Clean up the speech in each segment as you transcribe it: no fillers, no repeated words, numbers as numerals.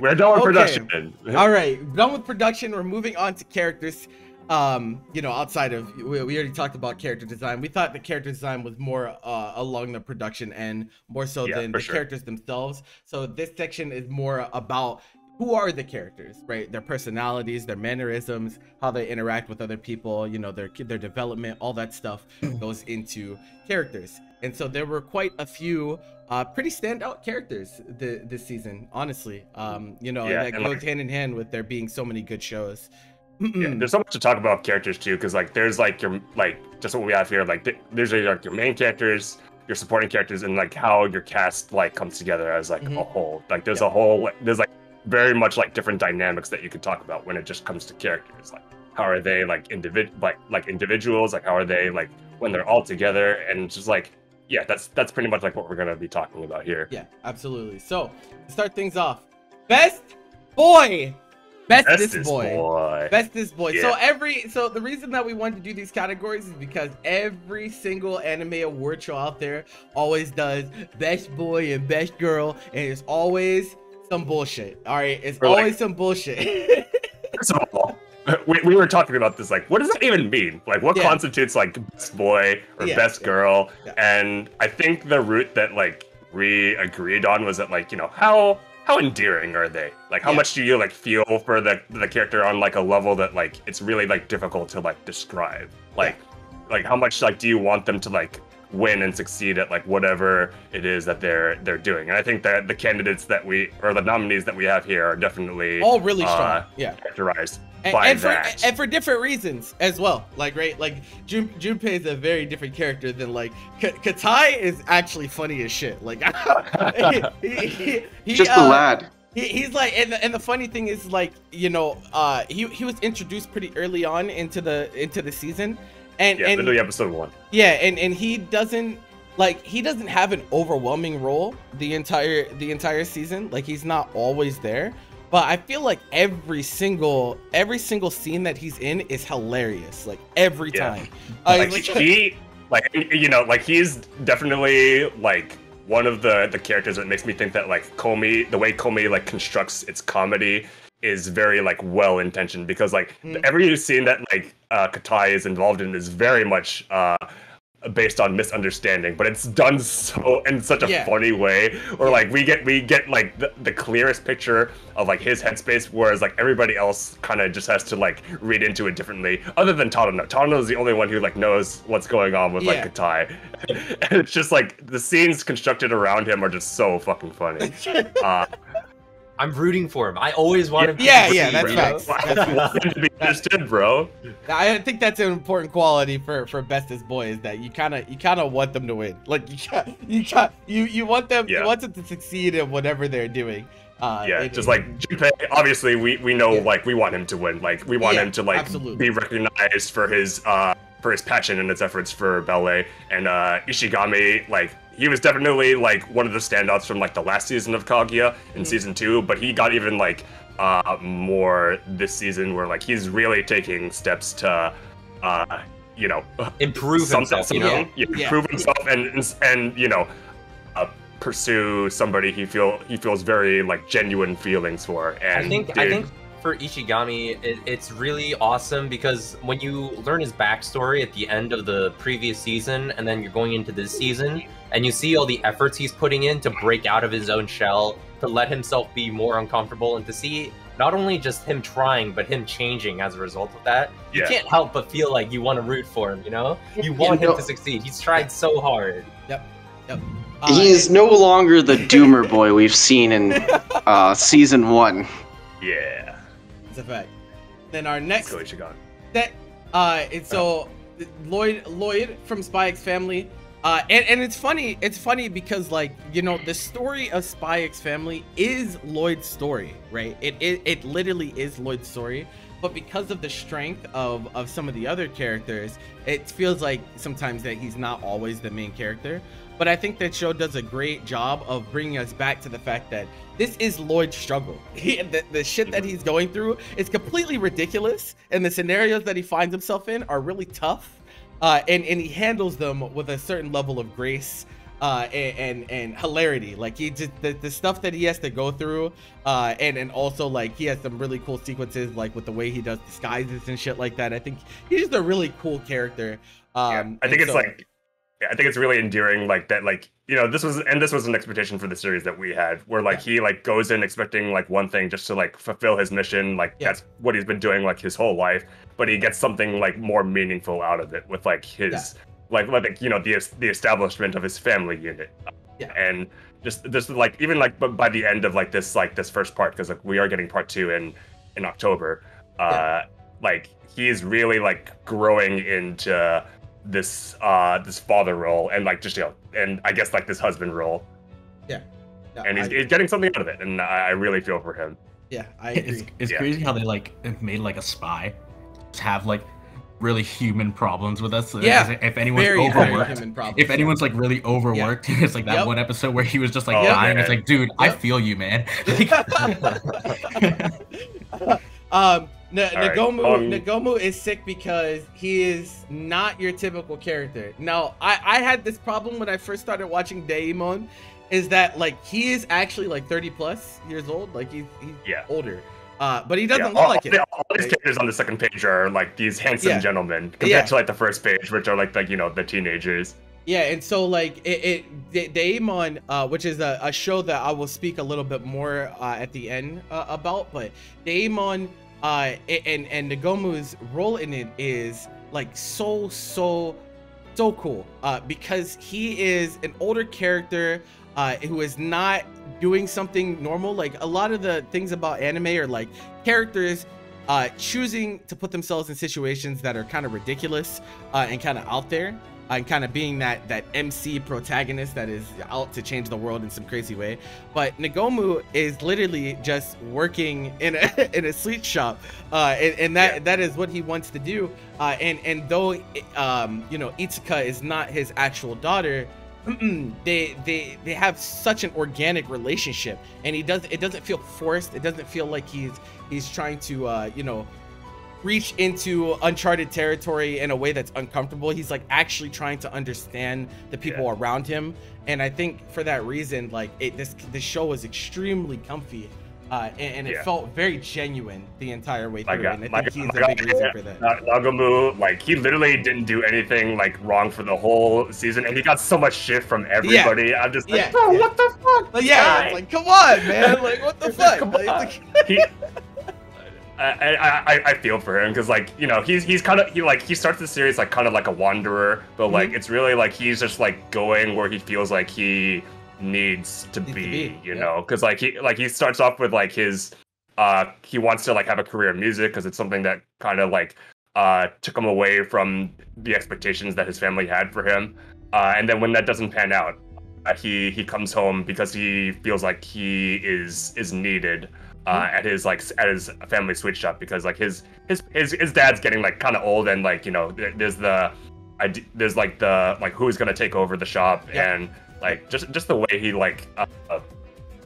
We're done with Okay. production. All right, done with production. We're moving on to characters. You know, outside of we already talked about character design. We thought the character design was more along the production end, more so than the characters themselves. So this section is more about who are the characters, right? Their personalities, their mannerisms, how they interact with other people, you know, their development, all that stuff goes into characters. And so there were quite a few pretty standout characters this season, honestly. You know, that goes hand in hand with there being so many good shows. Yeah, there's so much to talk about characters too, because like there's like your just what we have here, like there's like your main characters, your supporting characters, and like how your cast like comes together as like a whole. Like there's a whole there's like very much like different dynamics that you could talk about when it just comes to characters. Like how are they like individuals? Like how are they like when they're all together? And just like that's pretty much like what we're gonna be talking about here. Yeah, absolutely. So to start things off, best boy. Bestest boy. Bestest boy. Yeah. So the reason that we wanted to do these categories is because every single anime award show out there always does best boy and best girl, and it's always some bullshit. All right, it's always some bullshit. First of all, we were talking about this, like, what does that even mean? Like, what constitutes like best boy or best girl? And I think the route that like we agreed on was that, like, you know, how endearing are they? Like, how much do you like feel for the character on like a level that like it's really like difficult to like describe? Like how much like do you want them to like win and succeed at like whatever it is that they're doing? And I think that the candidates that the nominees that we have here are definitely all really strong. Characterized by that. And for different reasons as well. Like, right, like Junpei is a very different character than like Katai is actually funny as shit. Like he's just a lad. He's like, and the funny thing is, like, you know, he was introduced pretty early on into the season, and literally episode 1. Yeah, and he doesn't have an overwhelming role the entire season. Like, he's not always there. But I feel like every single scene that he's in is hilarious. Like every time. He's definitely like one of the characters that makes me think that like the way Komi like constructs its comedy is very like well intentioned, because like every scene that like Katai is involved in is very much based on misunderstanding, but it's done in such a funny way, or like we get like the clearest picture of like his headspace, whereas like everybody else kind of just has to like read into it differently, other than Tadano. Tadano is the only one who like knows what's going on with like Katai. And it's just like the scenes constructed around him are just so fucking funny. I'm rooting for him. I always want him to that's facts. To be understood, bro. I think that's an important quality for bestest boy, is that you kind of want them to win. Like you want them to succeed in whatever they're doing. Just like Junpei, obviously we know like we want him to win. Like we want him to like be recognized for his passion and his efforts for ballet. And Ishigami, like, he was definitely like one of the standouts from like the last season of Kaguya in season 2, but he got even like more this season, where like he's really taking steps to you know, improve himself, improve himself and you know, pursue somebody he feels very like genuine feelings for. And I think for Ishigami, it's really awesome, because when you learn his backstory at the end of the previous season, and then you're going into this season, and you see all the efforts he's putting in to break out of his own shell, to let himself be more uncomfortable, and to see not only just him trying, but him changing as a result of that, you can't help but feel like you want to root for him, you know? You want him to succeed. He's tried so hard. Yep. He is no longer the doomer boy we've seen in season 1. Yeah. It's a fact. Then our next so Lloyd from Spy X Family, and it's funny because, like, you know, the story of Spy X Family is Lloyd's story, right? It literally is Lloyd's story, but because of the strength of some of the other characters, it feels like sometimes that he's not always the main character. But I think that show does a great job of bringing us back to the fact that this is Lloyd's struggle. The shit that he's going through is completely ridiculous, and the scenarios that he finds himself in are really tough, and he handles them with a certain level of grace, and hilarity. Like he just the stuff that he has to go through, and also like he has some really cool sequences, like with the way he does disguises and shit like that. I think he's just a really cool character. I think it's like, I think it's really endearing, like that, like, you know, this was an expectation for the series that we had, where like he like goes in expecting like one thing just to like fulfill his mission, like that's what he's been doing like his whole life, but he gets something like more meaningful out of it with like his like you know, the establishment of his family unit, and just like even like by the end of like this first part, because like we are getting part 2 in October, like he is really like growing into this father role, and like just, you know, and I guess like this husband role, and he's getting something out of it, and I really feel for him. I agree. It's crazy how they like made like a spy have like really human problems with us. If anyone's overworked, if anyone's like really overworked, it's like that one episode where he was just like dying. It's like, dude, I feel you, man. Nagomu is sick because he is not your typical character. Now, I had this problem when I first started watching Daemon, is that like he is actually like 30+ years old, like he's older, but he doesn't look like it. All these characters on the second page are like these handsome gentlemen compared to like the first page, which are like you know, the teenagers. And so like Daemon, which is a show that I will speak a little bit more at the end about, but Daemon and Nagomu's role in it is like so cool, because he is an older character who is not doing something normal. Like a lot of the things about anime are like characters choosing to put themselves in situations that are kind of ridiculous and kind of out there, and kind of being that MC protagonist that is out to change the world in some crazy way. But Nagomu is literally just working in a sweet shop, and that is what he wants to do. And though you know, Itsuka is not his actual daughter, they have such an organic relationship, and it doesn't feel forced. It doesn't feel like he's trying to you know, reach into uncharted territory in a way that's uncomfortable. He's like actually trying to understand the people around him, and I think for that reason, like this show was extremely comfy, and it felt very genuine the entire way through. And I think he's a big reason for that. Nagomu, like he literally didn't do anything like wrong for the whole season, and he got so much shit from everybody. I'm just like, bro, what the fuck? Like, it's like, come on, man, like what the fuck? I feel for him, because like, you know, he's kind of, he starts the series like kind of like a wanderer, but like it's really like he's just like going where he feels like he needs to be, you know, because like he starts off with like his he wants to like have a career in music because it's something that kind of like took him away from the expectations that his family had for him, and then when that doesn't pan out, he comes home because he feels like he is needed at his family sweet shop, because like his dad's getting like kind of old, and like, you know, there's like the like who's gonna take over the shop, and like just the way he like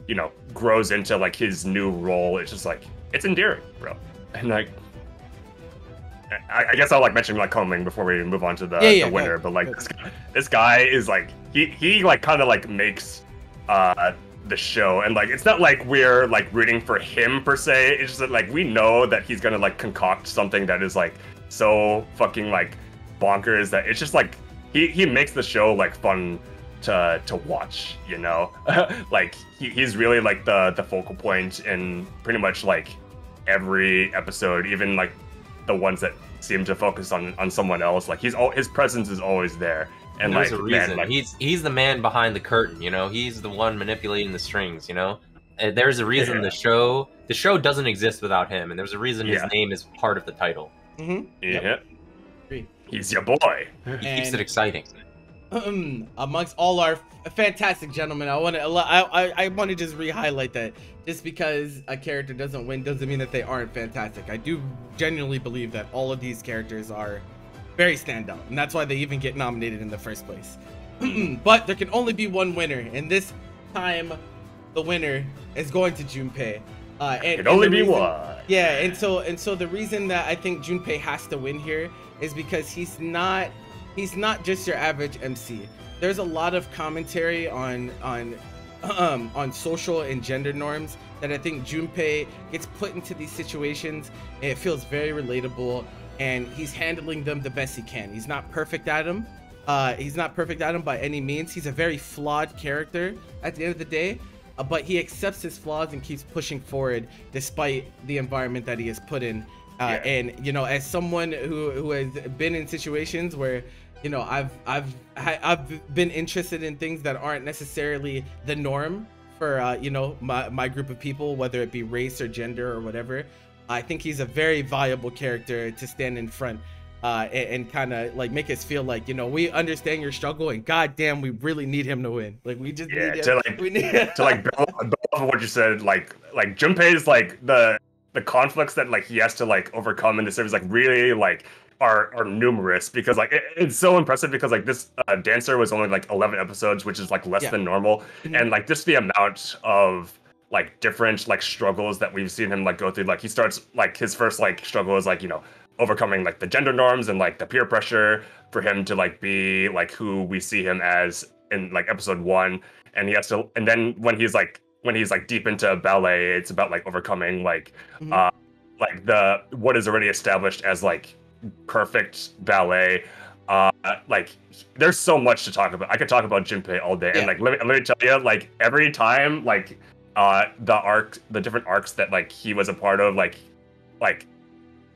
you know, grows into like his new role. It's just like, it's endearing, bro. And like I guess I'll like mention like Coming before we move on to the winner, but like this guy is like he like kind of like makes the show, and like it's not like we're like rooting for him per se, it's just that like we know that he's gonna like concoct something that is like so fucking like bonkers that it's just like he makes the show like fun to watch, you know. Like he's really like the focal point in pretty much like every episode, even like the ones that seem to focus on someone else. Like his presence is always there. And there's like, a reason. Man, like, he's the man behind the curtain, you know. He's the one manipulating the strings, you know. And there's a reason the show doesn't exist without him, and there's a reason his name is part of the title. He's your boy. He keeps it exciting. Amongst all our fantastic gentlemen, I want to just re-highlight that just because a character doesn't win doesn't mean that they aren't fantastic. I do genuinely believe that all of these characters are very standout, and that's why they even get nominated in the first place. But there can only be one winner, and this time the winner is going to Junpei. It can only be one. Yeah, and so the reason that I think Junpei has to win here is because he's not he's not just your average MC. There's a lot of commentary on social and gender norms that I think Junpei gets put into these situations, and it feels very relatable, and he's handling them the best he can. He's not perfect at them. He's not perfect at them by any means. He's a very flawed character at the end of the day, but he accepts his flaws and keeps pushing forward despite the environment that he is put in. And you know, as someone who has been in situations where, you know, I've been interested in things that aren't necessarily the norm for you know, my group of people, whether it be race or gender or whatever. I think he's a very viable character to stand in front and kind of like make us feel like, you know, we understand your struggle, and goddamn, we really need him to win. Like, we just need him. To like build off of what you said, like Junpei is like the conflicts that like he has to like overcome in the series like really like are numerous, because like it's so impressive, because like this Dancer was only like 11 episodes, which is like less than normal, and like just the amount of like different like struggles that we've seen him like go through. Like he starts like his first like struggle is like, you know, overcoming like the gender norms and like the peer pressure for him to like be like who we see him as in like episode 1, and he has to, and then when he's like deep into ballet, it's about like overcoming like like the what is already established as like perfect ballet. Like there's so much to talk about. I could talk about Junpei all day, and like let me tell you, like every time like the different arcs that like he was a part of, like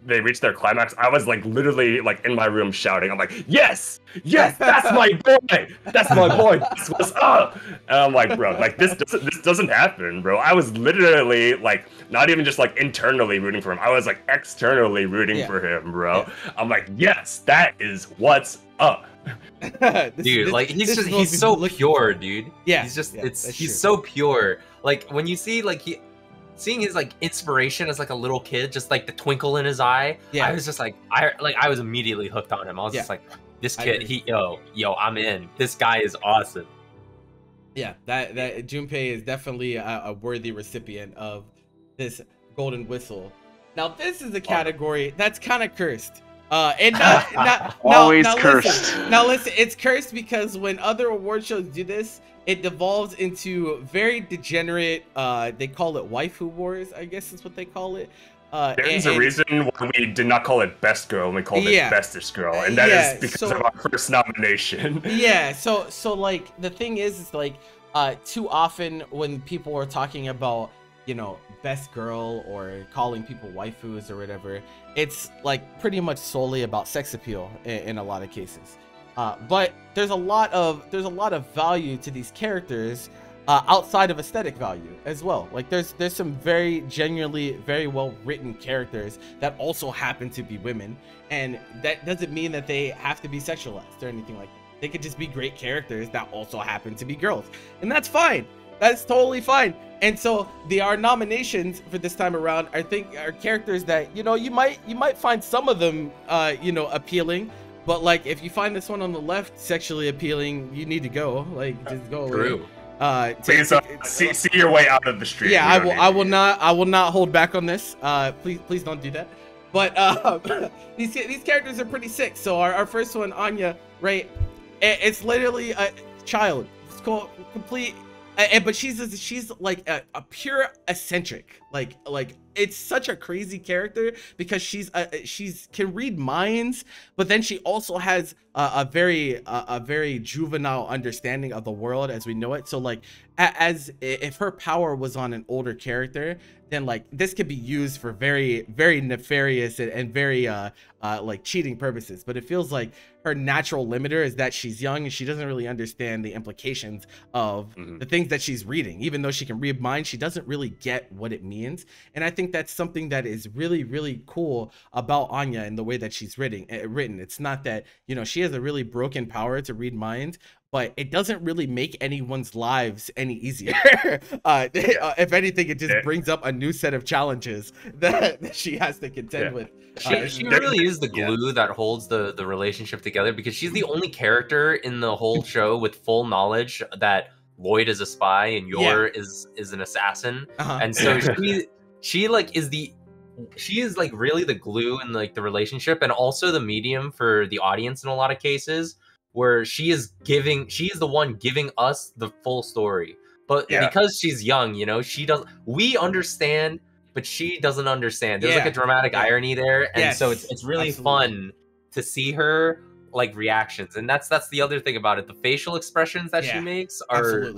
they reached their climax, I was like literally like in my room shouting. I'm like, yes, that's my boy, that's my boy, this was up. And I'm like, bro, like this doesn't happen, bro. I was literally like not even just like internally rooting for him, I was like externally rooting for him, bro. I'm like, yes, that is what's up. Dude, like he's so pure, dude. Yeah, he's so pure. Like when you see like seeing his like inspiration as like a little kid, just like the twinkle in his eye, I was just like I was immediately hooked on him. I was just like, this kid, yo, I'm in. This guy is awesome. Yeah, that Junpei is definitely a worthy recipient of this golden whistle. Now this is a category that's kind of cursed. And always cursed. Listen, it's cursed because when other award shows do this, it devolves into very degenerate, they call it waifu wars, I guess is what they call it. There's a reason why we did not call it best girl, and we called it bestest girl, and that is because of our first nomination. So like the thing is like too often when people are talking about, you know, best girl or calling people waifus or whatever, it's like pretty much solely about sex appeal in a lot of cases. But there's a lot of value to these characters outside of aesthetic value as well. Like there's some very genuinely very well written characters that also happen to be women, and that doesn't mean that they have to be sexualized or anything like that. They could just be great characters that also happen to be girls, and that's fine. That's totally fine. And so our nominations for this time around, I think, are characters that, you know, you might find some of them you know, appealing. But like, if you find this one on the left sexually appealing, you need to go. Like, just go away. See your way out of the street. Yeah, I will not hold back on this. Please don't do that. But these characters are pretty sick. So our first one, Anya, right? It's literally a child. It's called complete. But she's like a pure eccentric. Like it's such a crazy character because she's can read minds, but then she also has a very juvenile understanding of the world as we know it. So like, as if her power was on an older character, then like this could be used for very nefarious and very like cheating purposes. But it feels like her natural limiter is that she's young and she doesn't really understand the implications of the things that she's reading. Even though she can read minds, she doesn't really get what it means. And I think that's something that is really cool about Anya and the way that she's written. It's not that, you know, she has a really broken power to read minds, but it doesn't really make anyone's lives any easier. If anything, it just brings up a new set of challenges that she has to contend with. She really is the glue that holds the relationship together, because she's the only character in the whole show with full knowledge that Lloyd is a spy and Yor is an assassin. And so she like is the she is like really the glue in like the relationship, and also the medium for the audience in a lot of cases, where she is the one giving us the full story. But because she's young, you know, we understand, but she doesn't understand. There's like a dramatic irony there, and so it's really fun to see her like reactions, and that's the other thing about it. The facial expressions that she makes are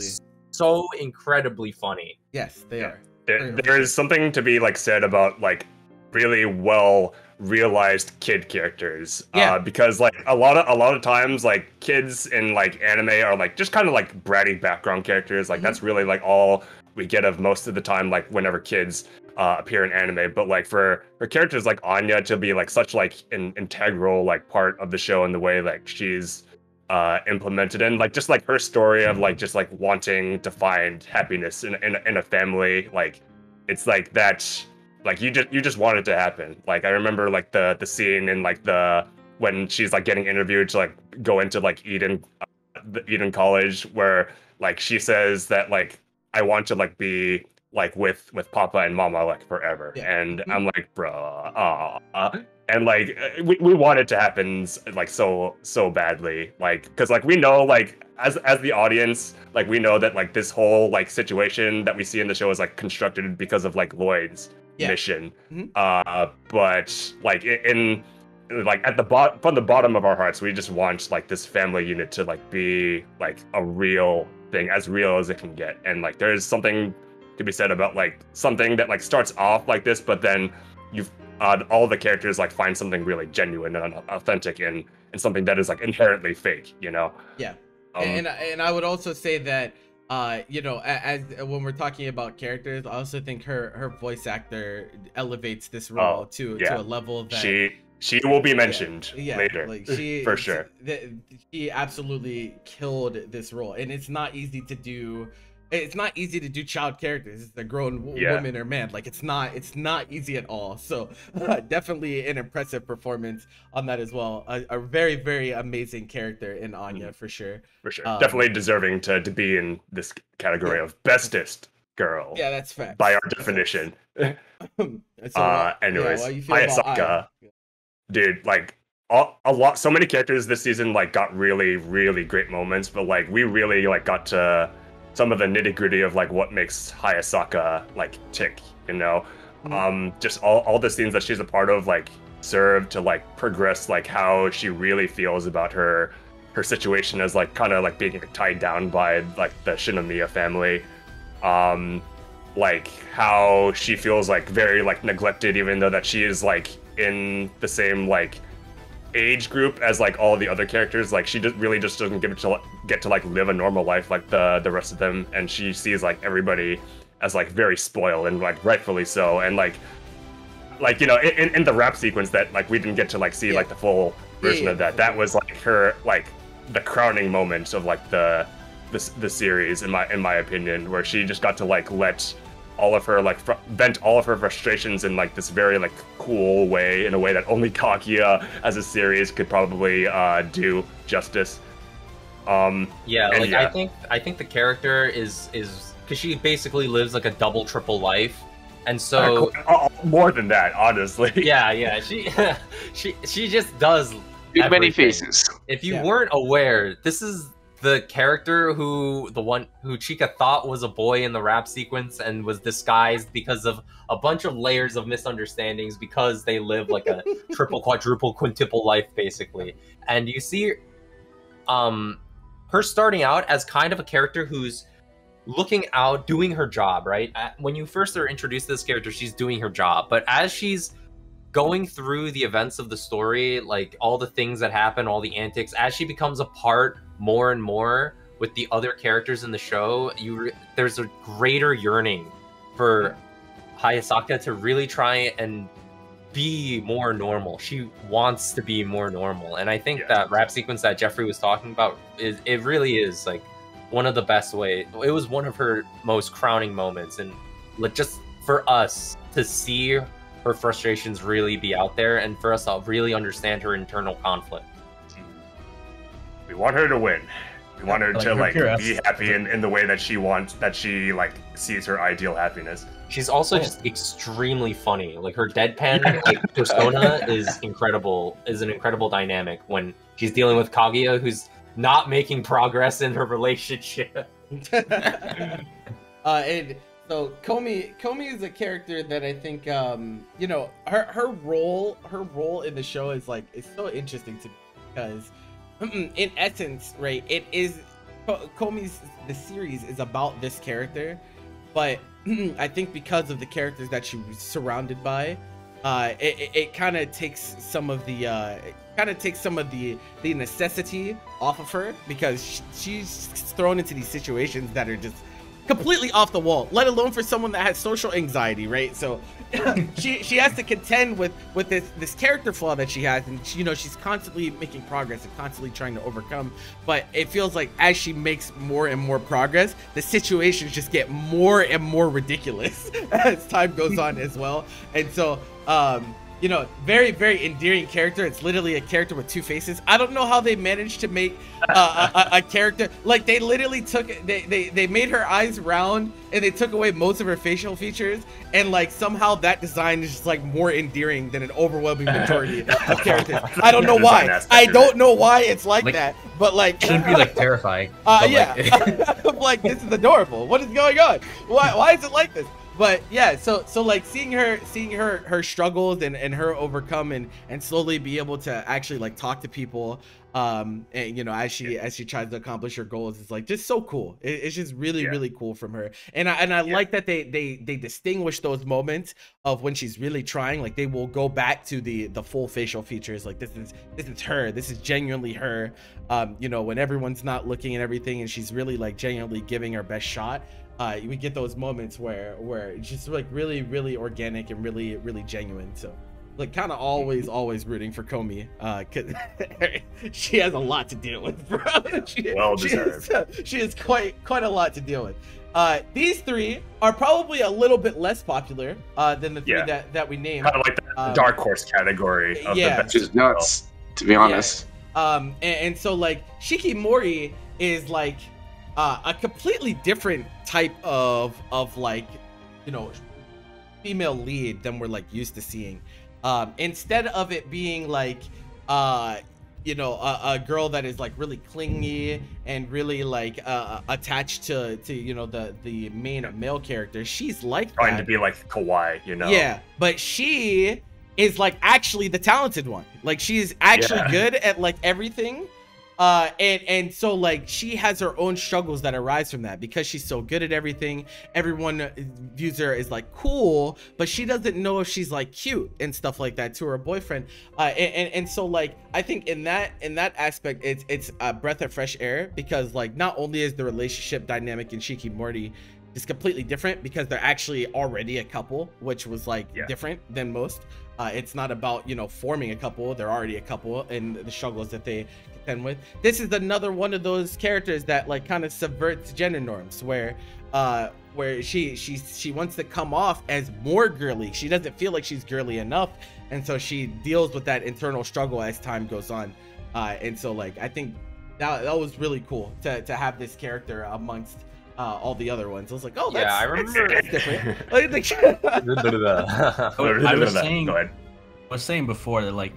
so incredibly funny. Yes, they are. There's something to be like said about like really well realized kid characters, because like a lot of times like kids in like anime are like just kind of like bratty background characters. Like that's really like all we get of most of the time, like whenever kids appear in anime. But like for characters like Anya to be like such like an integral like part of the show, and the way like she's implemented, and like just like her story of like just like wanting to find happiness in a family, like it's like that, like you just want it to happen. Like I remember like the scene in like when she's like getting interviewed to like go into like Eden College, where like she says that like I want to like be like with Papa and Mama like forever, and I'm like, bro, and like we want it to happen like so badly, like because like we know like as the audience, like we know that like this whole like situation that we see in the show is like constructed because of like Lloyd's mission, but like in like from the bottom of our hearts, we just want like this family unit to like be like a real thing, as real as it can get. And like there's something to be said about like something that like starts off like this, but then you've all the characters like find something really genuine and authentic in something that is like inherently fake, you know? And I would also say that you know, as when we're talking about characters, I also think her voice actor elevates this role to a level that she will be mentioned later, like for sure. She absolutely killed this role, and it's not easy to do. It's not easy to do child characters. It's a grown woman or man. Like it's not easy at all. So definitely an impressive performance on that as well. A very, very amazing character in Anya for sure. For sure. Definitely deserving to be in this category of bestest girl. Yeah, that's fact. By our definition. Anyways, Hayasaka, dude, like so many characters this season like got really, really great moments, but like we really like got to some of the nitty-gritty of like what makes Hayasaka like tick, you know? Just all the scenes that she's a part of like serve to like progress like how she really feels about her situation as like kind of like being tied down by like the Shinomiya family. Like how she feels like very like neglected, even though that she is like in the same like age group as like all the other characters. Like she really just doesn't get to like live a normal life like the rest of them, and she sees like everybody as like very spoiled, and like rightfully so. And like you know, in the rap sequence that like we didn't get to like see like the full version of that was like her like the crowning moment of like the series in my opinion, where she just got to like let all of her like vent all of her frustrations in like this very like cool way, in a way that only Kaguya as a series could probably do justice. I think the character is because she basically lives like a double triple life, and so more than that, honestly. She just does too many faces. If you weren't aware, this is the character who Chika thought was a boy in the rap sequence and was disguised because of a bunch of layers of misunderstandings, because they live like a triple, quadruple, quintuple life basically. And you see her starting out as kind of a character who's looking out, doing her job, right? When you first are introduced to this character, she's doing her job, but as she's going through the events of the story, like all the things that happen, all the antics, as she becomes a part more and more with the other characters in the show, there's a greater yearning for Hayasaka to really try and be more normal. She wants to be more normal, and I think that rap sequence that Jeffrey was talking about, it really is like one of the best ways. It was one of her most crowning moments, and like just for us to see her frustrations really be out there, and for us to really understand her internal conflict. We want her to win. We want her to like be happy in the way that she wants, that she like sees her ideal happiness. She's also just extremely funny. Like her deadpan like, persona is incredible. Is an incredible dynamic when she's dealing with Kaguya, who's not making progress in her relationship. And so Komi is a character that I think you know, her role in the show is like, it's so interesting to me because in essence, right, it is the series is about this character, but I think because of the characters that she was surrounded by, it kind of takes some of the necessity off of her, because she's thrown into these situations that are just completely off the wall, let alone for someone that has social anxiety, right? So she has to contend with this character flaw that she has, and she, you know, she's constantly making progress and constantly trying to overcome, but it feels like as she makes more and more progress, the situations just get more and more ridiculous as time goes on as well. And so you know, very, very endearing character. It's literally a character with two faces. I don't know how they managed to make a character, like they literally took, they made her eyes round and they took away most of her facial features, and like somehow that design is just like more endearing than an overwhelming majority of characters. I don't know why. I don't know why it's like that, but like it shouldn't be like terrifying. Yeah, I'm like, this is adorable. What is going on? Why is it like this? But yeah, so like seeing her struggles and her overcome and slowly be able to actually like talk to people, and you know, as she tries to accomplish her goals, is like just so cool. It's just really cool from her. And I like that they distinguish those moments of when she's really trying. Like they will go back to the full facial features. Like this is her. This is genuinely her. You know, when everyone's not looking and everything, and she's really like genuinely giving her best shot. We get those moments where it's just like really organic and really genuine. So like kind of always rooting for Komi, cause she has a lot to deal with, bro. Well deserved. She has quite a lot to deal with. These three are probably a little bit less popular than the three that we named. Kind of like the dark horse category of the best. Which is nuts, to be honest. And so like Shikimori is like a completely different type of like, you know, female lead than we're like used to seeing. Instead of it being like you know, a girl that is like really clingy and really like attached to you know, the main male character, she's like trying to be like kawaii, you know. Yeah, but she is like actually the talented one. Like she's actually good at like everything. And so like she has her own struggles that arise from that, because she's so good at everything. Everyone views her as like cool, but she doesn't know if she's like cute and stuff like that to her boyfriend. And so like I think in that aspect it's a breath of fresh air, because like not only is the relationship dynamic in Shikimori is completely different, because they're actually already a couple, which was like different than most. It's not about, you know, forming a couple. They're already a couple, and the struggles that they contend with. This is another one of those characters that like kind of subverts gender norms, where she wants to come off as more girly. She doesn't feel like she's girly enough, and so she deals with that internal struggle as time goes on. And so like I think that was really cool to have this character amongst all the other ones. I was like, oh, that's, I remember that's different. I was saying before that like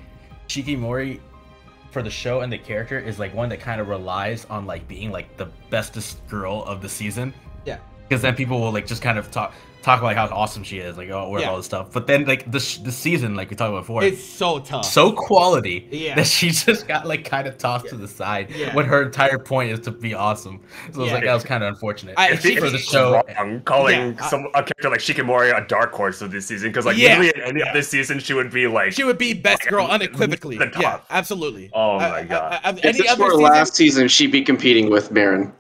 Shikimori for the show and the character is like one that kind of relies on like being like the bestest girl of the season. Yeah. Because then people will like just kind of talk about like how awesome she is, like all this stuff. But then like the season, like we talked about before, it's so tough, so quality that she just got like kind of tossed to the side when her entire point is to be awesome. So it was like that was kind of unfortunate for the show. Calling a character like Shikimori a dark horse of this season, because like usually in any of this season she would be best girl unequivocally. Yeah, absolutely. Oh my god. If this were last season, she'd be competing with Marin.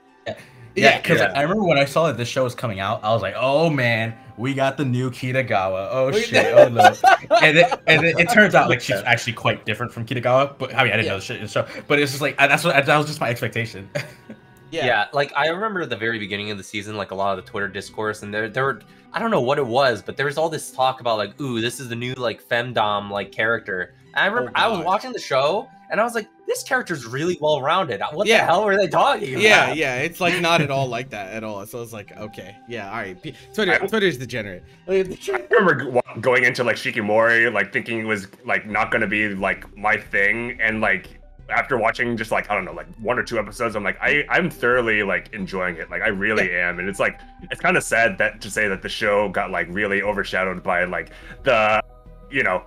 Yeah, because I remember when I saw that this show was coming out, I was like, "Oh man, we got the new Kitagawa! Oh shit! Oh no!" and it turns out like she's actually quite different from Kitagawa. But I mean, I didn't know the shit in the show, but it's just like that was just my expectation. Yeah, like I remember at the very beginning of the season, like a lot of the Twitter discourse, and there were, I don't know what it was, but there was all this talk about like, ooh, this is the new like femdom like character. And I remember I was watching the show and I was like, this this character's really well rounded. What the hell were they talking about? Yeah, it's like not at all like that at all. So it's like, okay, yeah, all right. Twitter's degenerate. I remember going into like Shikimori, like thinking it was like not gonna be like my thing, and like after watching just like, I don't know, like 1 or 2 episodes, I'm like, I'm thoroughly like enjoying it. Like I really am. And it's like, it's kind of sad that to say that the show got like really overshadowed by like the, you know,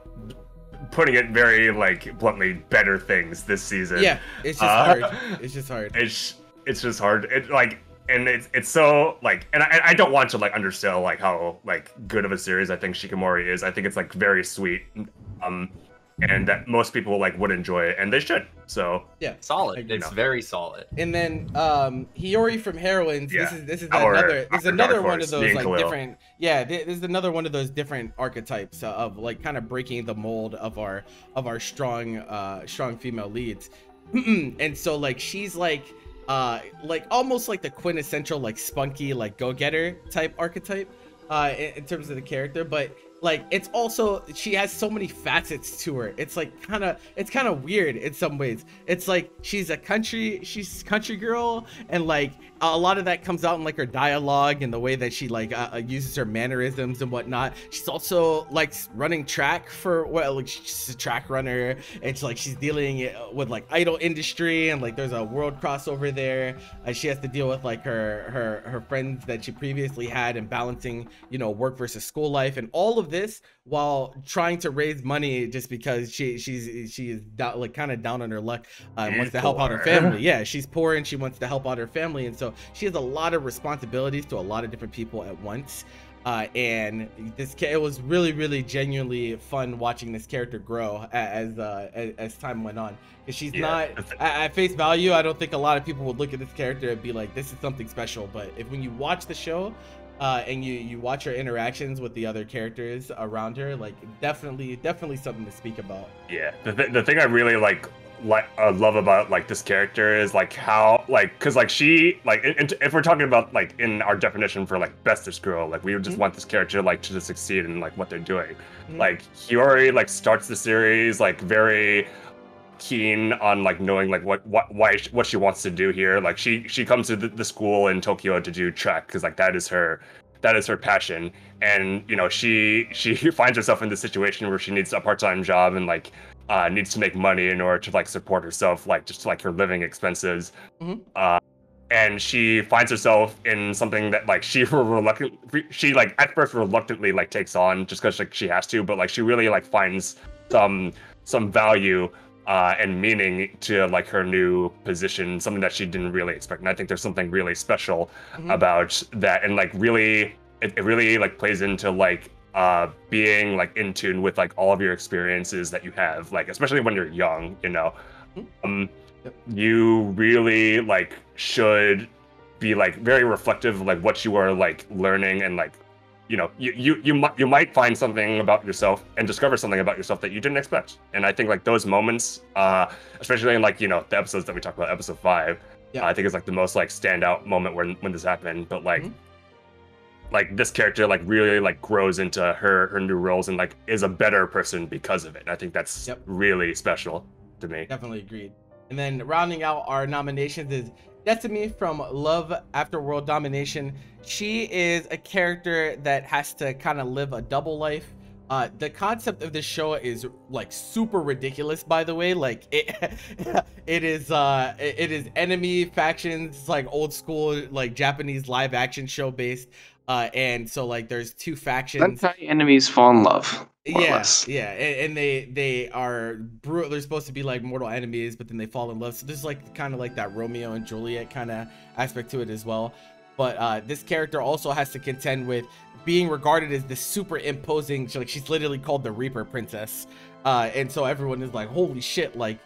putting it very like bluntly, better things this season. Yeah, it's just hard. It's just hard. It's just hard. It like, and it's so like, and I don't want to like undersell like how like good of a series I think Shikimori is. I think it's like very sweet. And that most people like would enjoy it, and they should. So yeah, solid. It's very solid. And then Hiyori from Heroines. Yeah. This is another one of those like different. Yeah, this is another one of those different archetypes of like kind of breaking the mold of our strong female leads. And so like she's like almost like the quintessential like spunky like go-getter type archetype in terms of the character, but like it's also, she has so many facets to her. It's like kind of weird in some ways. It's like she's country girl, and like a lot of that comes out in like her dialogue and the way that she like uses her mannerisms and whatnot. She's also like running track she's a track runner, and it's like she's dealing with like idol industry, and like there's a world crossover there. She has to deal with like her friends that she previously had, and balancing, you know, work versus school life, and all of this while trying to raise money just because she is down, like kind of down on her luck, and wants to help out her family. Yeah, she's poor and she wants to help out her family, and so she has a lot of responsibilities to a lot of different people at once. And it was really genuinely fun watching this character grow as time went on, because she's not at face value. I don't think a lot of people would look at this character and be like, this is something special, but when you watch the show and you watch her interactions with the other characters around her, like definitely something to speak about. Yeah, the thing I really love about like this character is like how like, because like she like if we're talking about like in our definition for like bestest girl, like we would just want this character like to succeed in like what they're doing. Like Hiyori like starts the series like very keen on like knowing like what she wants to do here. Like she comes to the school in Tokyo to do track because like that is her passion, and you know she finds herself in this situation where she needs a part-time job and like needs to make money in order to like support herself, like just like her living expenses. And she finds herself in something that like she like at first reluctantly like takes on just because like she has to, but like she really like finds some value and meaning to like her new position, something that she didn't really expect. And I think there's something really special about that, and like really it really like plays into like being like in tune with like all of your experiences that you have, like especially when you're young, you know. You really like should be like very reflective of like what you are like learning, and like, you know, you might find something about yourself and discover something about yourself that you didn't expect. And I think like those moments, especially in like, you know, the episodes that we talked about, episode 5, I think is like the most like standout moment when this happened. But like like this character like really like grows into her new roles and like is a better person because of it. And I think that's really special to me. Definitely agreed. And then rounding out our nominations is Destiny from Love After World Domination. She is a character that has to kind of live a double life. The concept of this show is like super ridiculous, by the way. Like it is enemy factions, like old school like Japanese live action show based. And so like there's 2 factions. That's how enemies fall in love. Yes, and they are brutal. They're supposed to be like mortal enemies, but then they fall in love. So there's like kind of like that Romeo and Juliet kind of aspect to it as well. But this character also has to contend with being regarded as this super imposing. Like she's literally called the Reaper Princess, and so everyone is like, holy shit, like,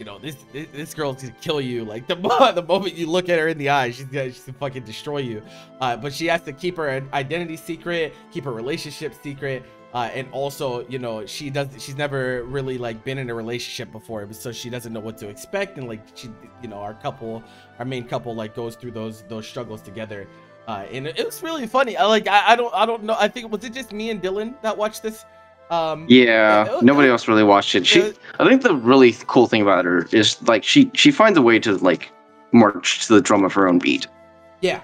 you know, this girl's gonna kill you. Like the moment you look at her in the eye, she's gonna fucking destroy you. But she has to keep her identity secret, keep her relationship secret, and also, you know, she's never really like been in a relationship before, so she doesn't know what to expect. And like she, you know, our main couple like goes through those struggles together. And it was really funny. I don't know. I think, was it just me and Dylan that watched this? Nobody else really watched it. I think the really cool thing about her is like she finds a way to like march to the drum of her own beat. Yeah.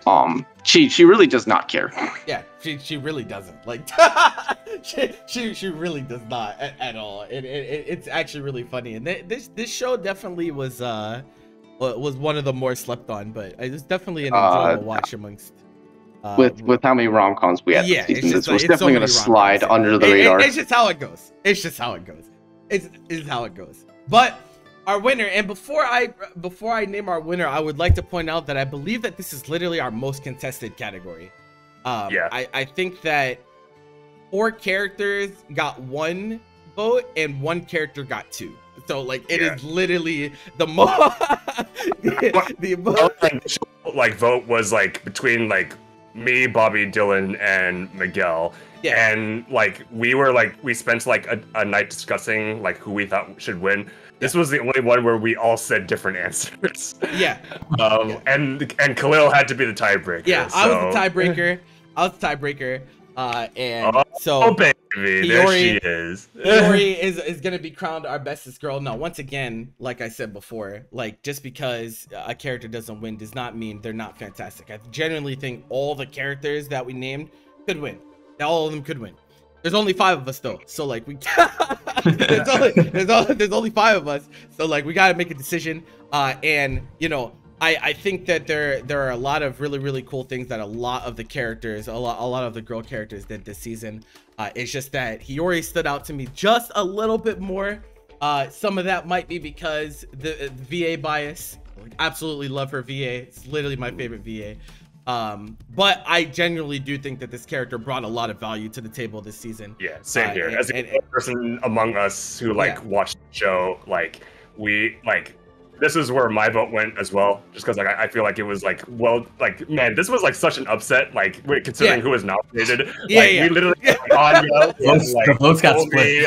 She really does not care. Yeah, she really doesn't. Like she really does not at all. It's actually really funny. And this show definitely was one of the more slept on, but it was definitely an enjoyable watch amongst with how many rom-coms we had this season. This was definitely gonna slide under the radar. It's just how it goes. It's how it goes. But our winner, and before I name our winner, I would like to point out that I believe that this is literally our most contested category. I think that 4 characters got 1 vote and 1 character got 2. So like it is literally the most like vote was like between like me, Bobby, Dylan, and Miguel. Yeah. And like we spent like a night discussing like who we thought should win. This was the only one where we all said different answers. Yeah. And Khalil had to be the tiebreaker. Yeah, so. I was the tiebreaker. So baby, Hiyori, there she is. Hiyori is gonna be crowned our bestest girl. Now, once again, like I said before, like just because a character doesn't win does not mean they're not fantastic. I genuinely think all the characters that we named could win. All of them could win. There's only 5 of us though, so like we there's only 5 of us, so like we gotta make a decision. And you know, I think that there are a lot of really cool things that a lot of the characters, a lot of the girl characters did this season. It's just that Hiyori stood out to me just a little bit more. Some of that might be because the VA bias. Absolutely love her VA. It's literally my favorite VA. But I genuinely do think that this character brought a lot of value to the table this season. Yeah, same here. As a person among us who like watched the show, like this is where my vote went as well, just because like I feel like it was like, well, like man, this was like such an upset, like considering who was nominated. We literally Anya, the votes got split.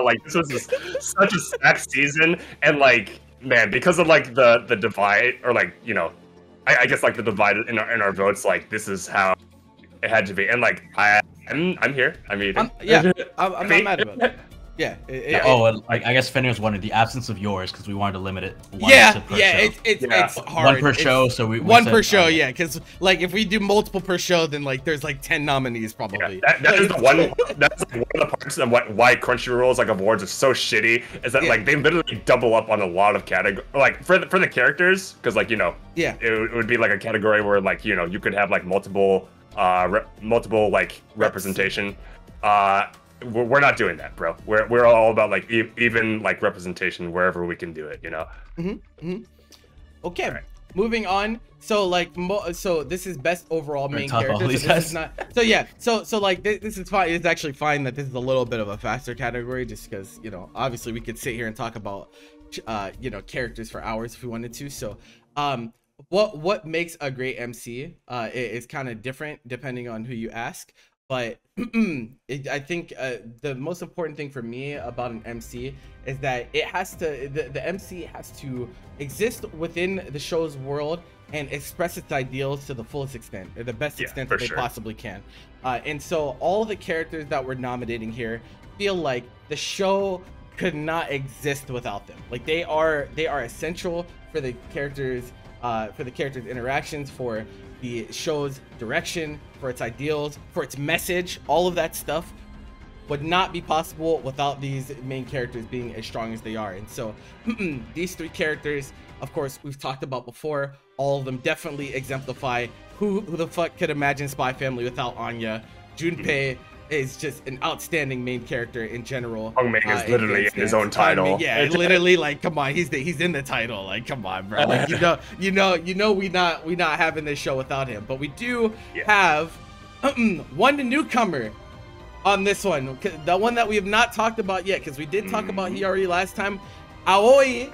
Like this was such a stacked season, and like man, because of like the divide, or like you know, I guess like the divide in our votes, like this is how it had to be, and like I'm here. I mean, I'm not mad about it. Yeah. I guess Fenrir was wondering the absence of yours because we wanted to limit it. It's hard. 1 per show, so we 1 per show, yeah. Because like if we do multiple per show, then like there's like 10 nominees probably. Yeah, that's one of the parts of why Crunchyroll's like awards are so shitty is that like they literally double up on a lot of categories. Like for the characters, because like you know, it would be like a category where like you know you could have like multiple like representation. We're not doing that, bro. We're all about like even like representation wherever we can do it, you know. Okay, right. Moving on. So like so this is best overall main character. So this is not. So yeah. So like this is fine. It's actually fine that this is a little bit of a faster category, just because you know obviously we could sit here and talk about you know characters for hours if we wanted to. So what makes a great MC is kind of different depending on who you ask. But I think the most important thing for me about an MC is that it has to, the MC has to exist within the show's world and express its ideals to the fullest extent, or the best extent that they possibly can. And so all the characters that we're nominating here feel like the show could not exist without them. Like they are essential for the characters' interactions, for the show's direction, for its ideals, for its message. All of that stuff would not be possible without these main characters being as strong as they are. And so these 3 characters, of course, we've talked about before. All of them definitely exemplify who the fuck could imagine Spy Family without Anya. Junpei is just an outstanding main character in general. Hongming is literally in his own title. Yeah, literally, like, come on, he's in the title. Like, come on, bro. Like, you know, we not having this show without him. But we do have one newcomer on this one, the one that we have not talked about yet, because we did talk about Hiyori last time. Aoi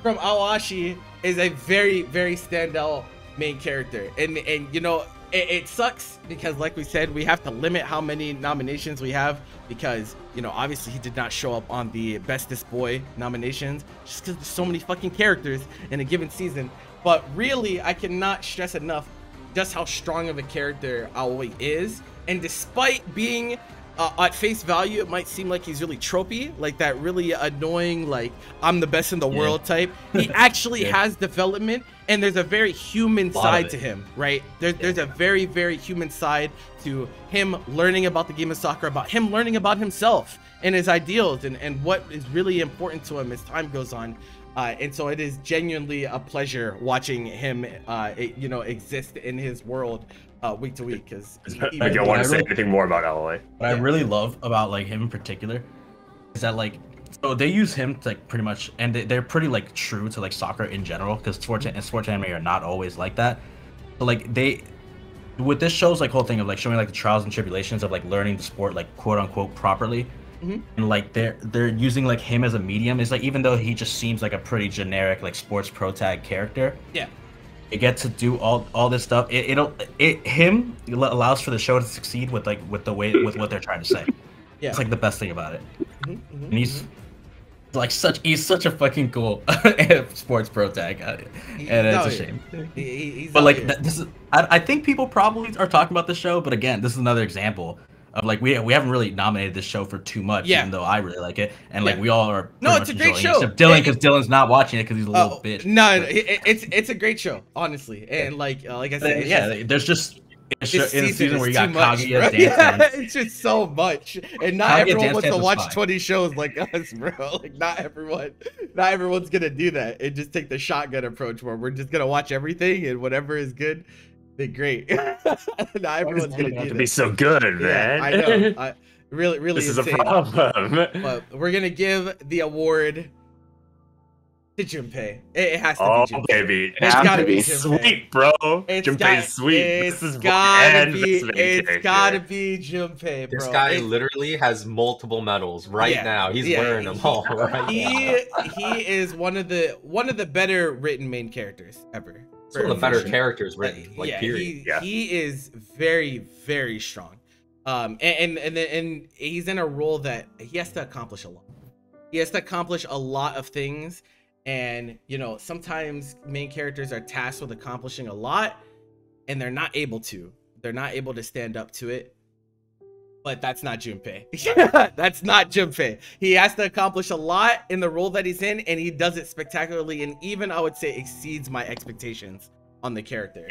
from Aoashi is a very standout main character, and you know. It sucks because, like we said, we have to limit how many nominations we have because, you know, obviously he did not show up on the Bestest Boy nominations just because there's so many fucking characters in a given season. But really, I cannot stress enough just how strong of a character Aoi is. And despite being at face value, it might seem like he's really tropey, like that really annoying, like I'm the best in the world type. He actually has development, and there's a very human side to him, right? There's a very, very human side to him learning about the game of soccer, about him learning about himself and his ideals and what is really important to him as time goes on. And so it is genuinely a pleasure watching him, you know, exist in his world week to week. Because I don't want to say anything more about LA. What I really love about like him in particular is that like, so they use him to like pretty much, and they're pretty like true to like soccer in general, because sports anime are not always like that. So like they, with this show's like whole thing of like showing like the trials and tribulations of like learning the sport like quote unquote properly. And like they're using like him as a medium. Is like, even though he just seems like a pretty generic like sports pro tag character, it gets to do all this stuff. It allows for the show to succeed with like with what they're trying to say. It's like the best thing about it. And he's such a fucking cool sports pro tag, and it's a shame. But like this is, I think people probably are talking about the show, but again, this is another example of like we haven't really nominated this show for too much, even though I really like it, and like we all are. No, it's a great show. Except Dylan, because Dylan's not watching it because he's a little bitch. No, it's a great show, honestly, and like I said, there's just in a season where you got Kaguya dancing. It's just so much, and not everyone wants to watch 20 shows like us, bro. Like not everyone's gonna do that and just take the shotgun approach where we're just gonna watch everything and whatever is good. Great. Not everyone's gonna do to be so good, man. I know. Really this is insane. a problem. But we're gonna give the award to Junpei. It has to be Junpei. Baby. It's gotta be sweet, bro. Junpei's sweet. It's gotta be Junpei, bro. This guy literally has multiple medals now. He's wearing them all right now. He is one of the better written main characters ever. One of the better characters written, period. He is very, very strong. And he's in a role that he has to accomplish a lot. He has to accomplish a lot of things, and you know, sometimes main characters are tasked with accomplishing a lot, and they're not able to. They're not able to stand up to it. But that's not Junpei. That's not Junpei. He has to accomplish a lot in the role that he's in, and he does it spectacularly, and even I would say exceeds my expectations on the character.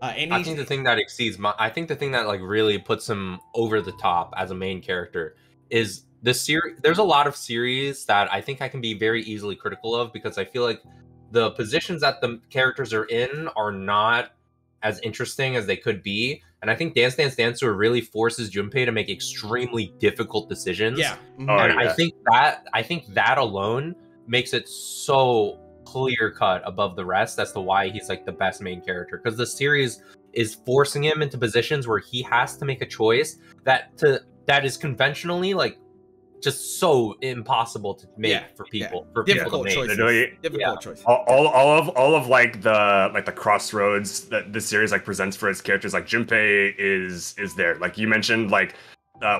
I think the thing that like really puts him over the top as a main character is the series. There's a lot of series that I think I can be very easily critical of, because I feel like the positions that the characters are in are not as interesting as they could be. And I think Dance Dance Dancer really forces Junpei to make extremely difficult decisions. I think that alone makes it so clear cut above the rest as to why he's like the best main character, because the series is forcing him into positions where he has to make a choice that is conventionally like just so impossible to make for people. For difficult people to make. Difficult choices. All of like the crossroads that this series like presents for its characters, like Junpei is there. Like you mentioned, like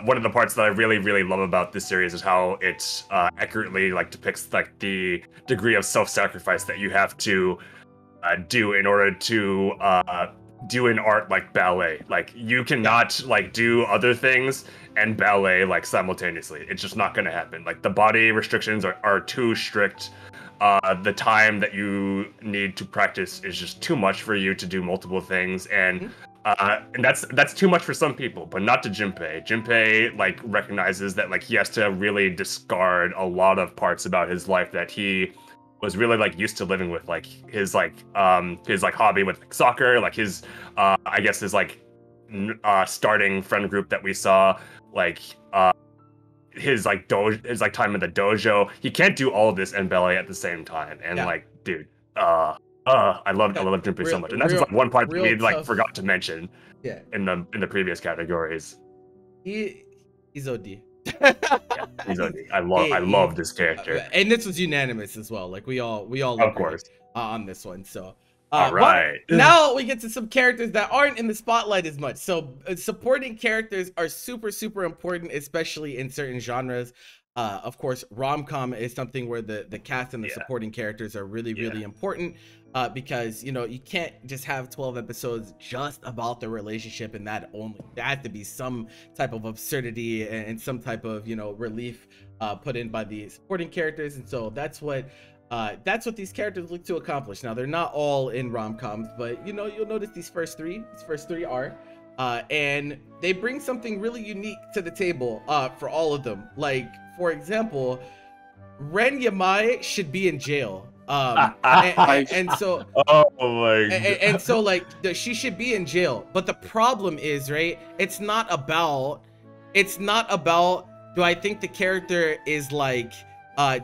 one of the parts that I really, really love about this series is how it accurately like depicts like the degree of self-sacrifice that you have to do in order to do an art like ballet. Like you cannot like do other things and ballet like simultaneously. It's just not going to happen. Like the body restrictions are too strict. The time that you need to practice is just too much for you to do multiple things, and that's too much for some people, but not to Junpei. Junpei like recognizes that like he has to really discard a lot of parts about his life that he was really like used to living with, like his hobby with like, soccer, like his I guess his like starting friend group that we saw, like his like time in the dojo. He can't do all of this and ballet at the same time, and like dude, I love Junpei so much, and that's just like one part that we like forgot to mention in the previous categories. He's OD. He's OD. I love this character, and this was unanimous as well. Like we all of course on this one. So all right, now we get to some characters that aren't in the spotlight as much. So supporting characters are super important, especially in certain genres. Of course, rom-com is something where the cast and the supporting characters are really important, because, you know, you can't just have 12 episodes just about the relationship and that only. There has to be some type of absurdity and some type of, you know, relief put in by the supporting characters. And so that's what these characters look to accomplish. Now, they're not all in rom-coms, but, you know, you'll notice these first three are. And they bring something really unique to the table for all of them. Like, for example, Ren Yamai should be in jail. And so, oh my God. And so, like, she should be in jail. But the problem is, right? It's not about. Do I think the character is like?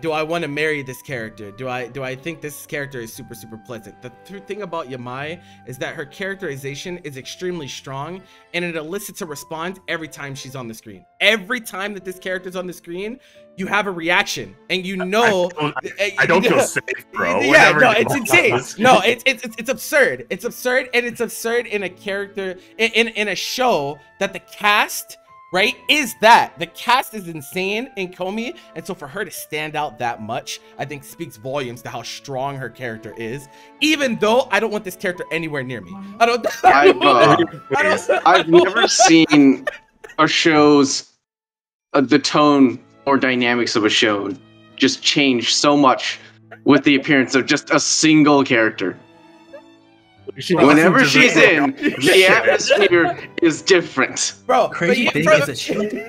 Do I want to marry this character? Do I think this character is super pleasant? The thing about Yamai is that her characterization is extremely strong, and it elicits a response every time she's on the screen. Every time that this character's on the screen, you have a reaction, and you know. I don't feel safe, bro. Yeah, no, it's insane. No, it's absurd. It's absurd, and it's absurd in a character in a show that the cast. Right? Is that the cast is insane in Komi, and so for her to stand out that much, I think speaks volumes to how strong her character is. Even though I don't want this character anywhere near me. I've never seen a show's the tone or dynamics of a show just change so much with the appearance of just a single character. Whenever she's in, the atmosphere is different. Bro, crazy thing is that she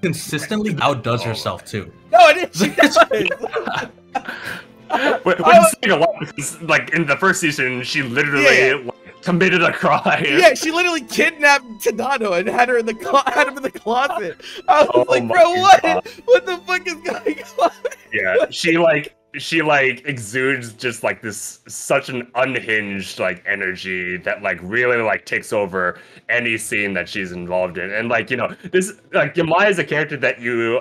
consistently outdoes herself too. No, it is. She does. We're seeing a lot because, like, in the first season, she literally like, committed a crime. Yeah, she literally kidnapped Tadano and had him in the closet. I was like, bro, what the fuck is going on? Yeah, she exudes just like this such an unhinged like energy that like really like takes over any scene that she's involved in. And like, you know, this like Yamai is a character that you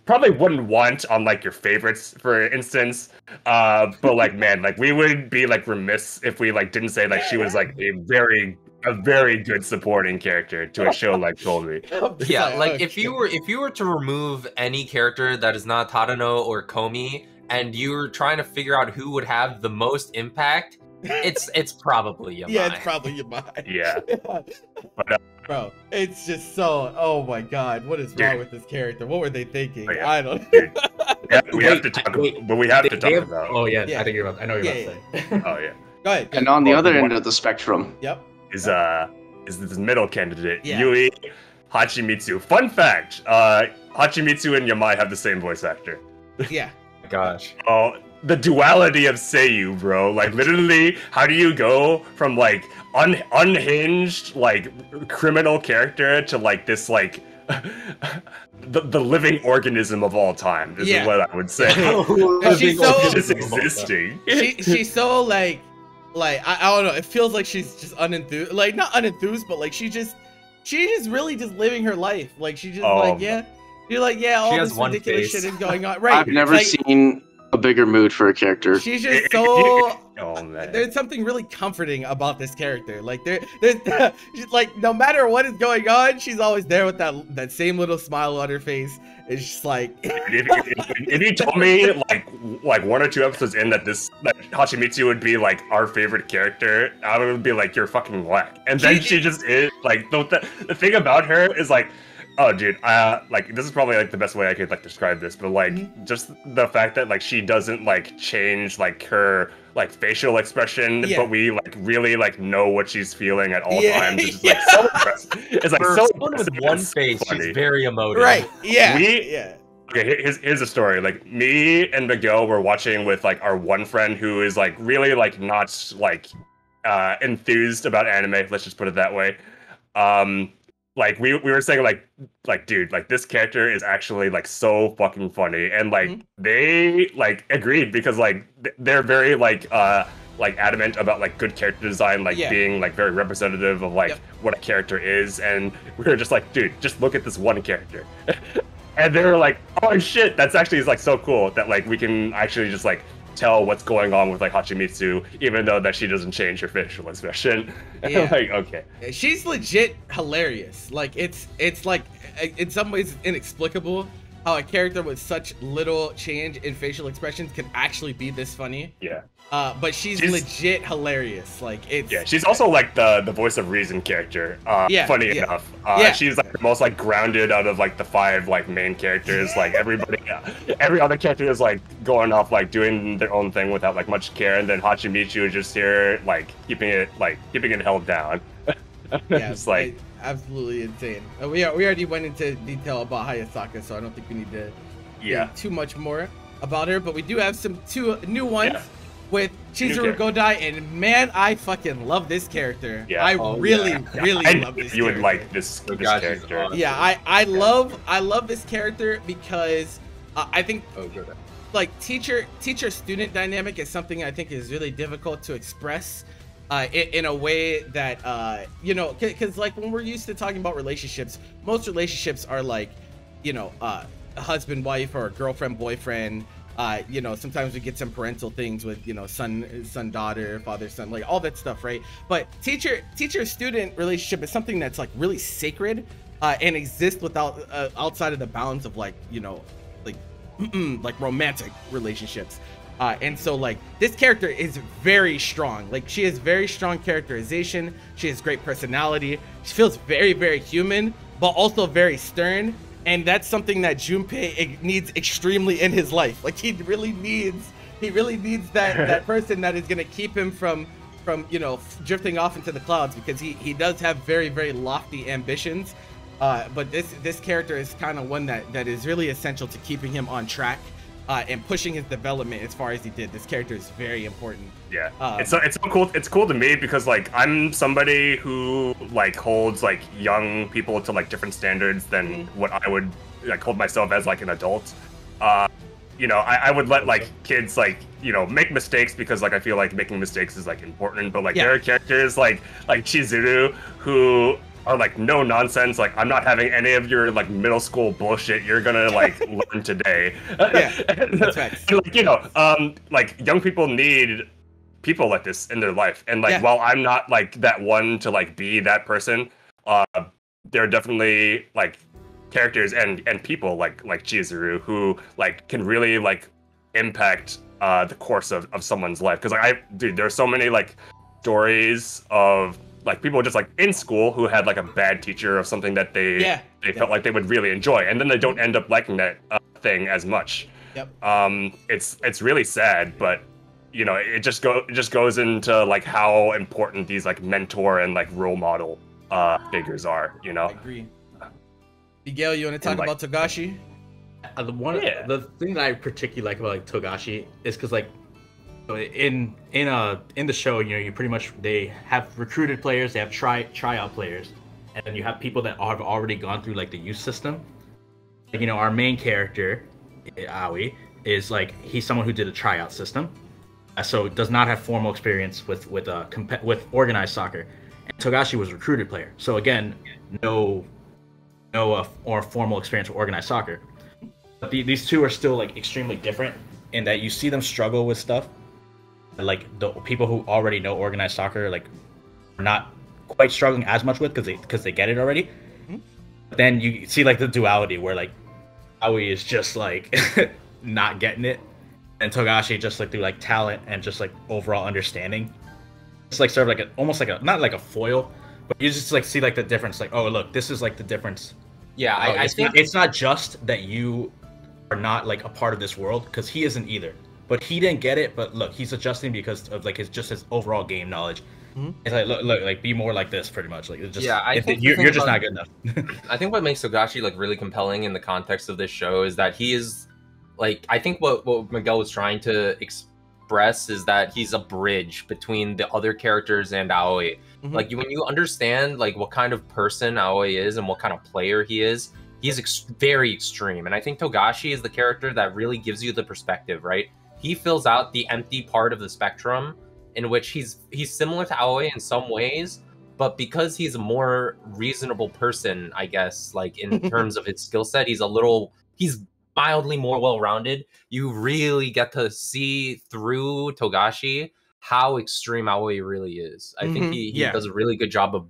probably wouldn't want on like your favorites, for instance, but like, man, like we would be like remiss if we like didn't say like she was like a very good supporting character to a show like Komi. Yeah, like if you were to remove any character that is not Tadano or Komi, and you're trying to figure out who would have the most impact, it's probably Yamai. Yeah, it's probably Yamai. Yeah. But, bro, it's just so, oh my God, what is wrong with this character? What were they thinking? I don't know. Yeah, we have to talk about. Oh yeah, I think I know what you're about to say. Oh yeah. Go ahead. And on the other end of the spectrum, is this middle candidate, Yui Hachimitsu. Fun fact, Hachimitsu and Yamai have the same voice actor. Yeah. Gosh. Oh, the duality of Seiyu, bro. Like, literally, how do you go from, like, unhinged, like, criminal character to, like, this, like, the living organism of all time, is what I would say. She's so... just existing. She's so, like, I don't know, it feels like she's just unenthused. Like, not unenthused, but, like, she's just really just living her life. Like, she just, you're like, all this ridiculous shit is going on. Right. I've never seen a bigger mood for a character. She's just so... Oh, man. There's something really comforting about this character. Like, there's like, no matter what is going on, she's always there with that same little smile on her face. It's just like... if you told me, like 1 or 2 episodes in that Hachimitsu would be, like, our favorite character, I would be like, you're fucking whack. And then she just is, like, the thing about her is, like, oh, dude, like, this is probably, like, the best way I could, like, describe this, but, like, just the fact that, like, she doesn't, like, change, like, her, like, facial expression, but we, like, really, like, know what she's feeling at all times. It's just, like, so impressive. It's, like, so impressive. With one face, she's very emotive. Right, Okay, here's a story. Like, me and Miguel were watching with, like, our one friend who is, like, really, like, not, like, enthused about anime, let's just put it that way. Like, we were saying, like, dude, like, this character is actually, like, so fucking funny. And, like, they, like, agreed because, like, they're very, like, adamant about, like, good character design, like, being, like, very representative of, like, what a character is. And we were just like, dude, just look at this one character. And they were like, oh, shit, that's actually, like, so cool that, like, we can actually just, like, tell what's going on with like Hachimitsu, even though that she doesn't change her facial expression. Like, okay, she's legit hilarious. Like it's like in some ways inexplicable, how a character with such little change in facial expressions can actually be this funny. Yeah. But she's legit hilarious. Like it's she's also like the voice of reason character. Funny enough. She's like the most like grounded out of like the 5 like main characters. Like everybody, every other character is like going off like doing their own thing without like much care, and then Hachimitsu is just here like keeping it held down. It's like absolutely insane. We already went into detail about Hayasaka, so I don't think we need to say too much more about her. But we do have 2 new ones. With Chizuru Godai, and man, I fucking love this character. Yeah. I really love this character. You would like this character. Awesome. Yeah, I love this character because I think like teacher-student dynamic is something I think is really difficult to express in a way that you know, because like when we're used to talking about relationships, most relationships are like, you know, a husband-wife or a girlfriend-boyfriend. You know, sometimes we get some parental things with, you know, son-daughter, father-son, like all that stuff, right? But teacher-student relationship is something that's like really sacred and exists without outside of the bounds of like, you know, like like romantic relationships. And so like this character is very strong. Like she has very strong characterization. She has great personality. She feels very, very human, but also very stern. And that's something that Junpei needs extremely in his life. Like he really needs that person that is gonna keep him from you know, drifting off into the clouds, because he does have very, very lofty ambitions. But this character is kind of one that is really essential to keeping him on track and pushing his development as far as he did. This character is very important. Yeah, it's so cool. It's cool to me because like I'm somebody who like holds like young people to like different standards than what I would like hold myself as like an adult. You know, I would let like kids like, you know, make mistakes because like I feel like making mistakes is like important. But like there are characters like Chizuru who are like no nonsense. Like I'm not having any of your like middle school bullshit. You're gonna like learn today. That's right. Like, you know, like young people need people like this in their life, and like while I'm not like that one to like be that person, there are definitely like characters and people like Chizuru who like can really like impact the course of someone's life. Because like dude, there's so many like stories of like people just like in school who had like a bad teacher of something that they felt like they would really enjoy, and then they don't end up liking that thing as much. It's really sad, but you know, it just goes into like how important these like mentor and like role model figures are, you know. I agree. Miguel, you want to talk about Togashi? The thing that I particularly like about like Togashi is because like in the show, you know, you pretty much, they have recruited players, they have tryout players, and then you have people that have already gone through like the youth system. Like, you know, our main character, Aoi, is like, he's someone who did a tryout system, so does not have formal experience with organized soccer. And Togashi was a recruited player, so again, no or formal experience with organized soccer. But these two are still like extremely different in that you see them struggle with stuff. Like the people who already know organized soccer like are not quite struggling as much with because they get it already. But then you see like the duality where like Aoi is just like not getting it, and Togashi just like through like talent and just like overall understanding, it's like sort of like almost like not like a foil, but you just like see like the difference. Like, oh look, this is like the difference. Yeah, I think it's not just that you are not like a part of this world, because he isn't either. But he didn't get it. But look, he's adjusting because of like his overall game knowledge. It's like look, like be more like this, pretty much. Like it's just, I think you're just not good enough. I think what makes Togashi like really compelling in the context of this show is that he is like, I think what Miguel was trying to express is that he's a bridge between the other characters and Aoi. Like when you understand like what kind of person Aoi is and what kind of player he is, he's very extreme. And I think Togashi is the character that really gives you the perspective, right? He fills out the empty part of the spectrum in which he's similar to Aoi in some ways, but because he's a more reasonable person, I guess, like in terms of his skill set, he's mildly more well-rounded. You really get to see through Togashi how extreme Aoi really is. I think he does a really good job of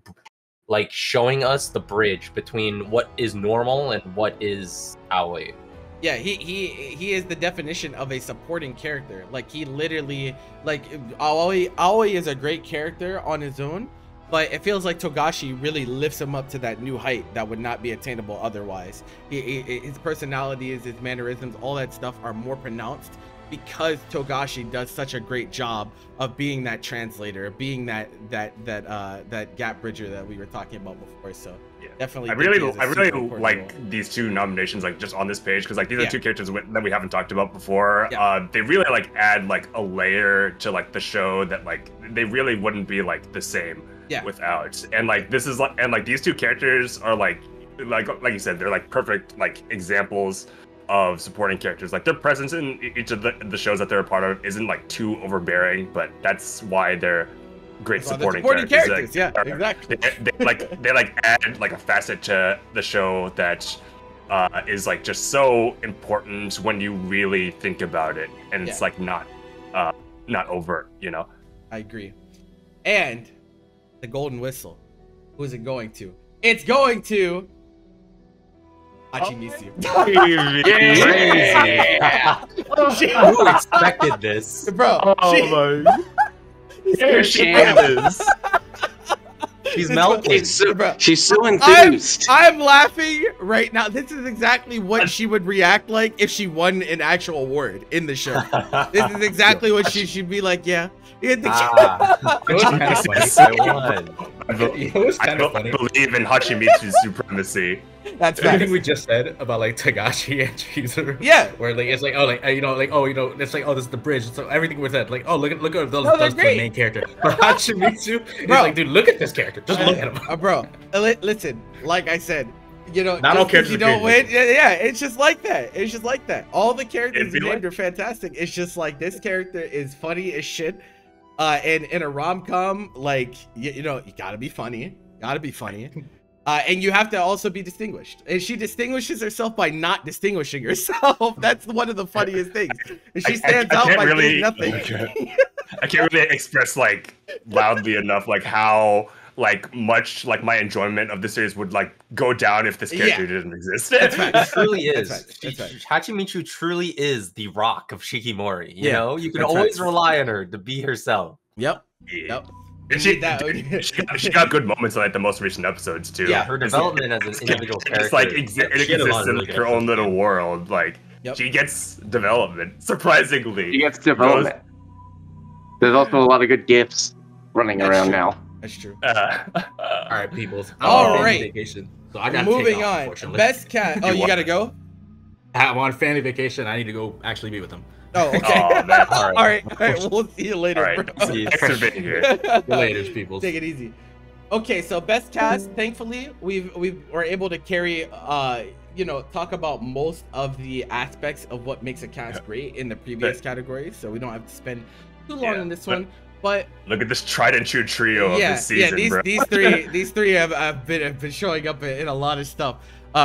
like showing us the bridge between what is normal and what is Aoi. Yeah, he is the definition of a supporting character. Like, he literally, like, Aoi is a great character on his own, but it feels like Togashi really lifts him up to that new height that would not be attainable otherwise. His personalities, his mannerisms, all that stuff are more pronounced because Togashi does such a great job of being that translator, being that gap bridger that we were talking about before. So yeah, definitely, I really like these two nominations, like just on this page, because like these are two characters that we haven't talked about before. Yeah. They really like add like a layer to like the show that like they really wouldn't be like the same without. And like this is like, and like these two characters are like you said, they're like perfect like examples of supporting characters. Like their presence in each of the shows that they're a part of isn't like too overbearing, but that's why they're great supporting characters. Like, yeah, exactly. They add like a facet to the show that is like just so important when you really think about it, and it's like not overt, you know. I agree. And the golden whistle, who is it going to? It's going to Hachimitsu. Who expected this? Bro, she is. She's melting. She's so enthused. I'm laughing right now. This is exactly what she would react like if she won an actual award in the show. This is exactly what she'd be like. Yeah. It was kind of funny. I don't believe in Hachimitsu's supremacy. That's everything we just said about like Togashi and Chizuru. Yeah. Where like it's like it's like this is the bridge. So everything was said like look at those to the main character. But Hachimitsu is like, dude, look at this character. Just look at him. Bro, listen. Like I said, you know, not all characters you don't win. Yeah, it's just like that. It's just like that. All the characters you named are fantastic. It's just like this character is funny as shit. And in a rom-com, like you know, you gotta be funny. And you have to also be distinguished. And she distinguishes herself by not distinguishing herself. That's one of the funniest things. And she stands out by doing nothing. I can't really express like loudly enough like how like much like my enjoyment of the series would like go down if this character didn't exist. It truly is. Hachimitsu truly is the rock of Shikimori. You know, you can always rely on her to be herself. Yep. And she got good moments in like the most recent episodes too. Yeah, her development as an individual character. It's like it exists in her own little world. Like she gets development. Surprisingly, she gets development. There's also a lot of good gifts running around now. That's true. All right, peoples. All right. Vacation, so I got moving on. Best cat. Oh, you gotta go. I'm on family vacation. I need to go actually be with them. Oh, okay. Oh, man. All right. We'll see you later. All right. Bro. See you here. Later, people. Take it easy. Okay, so best cast. Thankfully, we were able to carry talk about most of the aspects of what makes a cast great in the previous categories, so we don't have to spend too long on this one. But look at this tried and true trio of this season, bro. these three have been showing up in a lot of stuff,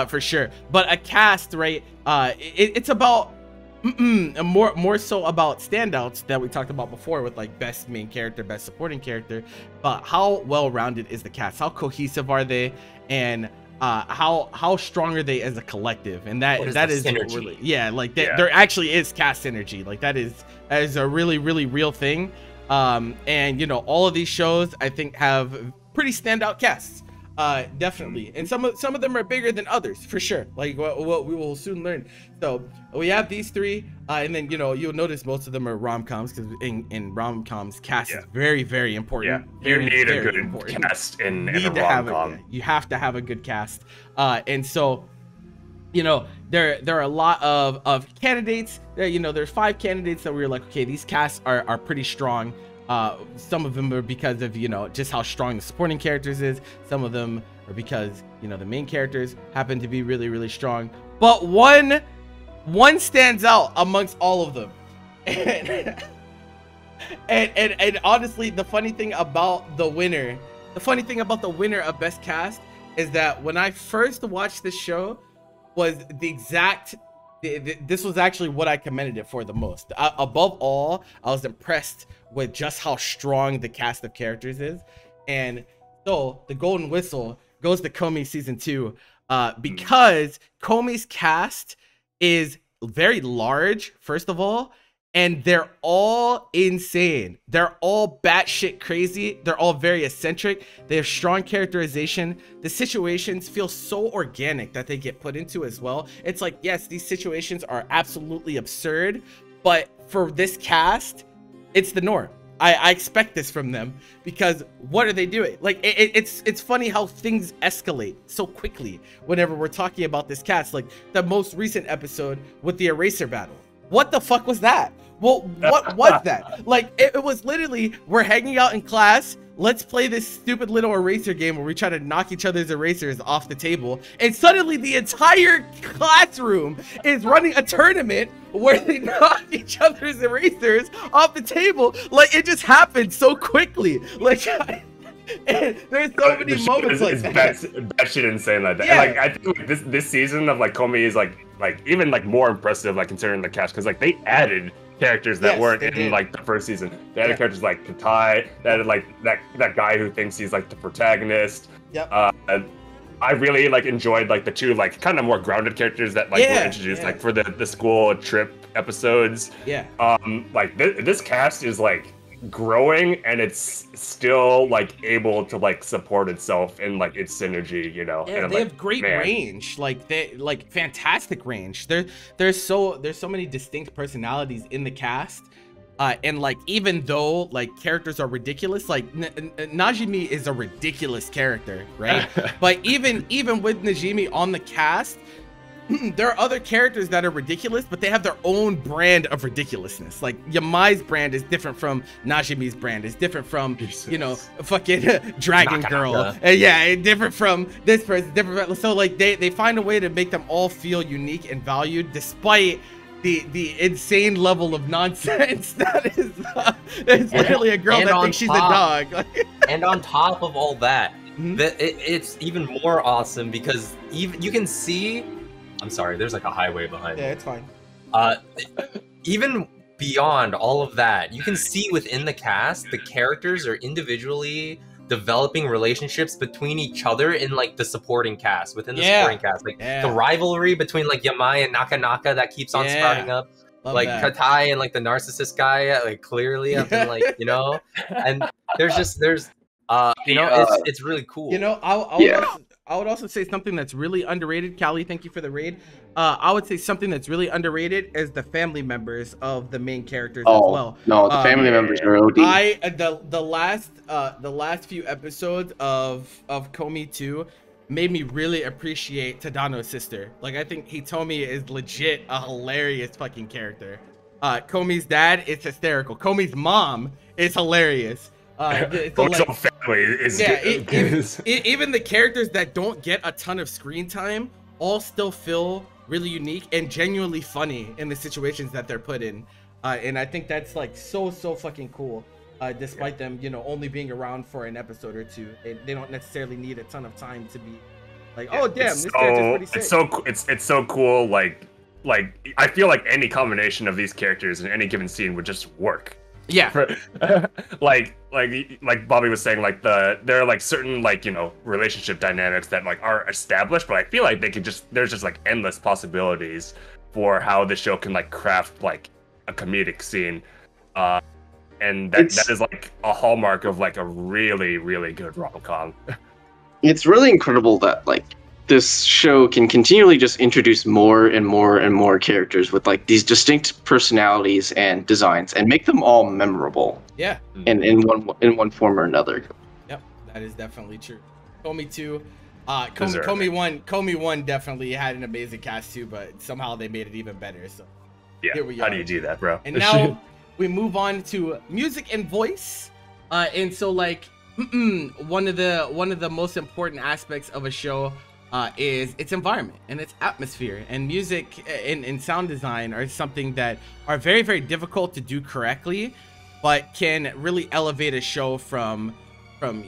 for sure. But a cast, right? It's about more so about standouts that we talked about before with like best main character, best supporting character. But how well-rounded is the cast? How cohesive are they? And how strong are they as a collective? And that is really, there actually is cast synergy. Like that is a really real thing. And you know, all of these shows I think have pretty standout casts, definitely, and some of them are bigger than others for sure, like what we will soon learn. So we have these three, and then you know, you'll notice most of them are rom-coms, because in rom-coms cast is very important. You need a good cast in a rom-com. You have to have a good cast, and so you know, there are a lot of candidates. You know, there's 5 candidates that we were like, okay, these casts are pretty strong. Some of them are because of, you know, just how strong the supporting characters is. Some of them are because, you know, the main characters happen to be really strong. But one stands out amongst all of them. And honestly, the funny thing about the winner of Best Cast is that when I first watched this show, was this was actually what I commended it for the most. Above all, I was impressed with just how strong the cast of characters is. And so the golden whistle goes to Komi season 2, because Komi's cast is very large, first of all, and they're all insane. They're all batshit crazy. They're all very eccentric. They have strong characterization. The situations feel so organic that they get put into as well. It's like, yes, these situations are absolutely absurd, but for this cast, it's the norm. I expect this from them, because what are they doing? Like, it's funny how things escalate so quickly whenever we're talking about this cast. Like the most recent episode with the eraser battle. What the fuck was that? Well, what was that? Like, it was literally, we're hanging out in class, let's play this stupid little eraser game where we try to knock each other's erasers off the table, and suddenly the entire classroom is running a tournament where they knock each other's erasers off the table. Like, it just happened so quickly. Like, and there's so many moments like that. That shit insane like that. Yeah. And, like, I think this season of like Komi is like even like more impressive, like considering the cast, because like they added characters that weren't in like the first season. They added characters like Katai. They added like that guy who thinks he's like the protagonist. Yep. I really like enjoyed like the two like kind of more grounded characters that like were introduced like for the school trip episodes. Yeah. Like this cast is like growing, and it's still like able to like support itself in like its synergy, you know. Yeah, and they have great range, like they like fantastic range. There's so many distinct personalities in the cast, and like even though like characters are ridiculous, like Najimi is a ridiculous character, right? But even with Najimi on the cast, there are other characters that are ridiculous, but they have their own brand of ridiculousness. Like Yamai's brand is different from Najimi's brand, is different from you know, fucking Dragon Girl, yeah, different from this person, different from, so like they find a way to make them all feel unique and valued, despite the insane level of nonsense that is it's literally a girl that thinks she's a dog. And on top of all that, it's even more awesome because even you can see, I'm sorry, there's like a highway behind me. Yeah, it's fine. Even beyond all of that, you can see within the cast, the characters are individually developing relationships between each other in like the supporting cast, within the supporting cast. Like the rivalry between like Yamai and Naka that keeps on sprouting up. Love like that. Katai and like the narcissist guy, like clearly up in like, you know, and there's you know, it's really cool. You know, I would also say something that's really underrated. Callie, thank you for the raid. I would say something that's really underrated is the family members of the main characters as well. No, the family members are OD. The last few episodes of Komi 2 made me really appreciate Tadano's sister. Like, I think Hitomi is legit a hilarious fucking character. Komi's dad is hysterical. Komi's mom is hilarious. Family is even the characters that don't get a ton of screen time all still feel really unique and genuinely funny in the situations that they're put in, and I think that's like so fucking cool. Despite them, you know, only being around for an episode or two, they don't necessarily need a ton of time to be like, oh damn, this character's pretty sick. It's so cool. Like I feel like any combination of these characters in any given scene would just work. Yeah. like Bobby was saying, like there are like certain like, you know, relationship dynamics that like are established, but I feel like there's just like endless possibilities for how the show can like craft like a comedic scene. And that is like a hallmark of like a really, really good rom-com. It's really incredible that like this show can continually just introduce more and more and more characters with like these distinct personalities and designs and make them all memorable. Yeah. In one form or another. Yep, that is definitely true. Komi 2, Komi 1 definitely had an amazing cast too, but somehow they made it even better. So yeah, here we are. How do you do that, bro? And now we move on to music and voice. And so like one of the most important aspects of a show is its environment and its atmosphere, and music and sound design are something that are very, very difficult to do correctly, but can really elevate a show from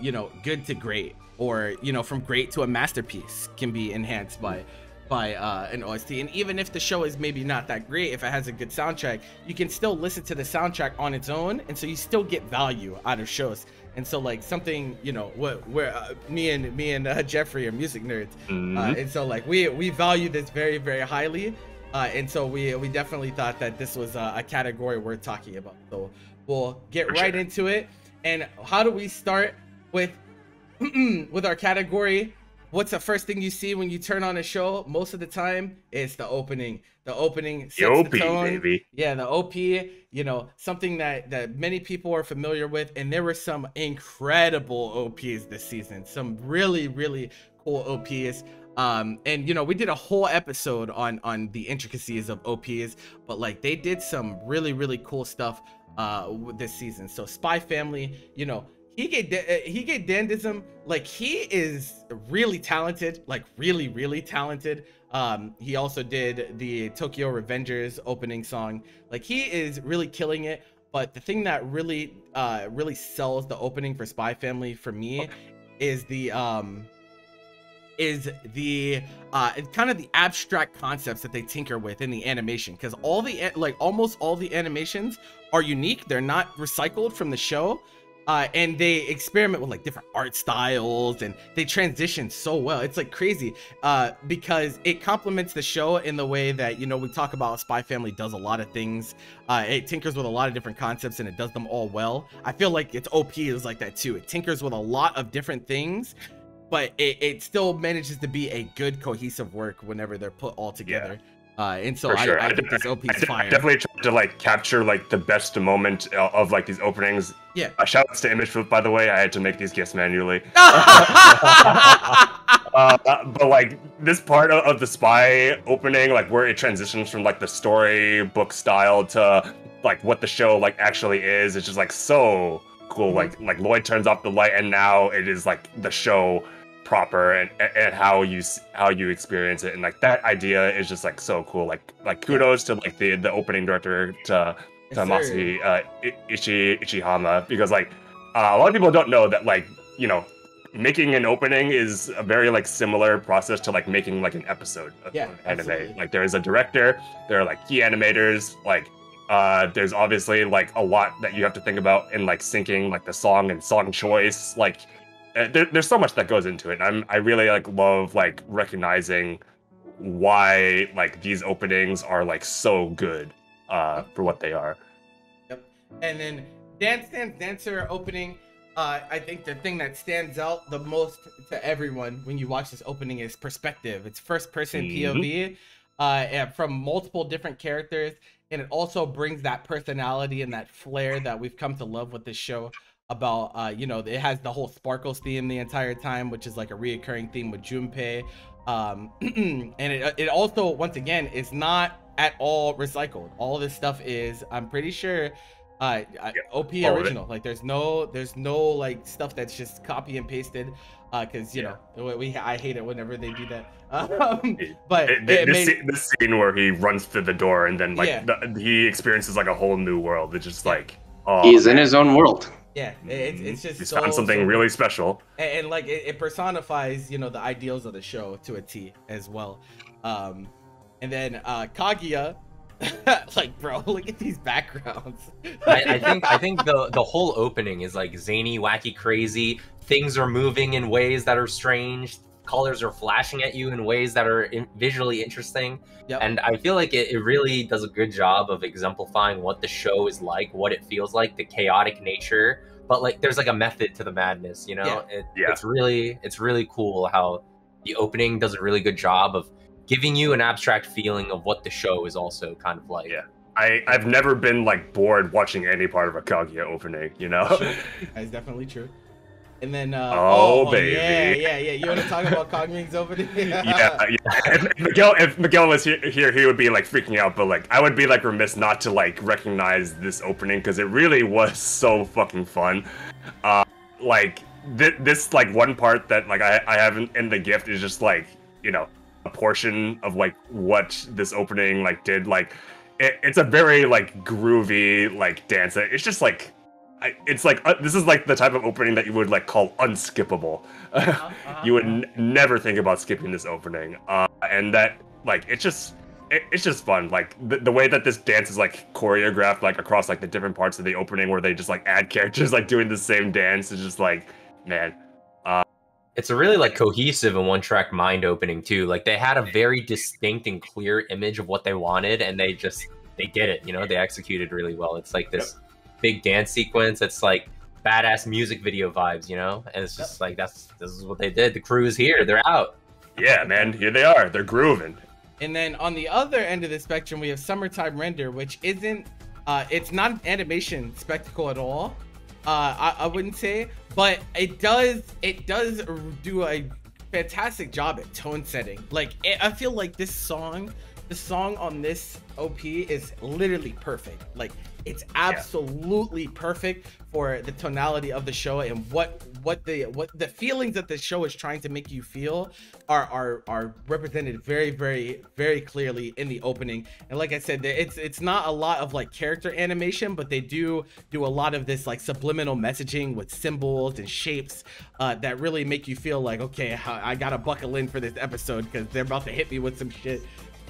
you know, good to great, or you know, from great to a masterpiece can be enhanced by an OST. And even if the show is maybe not that great, if it has a good soundtrack, you can still listen to the soundtrack on its own, and so you still get value out of shows. And so like something, you know, where me and Jeffrey are music nerds, and so like we value this very, very highly. And so we definitely thought that this was a category worth talking about. So we'll get right into it. And how do we start with with our category? What's the first thing you see when you turn on a show? Most of the time, it's the opening. The opening sets the tone. Baby. Yeah, the OP, you know, something that many people are familiar with. And there were some incredible OPs this season. Some really, really cool OPs. And you know, we did a whole episode on the intricacies of OPs, but like they did some really, really cool stuff this season. So Spy Family, you know, Hige Dandism, like he is really talented, like really talented. He also did the Tokyo Revengers opening song. Like he is really killing it. But the thing that really sells the opening for Spy Family for me is the kind of the abstract concepts that they tinker with in the animation, because almost all the animations are unique. They're not recycled from the show. And they experiment with like different art styles, and they transition so well. It's like crazy because it complements the show in the way that, you know, we talk about Spy Family does a lot of things. It tinkers with a lot of different concepts and it does them all well. I feel like its OP is like that too. It tinkers with a lot of different things, but it still manages to be a good cohesive work whenever they're put all together. Yeah. And so sure. I think this OP is fire. I definitely tried to like capture like the best moment of like these openings. Yeah. Shout outs to ImageFlip, by the way. I had to make these gifts manually. But like this part of the Spy opening, like where it transitions from like the storybook style to like what the show like actually is, it's just like so cool. Mm-hmm. Like Lloyd turns off the light, and now it is like the show proper, and how you experience it, and like that idea is just like so cool. Like kudos to like the opening director to Masi Ichihama, because like a lot of people don't know that, like, you know, making an opening is a very like similar process to like making like an episode of anime. Absolutely. Like there is a director, there are like key animators, like there's obviously like a lot that you have to think about in like syncing like the song and song choice. Like there's so much that goes into it. I really like love like recognizing why like these openings are like so good for what they are. Yep. And then Dance Dance Dancer opening, I think the thing that stands out the most to everyone when you watch this opening is perspective. It's first person POV from multiple different characters, and it also brings that personality and that flair that we've come to love with this show. About you know, it has the whole Sparkles theme the entire time, which is like a reoccurring theme with Junpei, and it also, once again, is not at all recycled. All this stuff is, I'm pretty sure, OP original. Like there's no like stuff that's just copy and pasted, because you know, I hate it whenever they do that. But this scene where he runs through the door and then like he experiences like a whole new world. It's just like, oh, he's in his own world. Yeah, it's just he's found something really special, and like it personifies, you know, the ideals of the show to a T as well. And then Kaguya, like, bro, look at these backgrounds. I think the whole opening is like zany, wacky, crazy. Things are moving in ways that are strange. Colors are flashing at you in ways that are visually interesting. Yep. And I feel like it really does a good job of exemplifying what the show is like, what it feels like, the chaotic nature. But like, there's like a method to the madness, you know? It's really cool how the opening does a really good job of giving you an abstract feeling of what the show is also kind of like. Yeah. I've never been like bored watching any part of a Kaguya opening, you know? That's definitely true. And then baby, yeah. You want to talk about Kogming's opening? yeah. If Miguel was here, he would be like freaking out. But like, I would be like remiss not to like recognize this opening because it really was so fucking fun. Like this like one part that like I have in the gift is just like, you know, a portion of like what this opening like did. Like it's a very like groovy like dance. It's just like. It's like this is like the type of opening that you would like call unskippable. You would never think about skipping this opening, and that like it's just fun. Like the way that this dance is like choreographed like across like the different parts of the opening, where they just like add characters like doing the same dance is just like, man. It's a really like cohesive and one-track mind opening too. Like they had a very distinct and clear image of what they wanted, and they did it. You know, they executed really well. It's like this big dance sequence. It's like badass music video vibes, you know, and it's just like this is what they did. The crew is here. They're out. Yeah, man, here they are. They're grooving. And then on the other end of the spectrum, we have Summertime Render, which isn't. It's not an animation spectacle at all. I wouldn't say, but it does do a fantastic job at tone setting. Like I feel like the song on this OP is literally perfect. Like it's absolutely perfect for the tonality of the show and what the feelings that the show is trying to make you feel are represented very, very, very clearly in the opening. And like I said, it's not a lot of like character animation, but they do a lot of this like subliminal messaging with symbols and shapes that really make you feel like, okay, I gotta buckle in for this episode because they're about to hit me with some shit.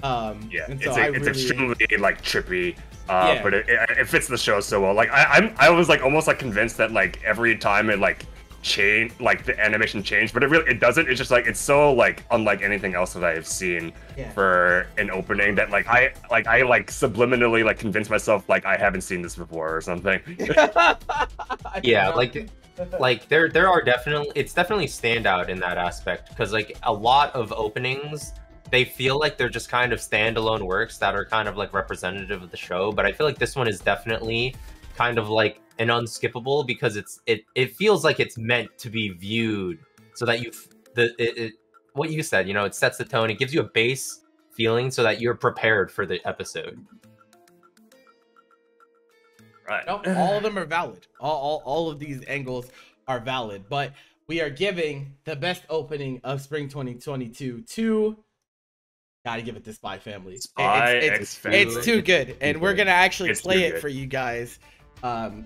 It's extremely like trippy, but it fits the show so well. Like I was like almost like convinced that like every time it like changed, like the animation changed, but it doesn't. It's just like it's so like unlike anything else that I've seen for an opening that like I subliminally like convinced myself like I haven't seen this before or something. Yeah, like there are definitely, it's definitely standout in that aspect because like a lot of openings, they feel like they're just kind of standalone works that are kind of like representative of the show, but I feel like this one is definitely kind of like an unskippable because it feels like it's meant to be viewed so that what you said, you know, it sets the tone, it gives you a base feeling so that you're prepared for the episode. Right. No, all of them are valid. All of these angles are valid, but we are giving the best opening of Spring 2022 to. Gotta give it to Spy Family. It's too good, and we're gonna actually play it for you guys,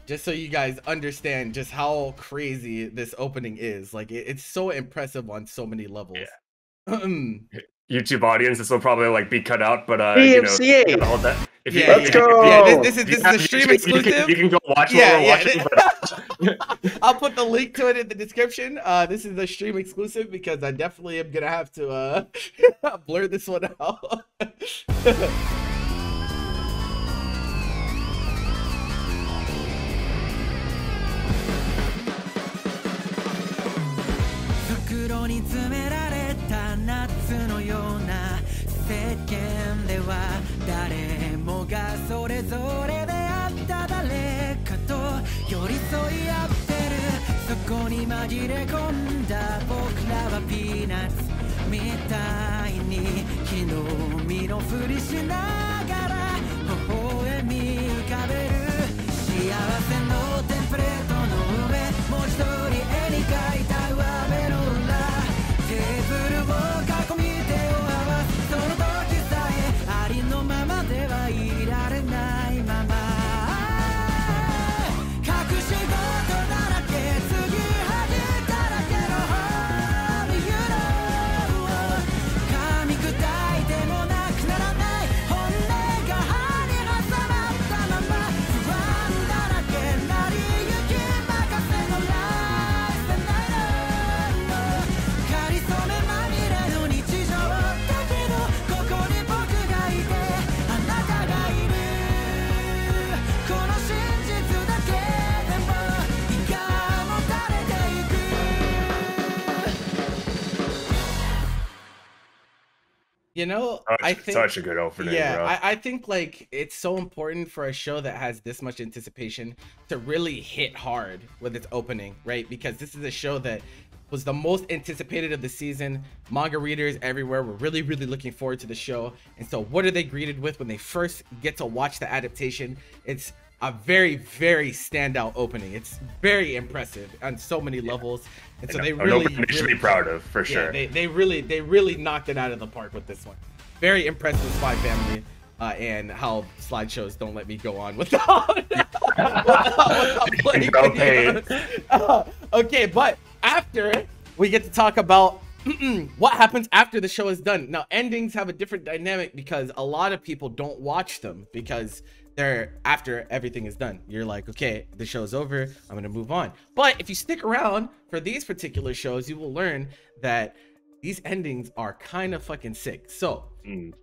just so you guys understand just how crazy this opening is. Like it's so impressive on so many levels. Yeah. YouTube audience, this will probably like be cut out, but BMCA. You know, all that. Let's go. Yeah, this is the stream exclusive. You can go watch what we're watching. But... I'll put the link to it in the description. This is the stream exclusive because I definitely am gonna have to blur this one out. You know, I think such a good opening. Yeah, bro. I think like it's so important for a show that has this much anticipation to really hit hard with its opening, right? Because this is a show that was the most anticipated of the season. Manga readers everywhere were really, really looking forward to the show. And so what are they greeted with when they first get to watch the adaptation? It's a very, very standout opening. It's very impressive on so many levels. And so they really should be proud of, for sure. They really knocked it out of the park with this one. Very impressed with Spy Family and how slideshows don't let me go on without playing videos. Okay, but after we get to talk about what happens after the show is done. Now, endings have a different dynamic because a lot of people don't watch them because after everything is done. You're like, okay, the show's over, I'm gonna move on. But if you stick around for these particular shows, you will learn that these endings are kind of fucking sick. So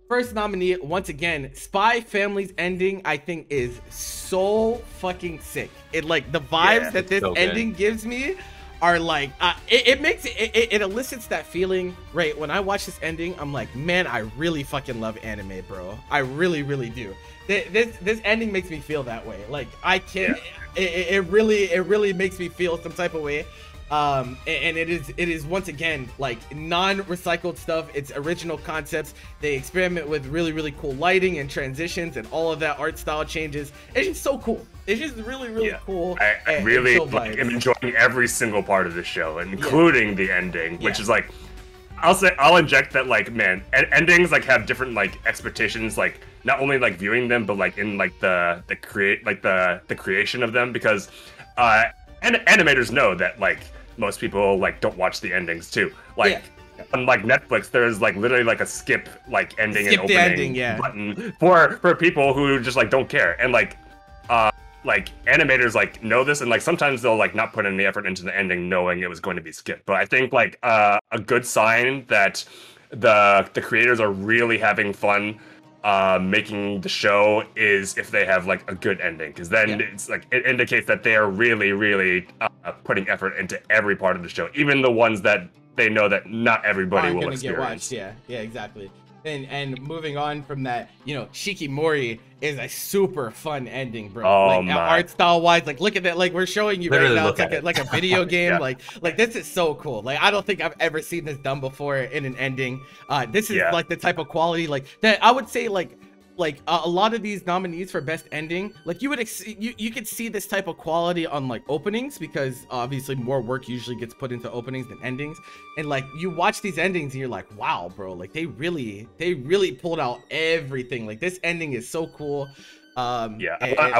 first nominee, once again, Spy Family's ending, I think is so fucking sick. It like the vibes that this ending gives me are like it elicits that feeling, right? When I watch this ending, I'm like, man, I really fucking love anime, bro. I really do. This ending makes me feel that way. Like I can't it really makes me feel some type of way. And it is once again like non-recycled stuff. It's original concepts. They experiment with really cool lighting and transitions and all of that art style changes. It's just so cool. It's just really cool. I really am enjoying every single part of the show, including the ending, which is like, I'll inject that, like, man, endings like have different like expectations, like not only like viewing them, but like in like the creation of them, because animators know that like most people like don't watch the endings too. Like on like Netflix, there's like literally like a skip like ending and opening button for people who just like don't care. And like animators like know this, and like sometimes they'll like not put any effort into the ending knowing it was going to be skipped. But I think like a good sign that the creators are really having fun making the show is if they have like a good ending, because then it's like it indicates that they are really putting effort into every part of the show, even the ones that they know that not everybody will experience. Yeah, exactly. And moving on from that, you know, Shikimori is a super fun ending, bro. Oh, like art style wise, like look at that, like we're showing you right now. It's like a video game. Like this is so cool. Like I don't think I've ever seen this done before in an ending. This is like the type of quality like that I would say like a lot of these nominees for best ending, like you could see this type of quality on like openings, because obviously more work usually gets put into openings than endings. And like you watch these endings and you're like, wow, bro, like they really pulled out everything. Like this ending is so cool. I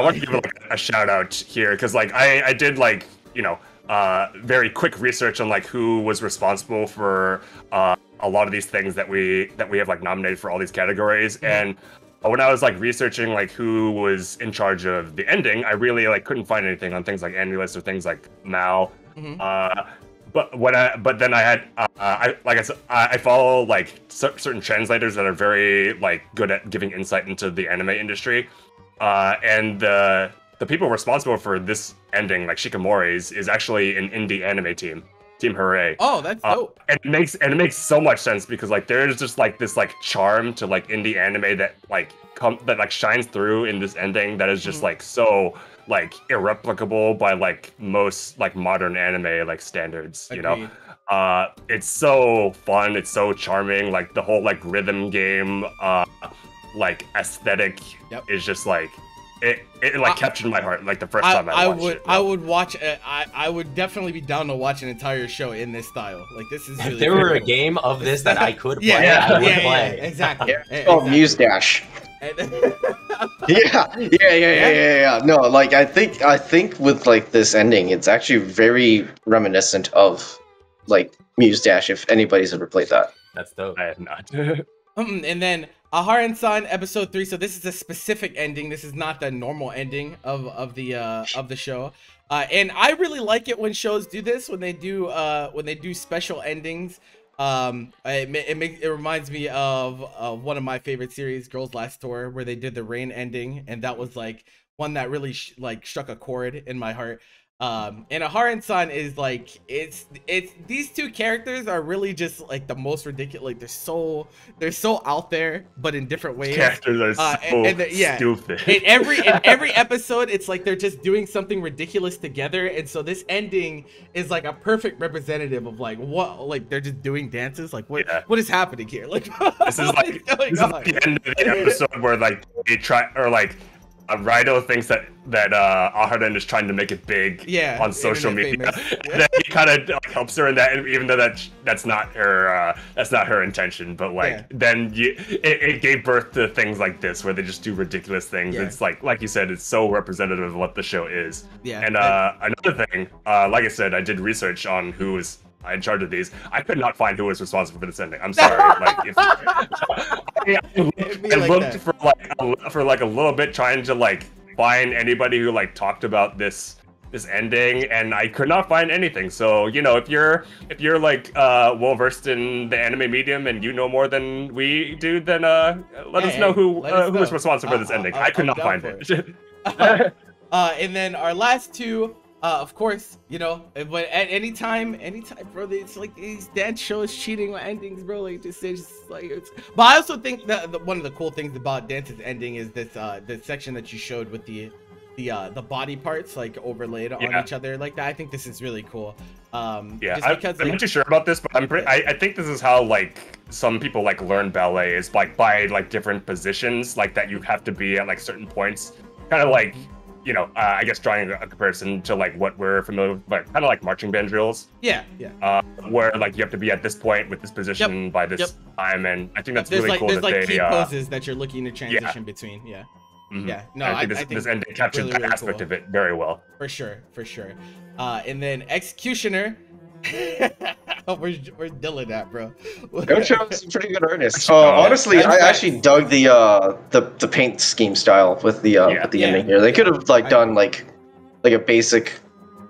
want to give like a shout out here, because like I did like, you know, very quick research on like who was responsible for a lot of these things that we have like nominated for all these categories. And when I was like researching like who was in charge of the ending, I really like couldn't find anything on things like Annulus or things like Mal. But then I had I follow like certain translators that are very like good at giving insight into the anime industry, and the people responsible for this ending, like Shikimori's, is actually an indie anime team. Team Hooray. Oh, that's dope. And it makes so much sense, because like there's just like this like charm to like indie anime that like shines through in this ending that is just like so like irreplicable by like most like modern anime like standards. You know, it's so fun, it's so charming. Like the whole like rhythm game like aesthetic is just like it like captured my heart like the first time I watched it. I would watch I would definitely be down to watch an entire show in this style. Like this is really if there were a game of this that I could play, I would play. Exactly. Oh, Muse Dash. Yeah. No, like I think with like this ending, it's actually very reminiscent of like Muse Dash, if anybody's ever played that. That's dope. I have not. And then Aharen-san episode 3. So this is a specific ending. This is not the normal ending of the show. And I really like it when shows do this, when they do special endings. It reminds me of one of my favorite series, Girls Last Tour, where they did the rain ending, and that was like one that really struck a chord in my heart. And Aharen-san is like it's these two characters are really just like the most ridiculous. Like they're so out there, but in different ways. Characters are so stupid. In every episode, it's like they're just doing something ridiculous together, and so this ending is like a perfect representative of like what, like they're just doing dances. Like what is happening here? Like this is like the end of the episode where like they try, or like Raido thinks that Aharen is trying to make it big on social media. And then he kind of like helps her in that, even though that's not her intention. But like then it gave birth to things like this where they just do ridiculous things. It's like you said, it's so representative of what the show is. And another thing, like I said, I did research on who was in charge of these. I could not find who was responsible for this ending. I'm sorry. Like, I looked for like a little bit, trying to like find anybody who like talked about this ending, and I could not find anything. So you know, if you're like well versed in the anime medium and you know more than we do, then let us know who was responsible for this ending. I could not find it. And then our last two, of course, you know, but at any time, bro, it's like these dance shows cheating on endings, bro. Like it's just like it's. But I also think that one of the cool things about Dance's ending is this the section that you showed with the body parts like overlaid on each other like that. I think this is really cool. I'm not too sure about this, but I think this is how like some people like learn ballet, is like by like different positions like that you have to be at like certain points, kind of like, you know, I guess drawing a comparison to like what we're familiar with, but kind of like marching band drills. Where like you have to be at this point with this position by this time, and I think that's really cool. There's like key poses that you're looking to transition between. Yeah, no, I think this ending captured that aspect of it very well. For sure. And then Executioner. Where's Dylan at, bro? Don't show some pretty good artists. Honestly, I actually dug the paint scheme style with the ending here. They could have like done like a basic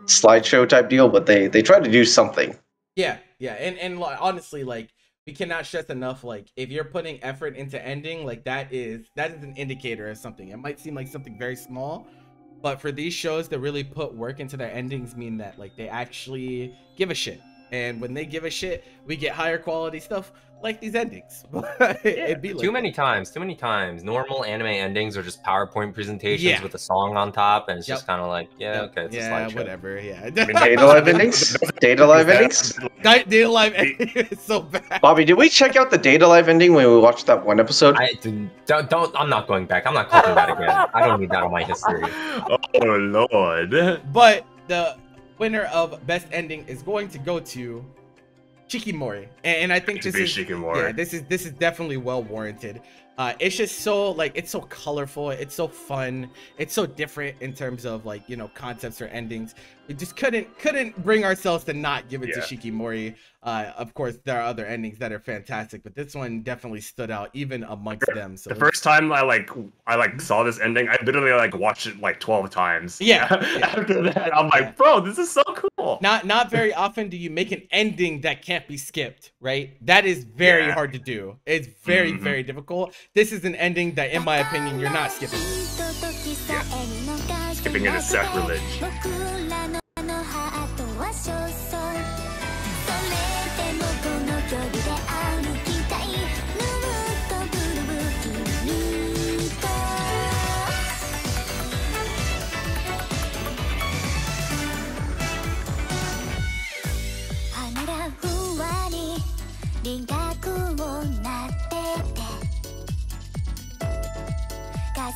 slideshow type deal, but they tried to do something. Yeah, and honestly, like, we cannot stress enough, like, if you're putting effort into ending, like, that is an indicator of something. It might seem like something very small, but for these shows to really put work into their endings mean that, like, they actually give a shit. And when they give a shit, we get higher quality stuff like these endings. It'd be like too many times. Normal anime endings are just PowerPoint presentations with a song on top, and it's just kind of like, okay, it's a slideshow. Whatever. Data Live endings. Data Live endings is so bad. Bobby, did we check out the Data Live ending when we watched that one episode? I didn't. Don't. I'm not going back. I'm not clicking that again. I don't need that on my history. Oh Lord. But the winner of best ending is going to go to Shikimori, and I think this is definitely well warranted. It's just so, like, it's so colorful, it's so fun, it's so different in terms of, like, you know, concepts or endings. We just couldn't bring ourselves to not give it to Shikimori. Of course, there are other endings that are fantastic, but this one definitely stood out even amongst them. So the first time I saw this ending, I literally like watched it like 12 times. After that, I'm like, bro, this is so cool. Not very often do you make an ending that can't be skipped, right? That is very hard to do. It's very very difficult. This is an ending that, in my opinion, you're not skipping. Skipping it is sacrilege.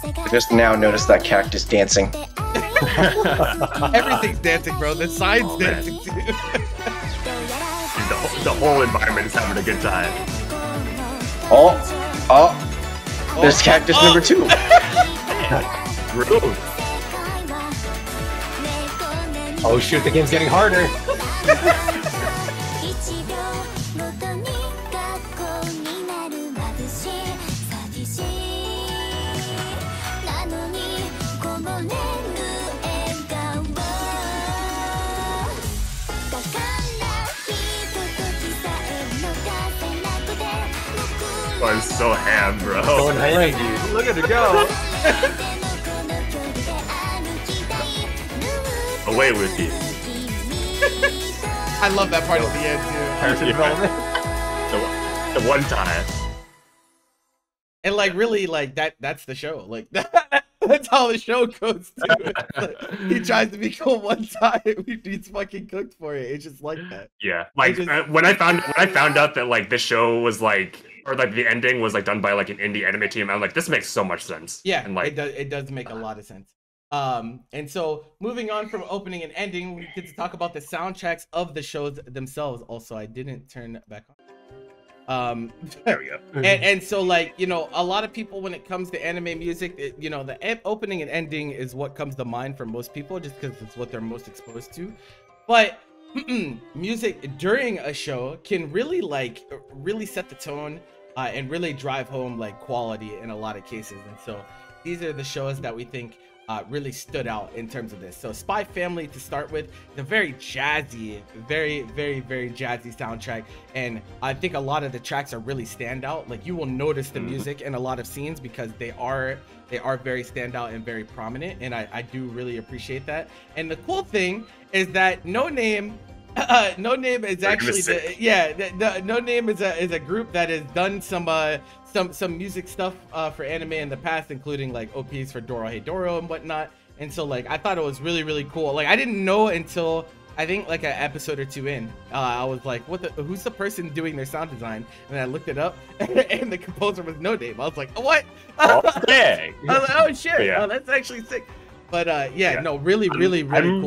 I just now noticed that cactus dancing. Everything's dancing, bro. The sign's dancing too. The whole environment is having a good time. There's cactus number 2. Rude. Oh shoot, the game's getting harder. I'm so ham, bro. Going ham, dude. Look at it go. Away with you. I love that part at the end too. The one time. And like, really, like, that's the show. Like, that's how the show goes too. Like, he tries to be cool one time, he's fucking cooked for it. It's just like that. Yeah, like when I found out that like this show was like, or like the ending was like done by like an indie anime team, I'm like, this makes so much sense. Yeah, and like it does make a lot of sense. And so moving on from opening and ending, we get to talk about the soundtracks of the shows themselves. Also, I didn't turn that back on. There we go. and so, like, you know, a lot of people, when it comes to anime music, you know, the opening and ending is what comes to mind for most people, just because it's what they're most exposed to. But music during a show can really set the tone, and really drive home like quality in a lot of cases. And so these are the shows that we think really stood out in terms of this. So Spy Family, to start with, the very jazzy, very jazzy soundtrack, and I think a lot of the tracks are really standout. Like, you will notice the music in a lot of scenes because they are very standout and very prominent, and I do really appreciate that. And the cool thing is that No Name is actually No Name is a group that has done some music stuff for anime in the past, including like OPs for Dorohedoro and whatnot. And so like I thought it was really cool. Like, I didn't know until I think like an episode or two in, I was like, who's the person doing their sound design? And I looked it up, and the composer was No Name. I was like, what? Oh, dang. I was like, oh shit, oh, that's actually sick. But no, really cool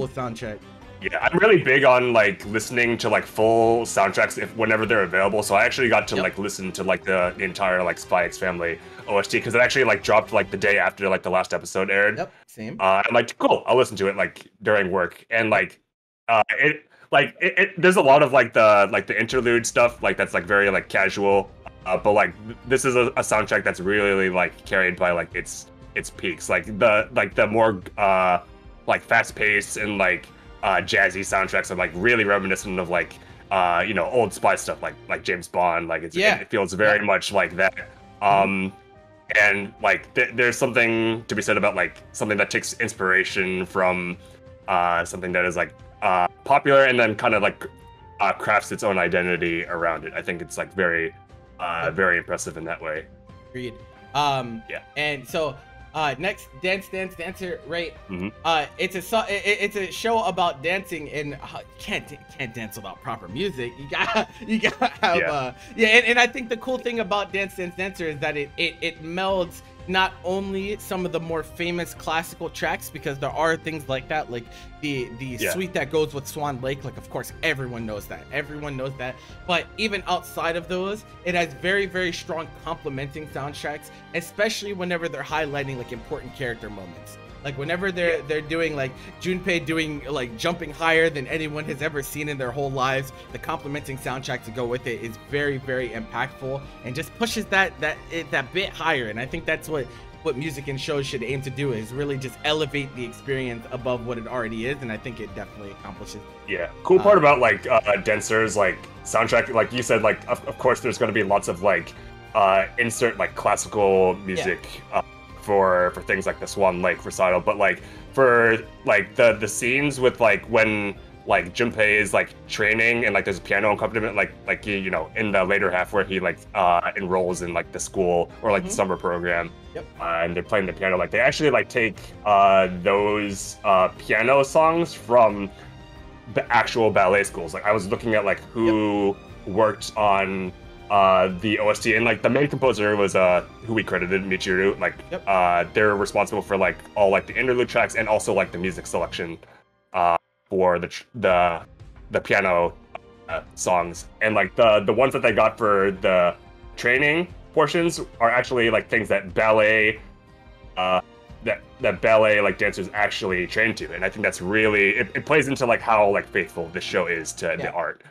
soundtrack. Yeah, I'm really big on like listening to like full soundtracks whenever they're available. So I actually got to like listen to like the entire like Spy X Family OST because it actually like dropped like the day after like the last episode aired. Yep, same. I'm like, cool, I'll listen to it like during work, and like there's a lot of like the interlude stuff like that's like very like casual, but like this is a soundtrack that's really like carried by like its peaks, like the more like fast paced and like jazzy soundtracks are like really reminiscent of like old spy stuff like James Bond. Like it feels very much like that. And like there's something to be said about like something that takes inspiration from something that is like popular and then kind of like crafts its own identity around it. I think it's like very impressive in that way. Agreed. And so next, Dancer, right? It's a show about dancing, and can't dance without proper music. You gotta have and I think the cool thing about Dancer is that it melds not only some of the more famous classical tracks, because there are things like that, like the suite that goes with Swan Lake, like of course everyone knows that, but even outside of those, it has very strong complementing soundtracks, especially whenever they're highlighting like important character moments. Like whenever they're doing like Junpei doing like jumping higher than anyone has ever seen in their whole lives, the complementing soundtrack to go with it is very impactful and just pushes that bit higher. And I think that's what music and shows should aim to do, is really just elevate the experience above what it already is, and I think it definitely accomplishes. Yeah, cool part about like Dancer's like soundtrack, like you said, like of course there's going to be lots of like insert like classical music. For things like the Swan Lake recital, but like for like the scenes with like when like Junpei is like training and like there's a piano accompaniment, like in the later half where he like enrolls in like the school or like the summer program, and they're playing the piano, like they actually like take those piano songs from the actual ballet schools. Like I was looking at like who worked on the OST, and like the main composer was who we credited, Michiru. Like they're responsible for like all like the interlude tracks and also like the music selection for the piano songs. And like the ones that they got for the training portions are actually like things that ballet that ballet like dancers actually train to, and I think that's really it plays into like how like faithful this show is to the art.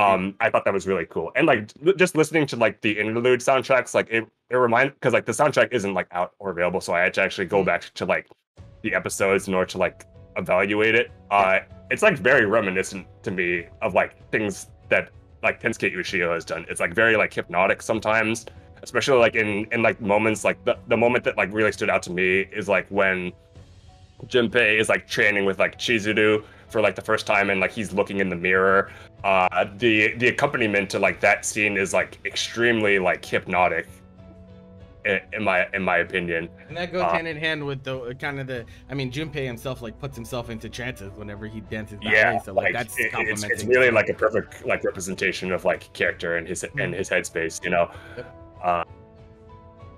I thought that was really cool, and like just listening to like the interlude soundtracks, like it reminds, because like the soundtrack isn't like out or available, so I had to actually go back to like the episodes in order to like evaluate it. It's like very reminiscent to me of like things that like Tensuke Uchiha has done. It's like very like hypnotic sometimes, especially like in like moments like the moment that like really stood out to me is like when Junpei is like training with like Chizuru for like the first time, and like he's looking in the mirror. The accompaniment to like that scene is like extremely like hypnotic, in my opinion. And that goes hand in hand with the kind of Junpei himself like puts himself into trances whenever he dances ballet. Yeah, so like that's it's really like a perfect like representation of like character and his headspace, you know.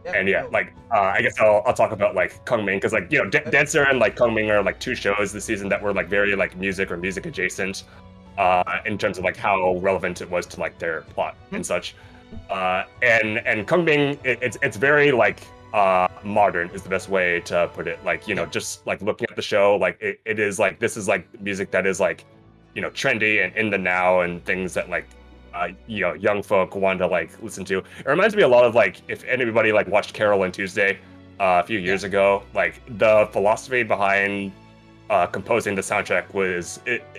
And like I guess I'll talk about like Kungming, because like Dancer and like Kungming are like two shows this season that were like very like music adjacent in terms of like how relevant it was to like their plot and such. And Kungming, it's very like modern is the best way to put it. Like just like looking at the show, like it is like this is like music that is like trendy and in the now, and things that like young folk want to like listen to. It reminds me a lot of like if anybody like watched Carol and Tuesday a few years ago. Like the philosophy behind composing the soundtrack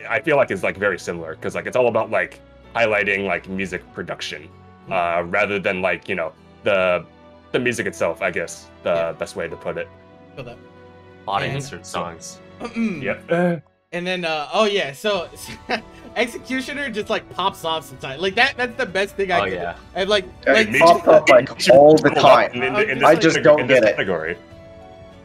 I feel like is like very similar because like it's all about like highlighting like music production rather than like the music itself. I guess the best way to put it. Feel that. A lot of insert songs. Yep. And then so Executioner just like pops off sometimes. Like that's the best thing I can do. And like pops up like all the time. I just don't get it. Category.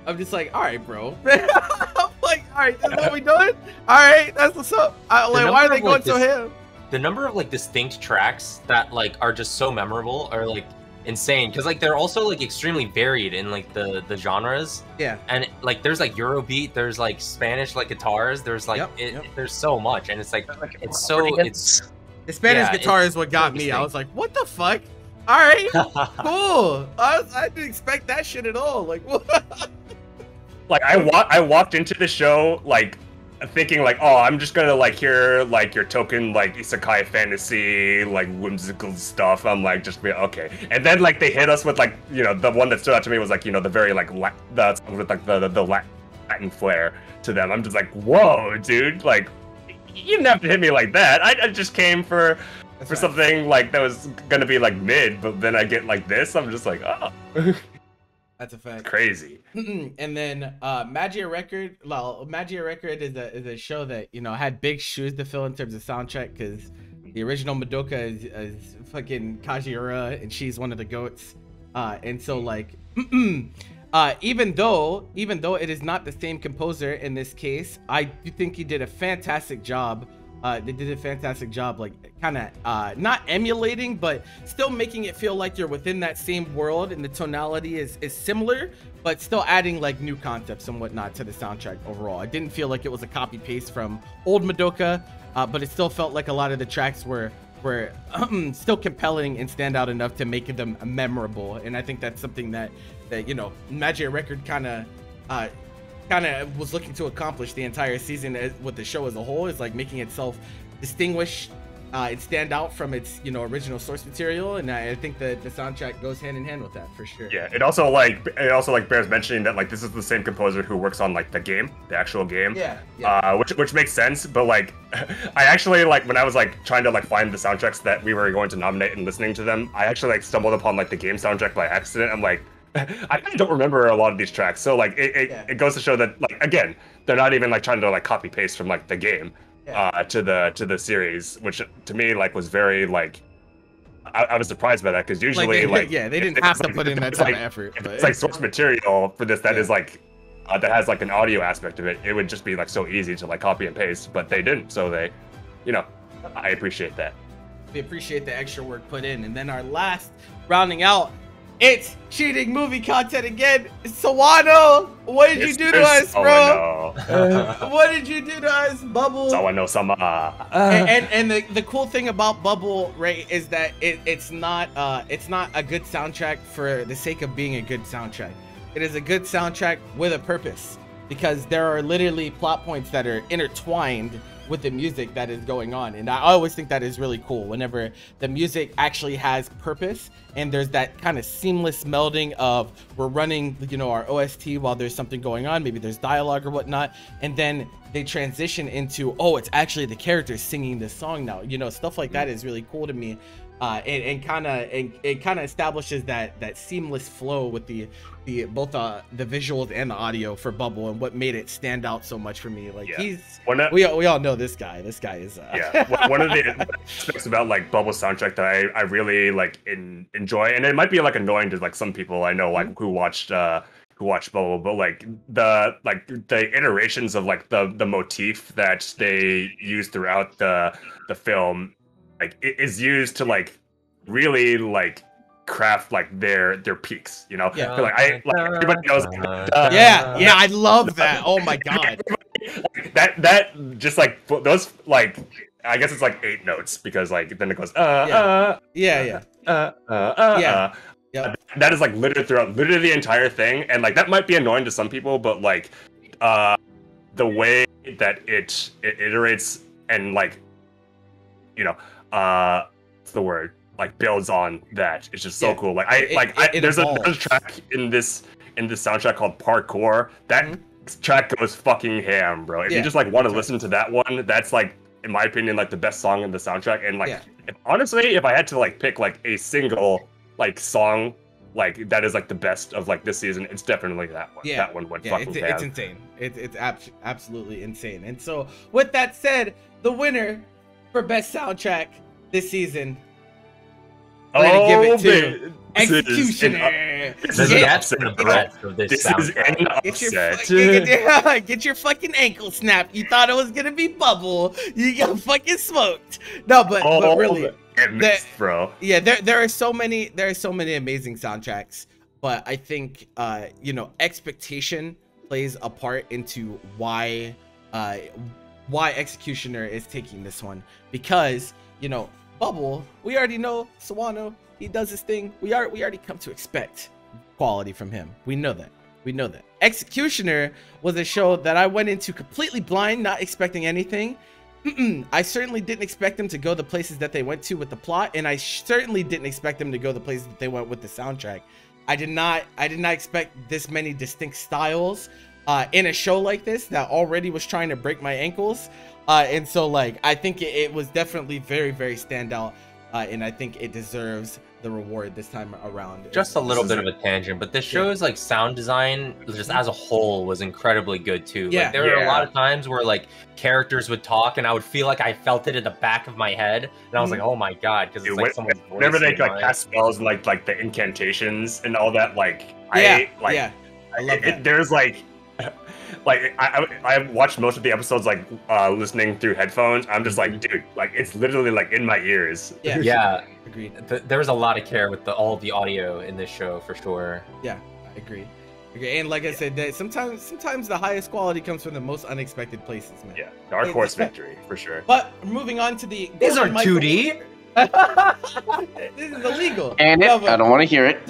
I'm just like, all right, bro. I'm like, all right, that's what we doing? All right, that's what's up. Like, why are they going so ham? The number of like distinct tracks that like are just so memorable are like insane because like they're also like extremely varied in like the genres. Yeah. And like there's like Eurobeat, there's like Spanish like guitars, there's like there's so much, and it's like it's the Spanish guitar is what got me. I was like, what the fuck? All right, cool. I didn't expect that shit at all. Like what? Like I walked into the show like thinking like, oh, I'm just gonna like hear like your token like isekai fantasy like whimsical stuff. I'm like just be okay, and then like they hit us with like the one that stood out to me was like the very like with like the Latin flair to them. I'm just like, whoa, dude, like you didn't have to hit me like that. I just came for something like that was gonna be like mid, but then I get like this. I'm just like, oh. That's a fact. Crazy. And then Magia Record. Well, Magia Record is a show that had big shoes to fill in terms of soundtrack because the original Madoka is fucking Kajiura and she's one of the goats. And so like, even though it is not the same composer in this case, I do think he did a fantastic job. They did a fantastic job, like kind of not emulating, but still making it feel like you're within that same world, and the tonality is similar, but still adding like new concepts and whatnot to the soundtrack overall. I didn't feel like it was a copy paste from old Madoka, but it still felt like a lot of the tracks were still compelling and stand out enough to make them memorable. And I think that's something that Magia Record kind of was looking to accomplish the entire season with the show as a whole, is like making itself distinguish and stand out from its original source material, and I think that the soundtrack goes hand in hand with that for sure. Yeah, it also bears mentioning that like this is the same composer who works on like the actual game. Yeah. Which makes sense, but like I actually like when I was like trying to like find the soundtracks that we were going to nominate and listening to them, I actually like stumbled upon like the game soundtrack by accident. I'm like, I kind of don't remember a lot of these tracks, so like it goes to show that like again they're not even like trying to like copy paste from like the game to the series, which to me like was very like I was surprised by that because usually they didn't have to put in that type of effort. If it's like source material for this that is like that has like an audio aspect of it, it would just be like so easy to like copy and paste, but they didn't, so they I appreciate that. We appreciate the extra work put in. And then our last rounding out, it's cheating movie content again. Sawano, what did you do to us, bro? What did you do to us, Bubble? Sawano-sama. And the cool thing about Bubble, right, is that it's not a good soundtrack for the sake of being a good soundtrack. It is a good soundtrack with a purpose, because there are literally plot points that are intertwined with the music that is going on, and I always think that is really cool whenever the music actually has purpose and there's that kind of seamless melding of we're running our OST while there's something going on, maybe there's dialogue or whatnot, and then they transition into, oh, it's actually the characters singing this song now. Stuff like that is really cool to me. It kind of establishes that seamless flow with both the visuals and the audio for Bubble, and what made it stand out so much for me. Like we all know this guy. This guy is one of the aspects about like Bubble's soundtrack that I really like enjoy, and it might be like annoying to like some people I know like who watched Bubble, but like the iterations of like the motif that they use throughout the film, like it is used to like really like craft like their peaks, like everybody knows I love that. Oh my god. that just like those like I guess it's like 8 notes, because like then it goes that is like littered throughout literally the entire thing, and like that might be annoying to some people, but like the way that it iterates and like what's the word? Like builds on that. It's just so cool. Like there's a track in this soundtrack called Parkour. That track goes fucking ham, bro. If you just like want to listen to that one, that's like, in my opinion, like the best song in the soundtrack. And like, honestly, if I had to like pick like a single like song like that is like the best of like this season, it's definitely that one. That one went fucking ham. It's insane. It's absolutely insane. And so with that said, the winner for best soundtrack this season, we're gonna give it to Executioner. This is an upset. Get your fucking ankle snapped. You thought it was gonna be Bubble. You got fucking smoked. No, but really, bro. Yeah, there are so many amazing soundtracks, but I think expectation plays a part into why Executioner is taking this one, because Bubble, we already know Sawano, he does his thing. We already come to expect quality from him. We know that. Executioner was a show that I went into completely blind, not expecting anything. I certainly didn't expect them to go the places that they went to with the plot, and I certainly didn't expect them to go the places that they went with the soundtrack. I did not expect this many distinct styles in a show like this that already was trying to break my ankles. And so like I think it was definitely very, very standout, and I think it deserves the reward this time around. Just a little bit of a tangent, but this show's like sound design just as a whole was incredibly good too. Like there were a lot of times where like characters would talk and I would feel like I felt it in the back of my head, and I was like, oh my god, because it's like someone's voice. Whenever they like cast spells and like the incantations and all that, I love that. There's like I watched most of the episodes like listening through headphones. I'm just like, dude, like it's literally like in my ears. Yeah. Agreed. There was a lot of care with all of the audio in this show for sure. Yeah, I agree. And like I said, sometimes the highest quality comes from the most unexpected places, man. Yeah, dark horse victory for sure. But moving on to the these are 2D. This is illegal. And I don't want to hear it.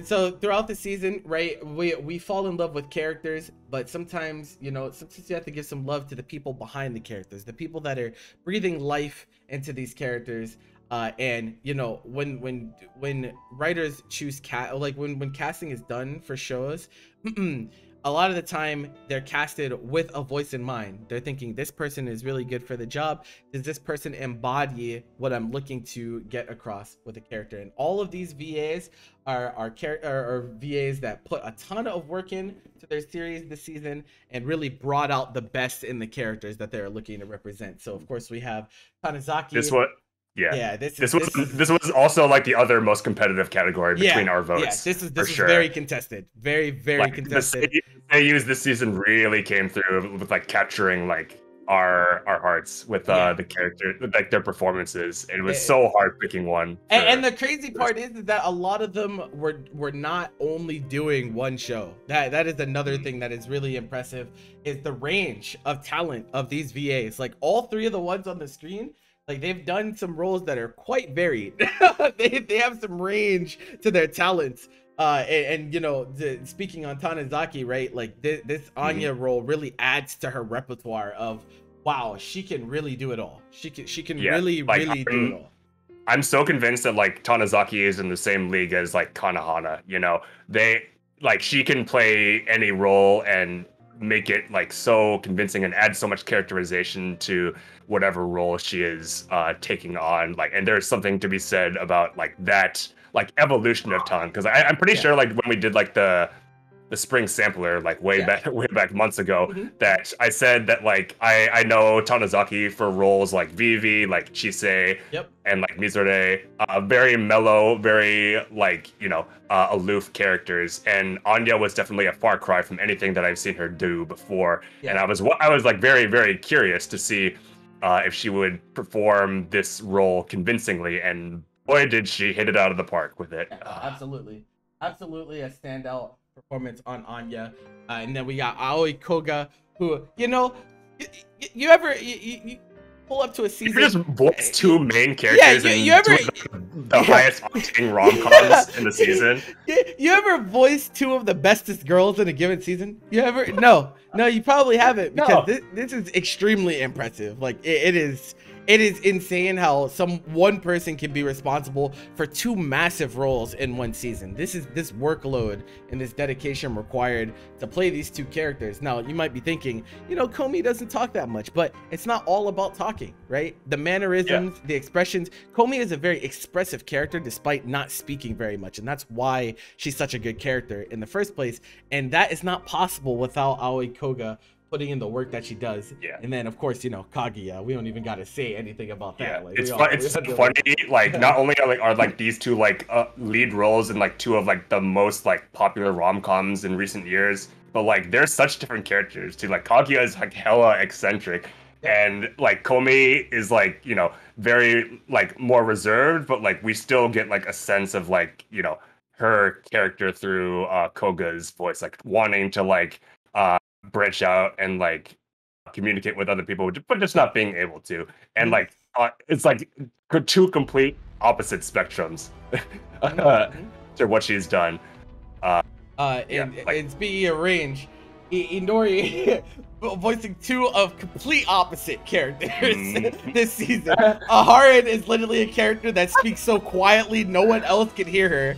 So throughout the season, right, we fall in love with characters, but sometimes you have to give some love to the people behind the characters, the people that are breathing life into these characters. And when writers choose when casting is done for shows, a lot of the time they're casted with a voice in mind. They're thinking this person is really good for the job. Does this person embody what I'm looking to get across with a character? And all of these VAs are VAs that put a ton of work in to their series this season and really brought out the best in the characters that they're looking to represent. So of course we have Tanizaki. This was also like the other most competitive category between our votes. This is very contested, very contested. They used this season really came through with like capturing like our hearts with the character, like their performances. It was so hard picking one. And the crazy part is that a lot of them were not only doing one show. That is another thing that is really impressive, is the range of talent of these VAs. Like all three of the ones on the screen, like they've done some roles that are quite varied. they have some range to their talents. And speaking on Tanizaki, right? Like this Anya role really adds to her repertoire of, wow, she can really do it all. She can really do it all. I'm so convinced that like Tanizaki is in the same league as like Kanahana. She can play any role and make it like so convincing and add so much characterization to whatever role she is taking on. Like, and there's something to be said about like that like evolution of talent, because I'm pretty sure like when we did like the spring sampler like way back months ago, that I said that like I know Tanizaki for roles like Vivi, like Chisei, and like Mizore, very mellow, very like aloof characters, and Anya was definitely a far cry from anything that I've seen her do before. And I was like very, very curious to see if she would perform this role convincingly, and boy did she hit it out of the park with it. Absolutely a standout performance on Anya. And then we got Aoi Koga, who you pull up to a season. You just voice two main characters the highest octane rom-coms in the season. You ever voice two of the bestest girls in a given season? You ever? No, you probably haven't, because this is extremely impressive. Like it is it is insane how one person can be responsible for 2 massive roles in one season. This workload and this dedication required to play these 2 characters. Now, you might be thinking, you know, Komi doesn't talk that much, but it's not all about talking, right? The mannerisms, the expressions. Komi is a very expressive character despite not speaking very much, and that's why she's such a good character in the first place. And that is not possible without Aoi Koga putting in the work that she does. And then of course, you know, Kaguya, we don't even got to say anything about that. Like, it's funny, like not only are like these 2 like lead roles in like 2 of like the most like popular rom-coms in recent years, but like they're such different characters too. Like Kaguya is like hella eccentric, and like Komi is like, you know, very like more reserved, but like we still get like a sense of like, you know, her character through Koga's voice, like wanting to like branch out and like communicate with other people, but just not being able to. And like it's like 2 complete opposite spectrums to what she's done. And speaking of range, Inori voicing 2 of complete opposite characters this season. Harin is literally a character that speaks so quietly no one else can hear her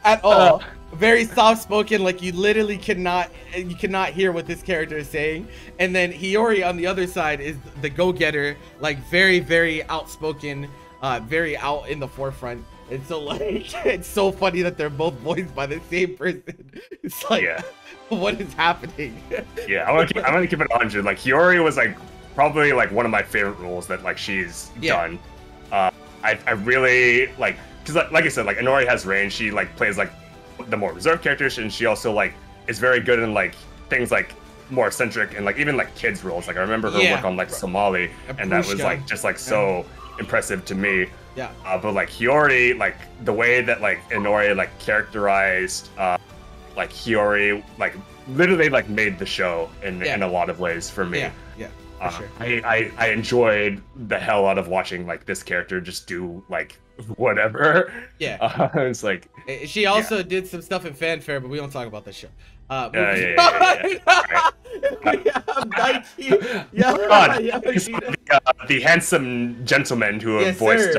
at all. Very soft-spoken, like you literally cannot hear what this character is saying. And then Hiyori on the other side is the go-getter, like very, very outspoken, very out in the forefront. And so like it's so funny that they're both voiced by the same person. It's like, what is happening? I'm gonna keep it 100. Like Hiyori was like probably like one of my favorite roles that like she's done. I really like, because like I said, like Inori has range. She like plays like the more reserved characters, and she also like is very good in like things like more eccentric and like even like kids roles. Like I remember her work on like Somali, and that was like just like so impressive to me. But like Hiyori, like the way that like Inori like characterized like Hiyori, like literally like made the show in a lot of ways for me. For sure. I enjoyed the hell out of watching like this character just do like whatever. It's like she also did some stuff in Fanfare, but we don't talk about that show. The handsome gentlemen who have voiced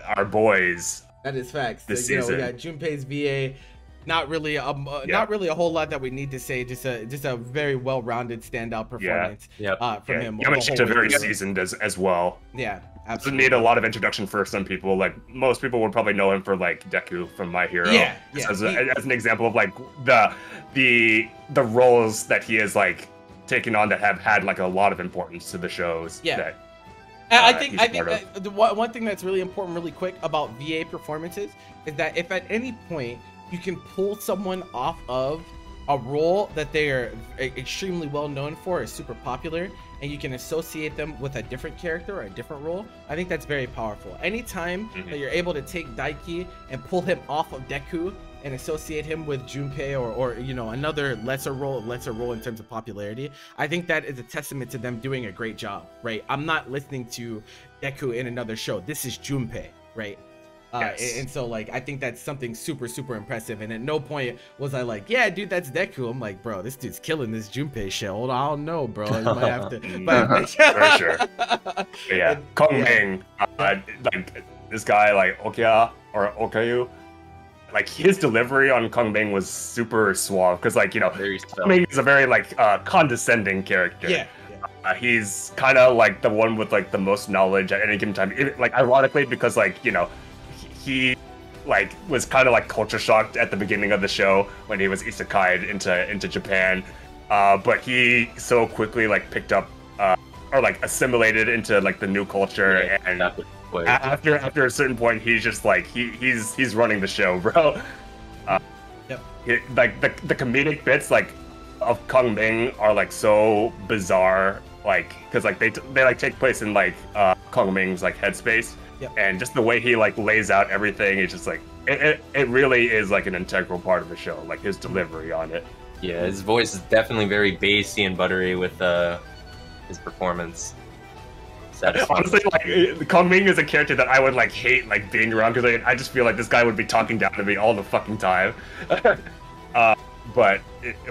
our boys. That is facts. This season. We got Junpei's VA. Not really a whole lot that we need to say. Just a very well-rounded standout performance from him. Yamashita very seasoned as well. Absolutely. Doesn't need a lot of introduction for some people. Like most people would probably know him for like Deku from My Hero. As an example of like the roles that he has like taken on that have had like a lot of importance to the shows. I think the one thing that's really important, really quick about VA performances is that if at any point you can pull someone off of a role that they are extremely well known for, is super popular, and you can associate them with a different character or a different role, I think that's very powerful. Anytime that you're able to take Daiki and pull him off of Deku and associate him with Junpei or you know, another lesser role in terms of popularity, I think that is a testament to them doing a great job, right? I'm not listening to Deku in another show. This is Junpei, right? And so like I think that's something super impressive, and at no point was I like, yeah dude, that's Deku. I'm like, bro, this dude's killing this Junpei shit. Hold on, I don't know, bro, you might have to for sure. Kongming, like this guy like Okia or Okayu, like his delivery on Kongming was super suave, because like, you know, Kongming is a very like condescending character. He's kind of like the one with like the most knowledge at any given time, like ironically, because like, you know, he like was kind of like culture shocked at the beginning of the show when he was isekai'd into Japan, but he so quickly like picked up or like assimilated into like the new culture, and after a certain point he's just like he's running the show, bro. Like the comedic bits like of Kongming are like so bizarre, like because like they like take place in like Kongming's like headspace. And just the way he like lays out everything, it's just like it really is like an integral part of the show, like his delivery on it. His voice is definitely very bassy and buttery with his performance. Honestly, like Kongming is a character that I would like hate like being around, because I just feel like this guy would be talking down to me all the fucking time. But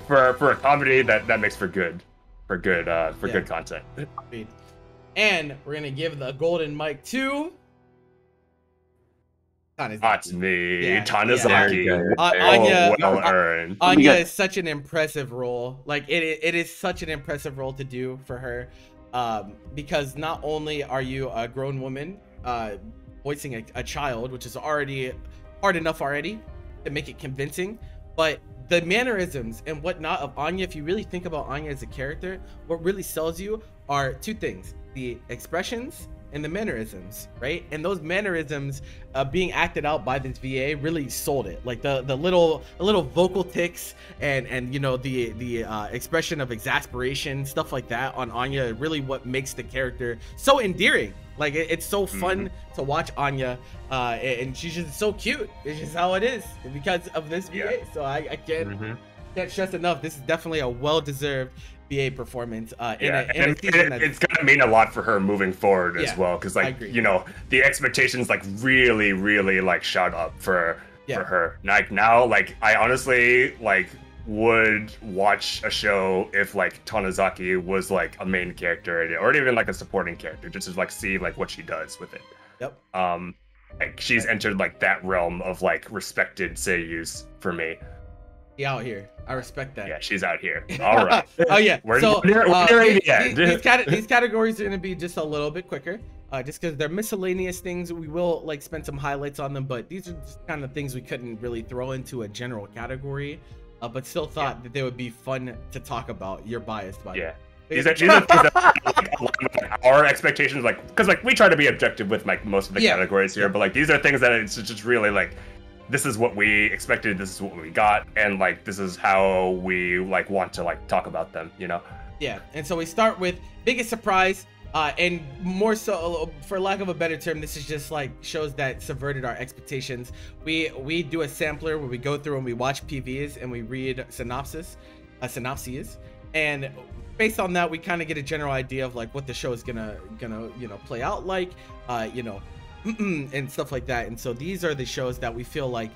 for a comedy, that makes for good content. And we're gonna give the golden mic to Tanizaki. That's me, yeah, Tanizaki. Yeah. Anya, well earned. Anya is such an impressive role. Like it is such an impressive role to do for her, because not only are you a grown woman voicing a child, which is already hard enough already to make it convincing, but the mannerisms and whatnot of Anya, if you really think about Anya as a character, what really sells you are two things: the expressions and the mannerisms, right? And those mannerisms being acted out by this VA really sold it. Like the little vocal ticks and you know the expression of exasperation, stuff like that on Anya, really what makes the character so endearing. Like it's so fun to watch Anya, and she's just so cute. It's just how it is because of this VA. So I can't stress enough. This is definitely a well-deserved VA performance. It's gonna mean a lot for her moving forward as well, because like you know the expectations like really like shot up for her. Like now, like I honestly like would watch a show if like Tanizaki was like a main character or even like a supporting character, just to like see like what she does with it. Yep. Like she's entered like that realm of like respected seiyus for me. Out here, I respect that. Yeah, she's out here. All right. Oh yeah. We're so nearing the end. These categories are gonna be just a little bit quicker, just because they're miscellaneous things. We will like spend some highlights on them, but these are just kind of things we couldn't really throw into a general category, but still thought that they would be fun to talk about. You're biased by it. These are things that like, our expectations, like because like we try to be objective with like most of the categories here, but like these are things that it's just really like, this is what we expected, this is what we got, and like this is how we like want to like talk about them, you know? Yeah, and so we start with biggest surprise, and more so, for lack of a better term, this is just like shows that subverted our expectations. We do a sampler where we go through and we watch PVs and we read synopses, and based on that we kind of get a general idea of like what the show is gonna you know play out like, you know, and stuff like that. And so these are the shows that we feel like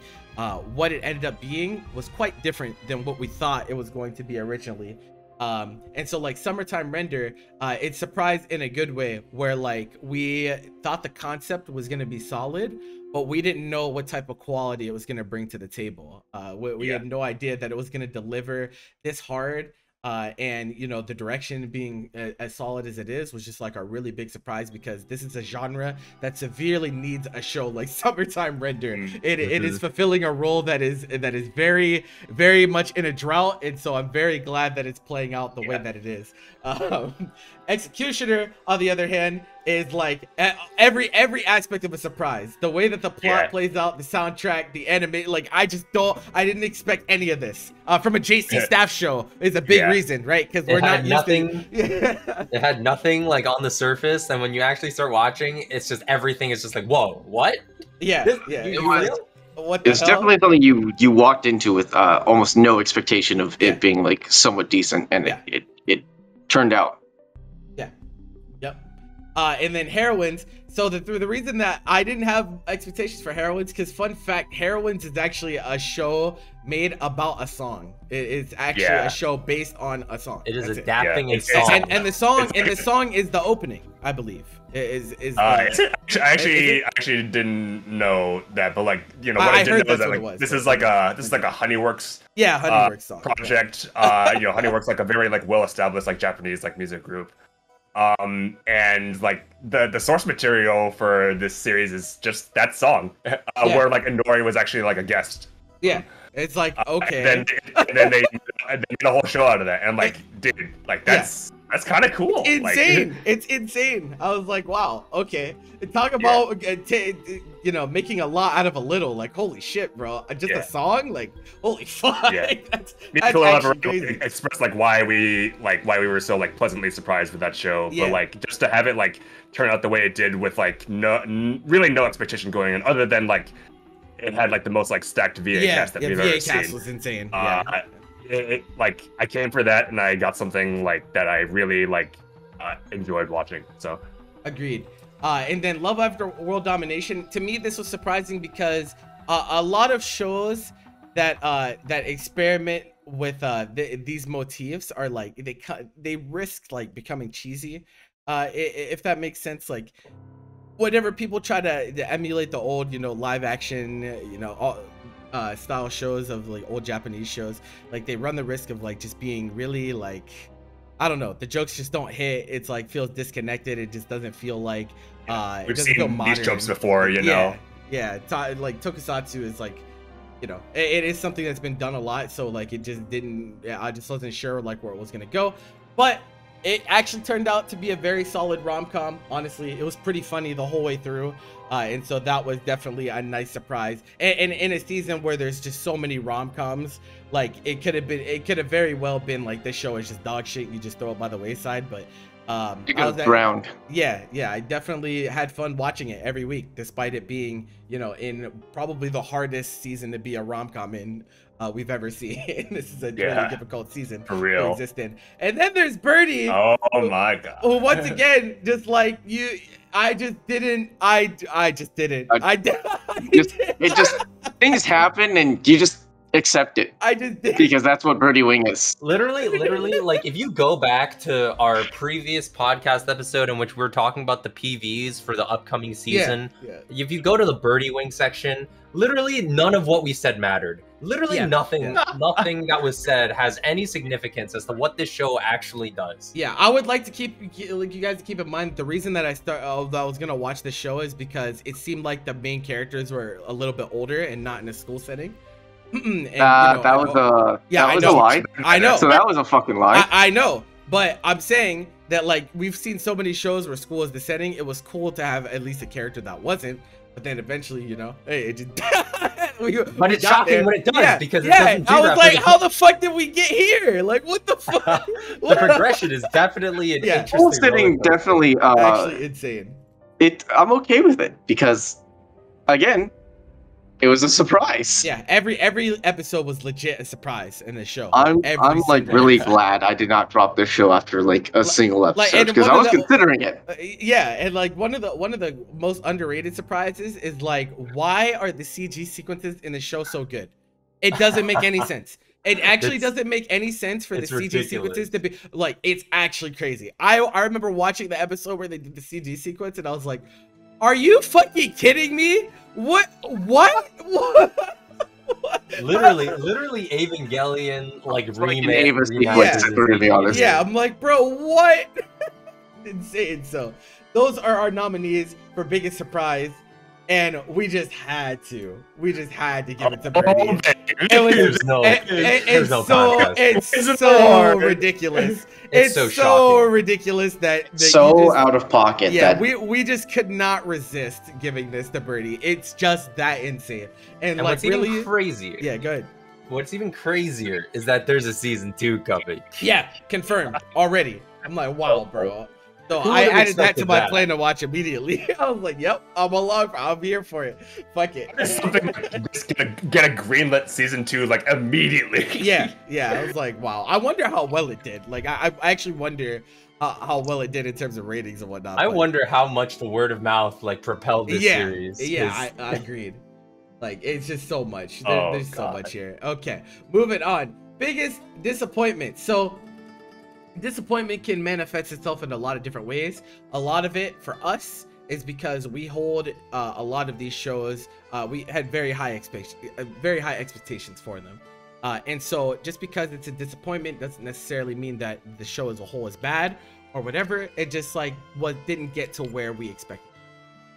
what it ended up being was quite different than what we thought it was going to be originally. And so like Summertime Render, it surprised in a good way, where like we thought the concept was going to be solid, but we didn't know what type of quality it was going to bring to the table. We had no idea that it was going to deliver this hard. And you know, the direction being as solid as it is was just like a really big surprise, because this is a genre that severely needs a show like Summertime Render. It is fulfilling a role that is very much in a drought, and so I'm very glad that it's playing out the way that it is. Executioner, on the other hand, is like every aspect of a surprise. The way that the plot plays out, the soundtrack, the anime, like I didn't expect any of this from a JC staff show is a big reason, right? Because we're not used to it had nothing like on the surface, and when you actually start watching, it's just everything is just like, whoa, what? What it's definitely something you walked into with almost no expectation of it being like somewhat decent, and it turned out. And then Heroines. So the reason that I didn't have expectations for Heroines, because fun fact, Heroines is actually a show made about a song. It's actually a show based on a song. It is adapting a song. And the song is the opening, I believe. I actually didn't know that, but like, you know, what I did know is that like this is like a Honeyworks Honeyworks song project. You know, Honeyworks like a very like well established like Japanese like music group. And like the source material for this series is just that song, where like Inori was actually like a guest. It's like, okay. And then they made a whole show out of that, and I'm like, dude, like that's kind of cool. Insane. Like, it's insane. I was like, wow, okay. Talk about you know, making a lot out of a little. Like, holy shit, bro. Just a song? Like, holy fuck. That's actually crazy. Express like why we were so like pleasantly surprised with that show, but like just to have it like turn out the way it did with like really no expectation going in, other than like it had like the most like stacked VA cast that we've ever seen. VA cast was insane. It like I came for that, and I got something like that I really like enjoyed watching. So agreed. And then Love After World Domination. To me, this was surprising because a lot of shows that experiment with these motifs are like they risk like becoming cheesy. if that makes sense. Like, whenever people try to emulate the old, live action, style shows of like old Japanese shows, like they run the risk of like just being really like, I don't know, the jokes just don't hit. It's like feels disconnected. It just doesn't feel like we've seen these jokes before, know. Yeah, like Tokusatsu is like, it is something that's been done a lot, so like it just didn't, I just wasn't sure like where it was gonna go, but it actually turned out to be a very solid rom-com. Honestly, it was pretty funny the whole way through, and so that was definitely a nice surprise. And in a season where there's just so many rom-coms, like it could have very well been like this show is just dog shit, you just throw it by the wayside. But it goes drowned. Yeah, I definitely had fun watching it every week, despite it being, in probably the hardest season to be a rom-com in we've ever seen. This is a really difficult season for real to exist in. And then there's Birdie. Oh my god. Who once again, just like you, I just didn't. Things happen and you just accept it. I just did. Because that's what Birdie Wing is. Literally, like if you go back to our previous podcast episode in which we're talking about the PVs for the upcoming season, if you go to the Birdie Wing section, literally none of what we said mattered. Literally nothing that was said has any significance as to what this show actually does. Yeah, I would like to keep you guys to keep in mind the reason that I was gonna watch the show is because it seemed like the main characters were a little bit older and not in a school setting. And, that was a lie. I know. So that was a fucking lie. I know, but I'm saying that like we've seen so many shows where school is the setting. It was cool to have at least a character that wasn't. But then eventually, hey, it just. But it's shocking when it does because it doesn't do I was like, how the fuck did we get here? Like, what the fuck? The progression is definitely an interesting. School setting definitely actually insane. I'm okay with it because, again, it was a surprise. Yeah, every episode was legit a surprise in the show. I'm like really glad I did not drop this show after like a single episode because I was considering it. Yeah, and like one of the most underrated surprises is like, why are the CG sequences in the show so good? It doesn't make any sense. It actually doesn't make any sense for the CG sequences to be like, it's actually crazy. I remember watching the episode where they did the CG sequence and I was like, are you fucking kidding me? What? Literally Evangelion like remake. To be honest. Yeah, I'm like, bro, what? Insane. So those are our nominees for biggest surprise, and we just had to give it to Birdie. It's so ridiculous. It's so ridiculous that so out of pocket. Yeah, we just could not resist giving this to Birdie. It's just that insane. And like what's really even crazier. Yeah, go ahead. What's even crazier is that there's a season 2 coming. Yeah, confirmed already. I'm like, wow, bro. So I added that to my plan to watch immediately. I was like, yep, I'm along. I'm here for it. Fuck it. Something just gonna get a greenlit season 2 like immediately. Yeah. I was like, wow. I wonder how well it did. Like, I actually wonder how well it did in terms of ratings and whatnot. I wonder how much the word of mouth like propelled this series. Yeah, I agreed. Like, it's just so much. There's so much here. Okay, moving on. Biggest disappointment. So disappointment can manifest itself in a lot of different ways. A lot of it for us is because we hold a lot of these shows. We had very high expectations for them, and so just because it's a disappointment doesn't necessarily mean that the show as a whole is bad or whatever. It just like didn't get to where we expected.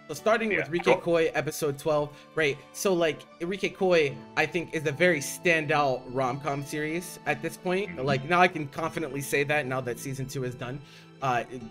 So starting with Rike Koi episode 12, right? So like Rike Koi, I think is a very standout rom-com series at this point. Like now I can confidently say that now that season 2 is done.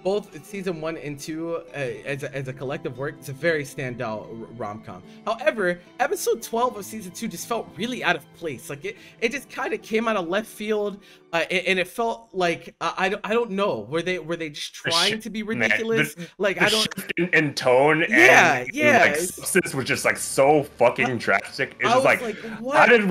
Both season 1 and 2 as a collective work, it's a very standout rom-com. However, episode 12 of season 2 just felt really out of place. Like it just kind of came out of left field, and it felt like I don't know, were they just trying to be ridiculous? Like I don't in tone and like substance was just like so fucking drastic. It's just like what? How did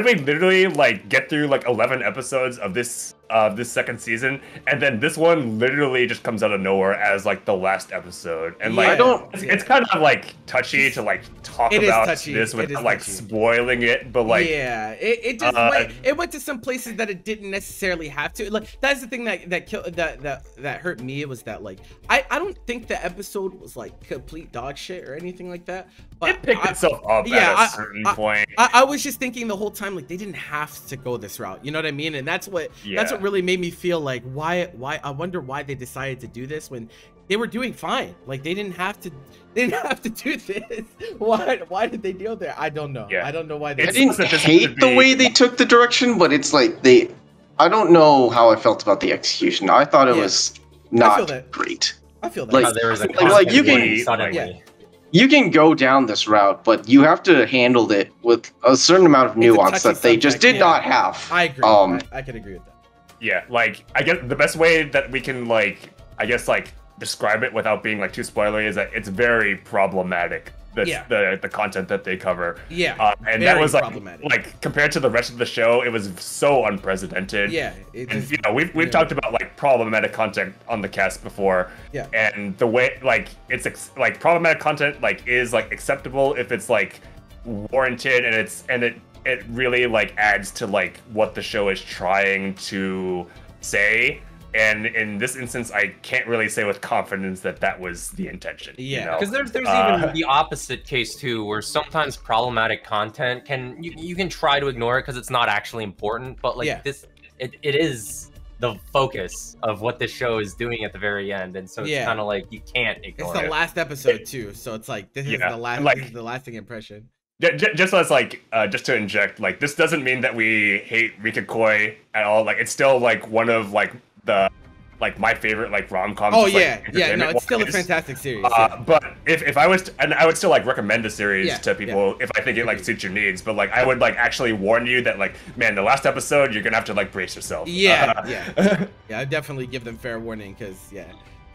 we literally like get through like 11 episodes of this this second season, and then this one literally just comes out of nowhere as like the last episode, and like it's kind of like touchy to like talk about this without like spoiling it, but like it just went to some places that it didn't necessarily have to. Like that's the thing that hurt me. It was that like I don't think the episode was like complete dog shit or anything like that, but it picked itself up at a certain point. I was just thinking the whole time like they didn't have to go this route, you know what I mean? And that's what really made me feel like why I wonder why they decided to do this when they were doing fine. Like they didn't have to do this. Why did they go there? I don't know. I don't know why they I didn't hate the way they took the direction, but it's like I don't know how I felt about the execution. I thought it was not great. I feel that. Like, there was you can go down this route, but you have to handle it with a certain amount of nuance that they just did not have. I agree. I can agree with that. Yeah, like I guess the best way that we can like describe it without being like too spoilery is that it's very problematic. The content that they cover. And that was like compared to the rest of the show, it was so unprecedented. And you know, we've talked about like problematic content on the cast before. And the way like it's like problematic content like is like acceptable if it's like warranted and it really like adds to like what the show is trying to say. And in this instance, I can't really say with confidence that was the intention. Because there's even the opposite case too, where sometimes problematic content you can try to ignore it because it's not actually important, but like it is the focus of what this show is doing at the very end, and so it's kind of like you can't ignore it. It's the last episode too, so it's like this is the last, this is the lasting impression. Just as like just to inject, like this doesn't mean that we hate Rikakoi at all. Like it's still like one of like the my favorite like rom-coms. No, it's still a fantastic series. But if I was to, and I would still like recommend the series to people if I think it like suits your needs. But like I would like actually warn you that like man, the last episode you're gonna have to like brace yourself. I definitely give them fair warning because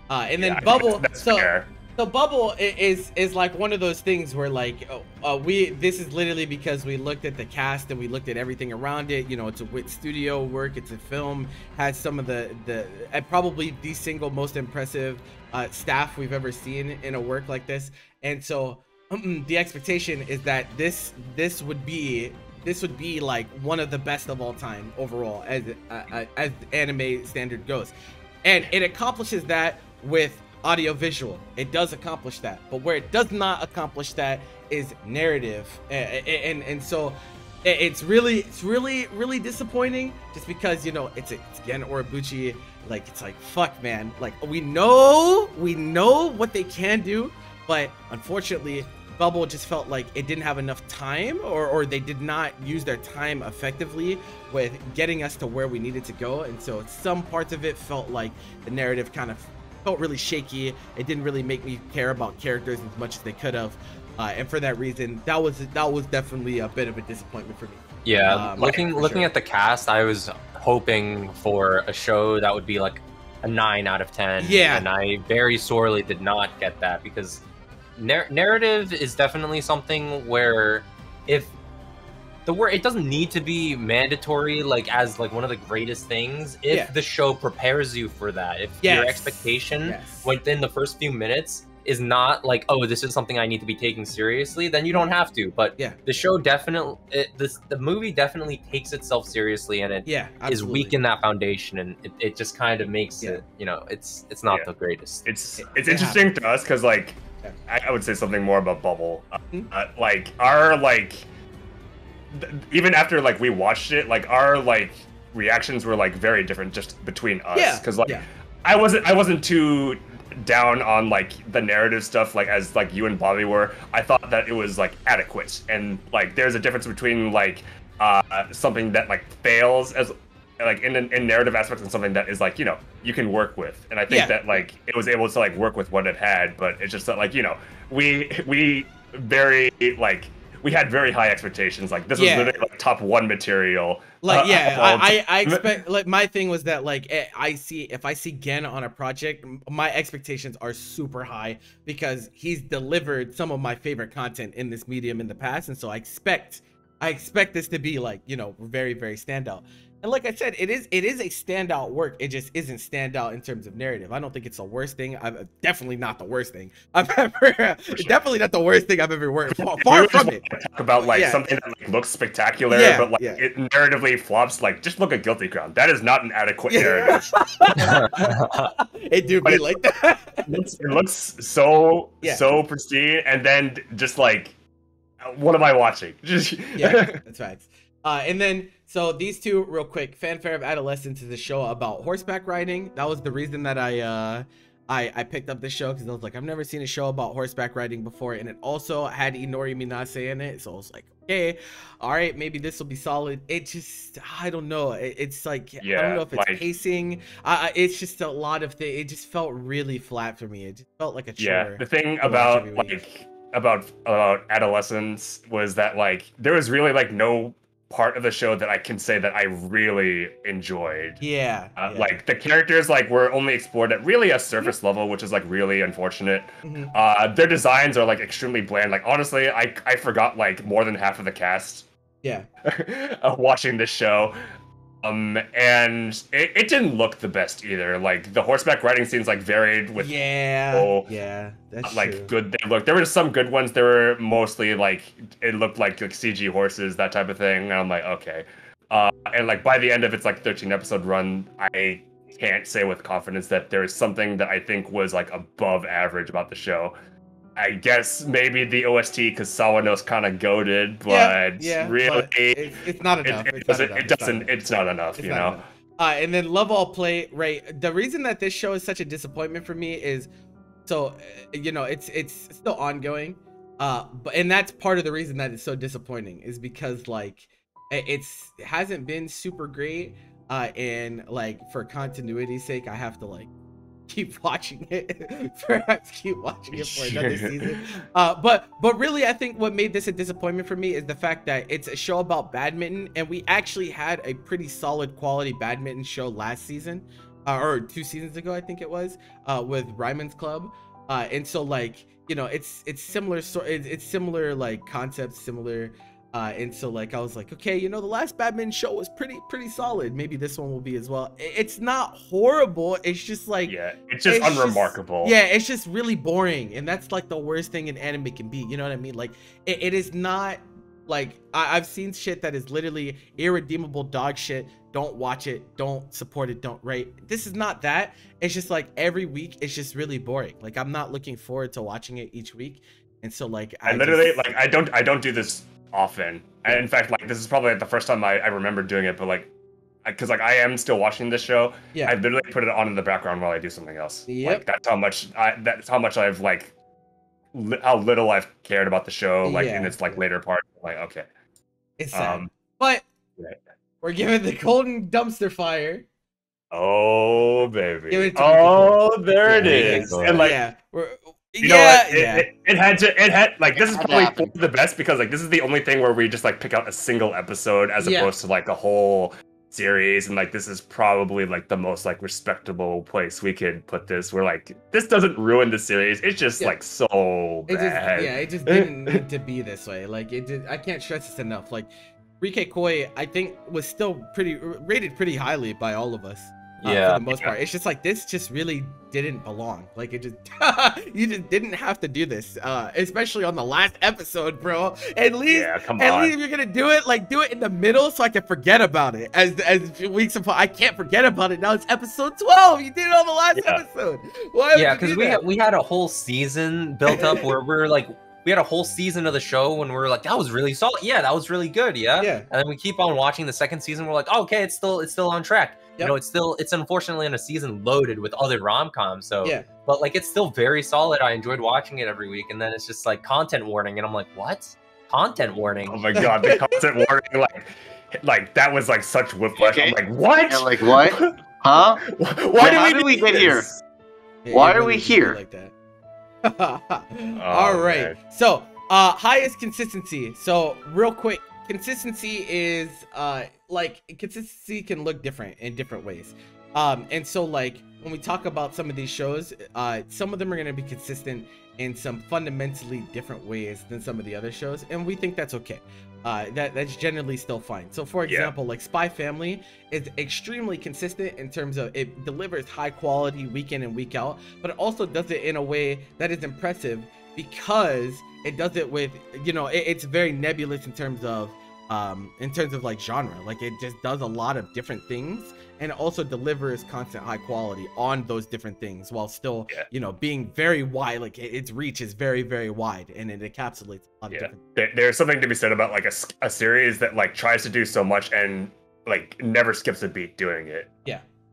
and then Bubble. That's fair. So Bubble is like one of those things where like this is literally because we looked at the cast and we looked at everything around it. You know, it's a WIT studio work, it's a film, has some of the probably the single most impressive staff we've ever seen in a work like this. And so the expectation is that this would be like one of the best of all time overall as anime standard goes, and it accomplishes that with audio visual. It does accomplish that, but where it does not accomplish that is narrative, and so it's really disappointing just because you know it's Gen Urobuchi. Like it's like fuck man, like we know what they can do, but unfortunately Bubble just felt like it didn't have enough time, or they did not use their time effectively with getting us to where we needed to go. And so some parts of it felt like the narrative kind of felt really shaky. It didn't really make me care about characters as much as they could have, and for that reason, that was definitely a bit of a disappointment for me. Looking at the cast, I was hoping for a show that would be like a 9 out of 10. And I very sorely did not get that because narrative is definitely something where it doesn't need to be mandatory like as like one of the greatest things if the show prepares you for that. If your expectation within the first few minutes is not like, oh, this is something I need to be taking seriously, then you don't have to. But the show definitely, the movie definitely takes itself seriously, and it is weak in that foundation, and it just kind of makes it, you know, it's not the greatest. It's interesting to us because like I would say something more about Bubble. Like our like. Even after like we watched it, like our like reactions were like very different just between us. Because like I wasn't too down on like the narrative stuff like as like you and Bobby were. I thought that it was like adequate, and like there's a difference between like something that like fails as like in narrative aspects and something that is like, you know, you can work with. And I think that like it was able to like work with what it had, but it's just that like, you know, we had very high expectations. Like this was literally like top 1 material. Like I expect, like my thing was that like if I see Gen on a project, my expectations are super high because he's delivered some of my favorite content in this medium in the past, and so I expect this to be like, you know, very, very standout. And like I said, it is a standout work. It just isn't standout in terms of narrative. I don't think it's the worst thing. I'm definitely not the worst thing I've ever. Definitely not the worst thing I've ever worked. Far from it. Talk about like something that like, looks spectacular, but like it narratively flops. Like just look at Guilty Crown. That is not an adequate narrative. It do be like that. It looks so pristine, and then just like, what am I watching? That's facts. And then, so these two, real quick, Fanfare of Adolescence is a show about horseback riding. That was the reason that I picked up this show, because I was like, I've never seen a show about horseback riding before, and it also had Inori Minase in it, so I was like, okay, all right, maybe this will be solid. It just, I don't know, it's like, I don't know if it's pacing, it's just a lot of things. It just felt really flat for me. It just felt like a chore. The thing about about Adolescence was that like there was really like no part of the show that I can say that I really enjoyed. Like the characters like were only explored at really a surface level, which is like really unfortunate. Their designs are like extremely bland. Like honestly, I forgot like more than half of the cast. Watching this show. And it didn't look the best either. Like the horseback riding scenes like varied with that's like true. good they looked. There were some good ones. There were mostly like it looked like CG horses, that type of thing. And I'm like, okay. And like by the end of its like 13-episode run, I can't say with confidence that there is something that I think was like above average about the show. I guess maybe the OST because Sawano's kind of goated, but really, it's not enough. It's not enough, you know. And then Love All Play, right? The reason that this show is such a disappointment for me is, so you know, it's still ongoing, and that's part of the reason that it's so disappointing is because like it hasn't been super great, and like for continuity's sake, I have to like keep watching it perhaps keep watching it for another season, but really I think what made this a disappointment for me is the fact that it's a show about badminton, and we actually had a pretty solid quality badminton show last season, or 2 seasons ago I think it was, with Ryman's Club, and so like, you know, it's similar, it's similar like concepts, similar, and so like I was like, okay, you know, the last badminton show was pretty solid. Maybe this one will be as well. It's not horrible. It's just like, it's just unremarkable. It's just really boring, and that's like the worst thing an anime can be. You know what I mean? Like it is not like I've seen shit that is literally irredeemable dog shit. Don't watch it. Don't support it. Don't rate. This is not that. It's just like every week it's just really boring. Like I'm not looking forward to watching it each week, and so like I literally like I don't do this often, and in fact like this is probably like the first time I remember doing it, but like because like I am still watching this show, I literally put it on in the background while I do something else. Like that's how much I've like how little I've cared about the show like in its like later part. Like okay, it's sad. But we're giving the golden dumpster fire. Oh baby, oh there it is. And like you know what? It had like this is probably the best because like this is the only thing where we just like pick out a single episode as opposed to like a whole series, and like this is probably like the most like respectable place we could put this. We're like, this doesn't ruin the series. It's just like so bad. It just didn't need to be this way. Like it did. I can't stress this enough. Like Rike Koi, I think was still rated pretty highly by all of us. For the most part, it's just like this just really didn't belong. Like it just you just didn't have to do this, especially on the last episode, bro. At least if you're gonna do it, like do it in the middle so I can forget about it. As weeks of I can't forget about it now. It's episode 12. You did it on the last episode. Why because we had a whole season built up where we're like. We had a whole season of the show when we were like, that was really solid. Yeah, that was really good. Yeah. And then we keep on watching the second season. We're like, oh, okay, it's still on track. You know, it's unfortunately in a season loaded with other rom-coms. So, but like, it's still very solid. I enjoyed watching it every week. And then it's just like content warning. And I'm like, what? Content warning? Oh my God, the content warning. Like that was like such whiplash. I'm like, what? Yeah, like what? Huh? Why did we get here? Why are we here? Like that. All right, so highest consistency. So real quick, consistency is like consistency can look different in different ways, and so like when we talk about some of these shows, some of them are going to be consistent in some fundamentally different ways than some of the other shows, and we think that's okay. That's generally still fine. So for example, like Spy Family is extremely consistent in terms of it delivers high quality week in and week out, but it also does it in a way that is impressive because it does it with, you know, it's very nebulous in terms of like genre. Like it just does a lot of different things, and it also delivers constant high quality on those different things while still, you know, being very wide. Like its reach is very, very wide, and it encapsulates a lot of different. There's something to be said about like a series that like tries to do so much and like never skips a beat doing it.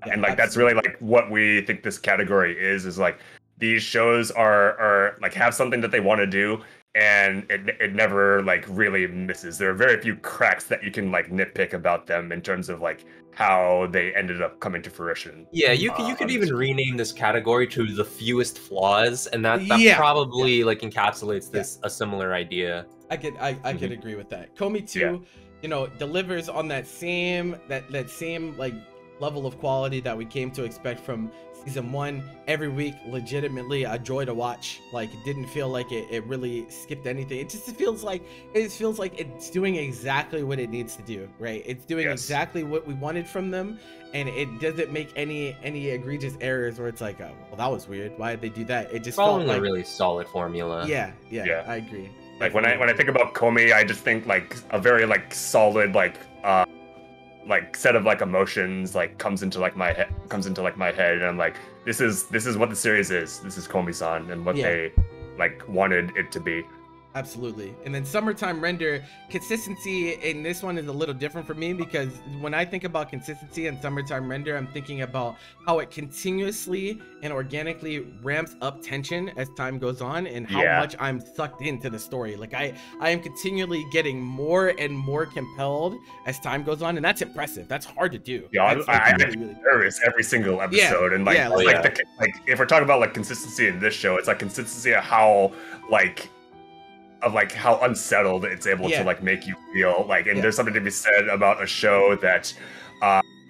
And like that's really like what we think this category is like these shows are like have something that they want to do, and it never like really misses. There are very few cracks that you can like nitpick about them in terms of like how they ended up coming to fruition. Yeah, you could even rename this category to the fewest flaws, and that probably like encapsulates this a similar idea. I could agree with that. Komi 2, you know, delivers on that same like level of quality that we came to expect from season 1 every week. Legitimately a joy to watch. Like it didn't feel like it really skipped anything. It feels like it's doing exactly what it needs to do, right? It's doing exactly what we wanted from them, and it doesn't make any egregious errors where it's like, oh, well, that was weird, why did they do that? It just following felt like a really solid formula. Yeah, I agree. Like when I think about Komi, I just think like a very like solid like set of like emotions like comes into my head, and I'm like, this is what the series is. This is Komi-san and what they like wanted it to be. Absolutely. And then Summertime Render, consistency in this one is a little different for me, because when I think about consistency in Summertime Render, I'm thinking about how it continuously and organically ramps up tension as time goes on, and how much I'm sucked into the story. Like I am continually getting more and more compelled as time goes on, and that's impressive. That's hard to do. Yeah, I'm really nervous every single episode, and like if we're talking about like consistency in this show, it's like consistency of how how unsettled it's able to like make you feel like, and there's something to be said about a show that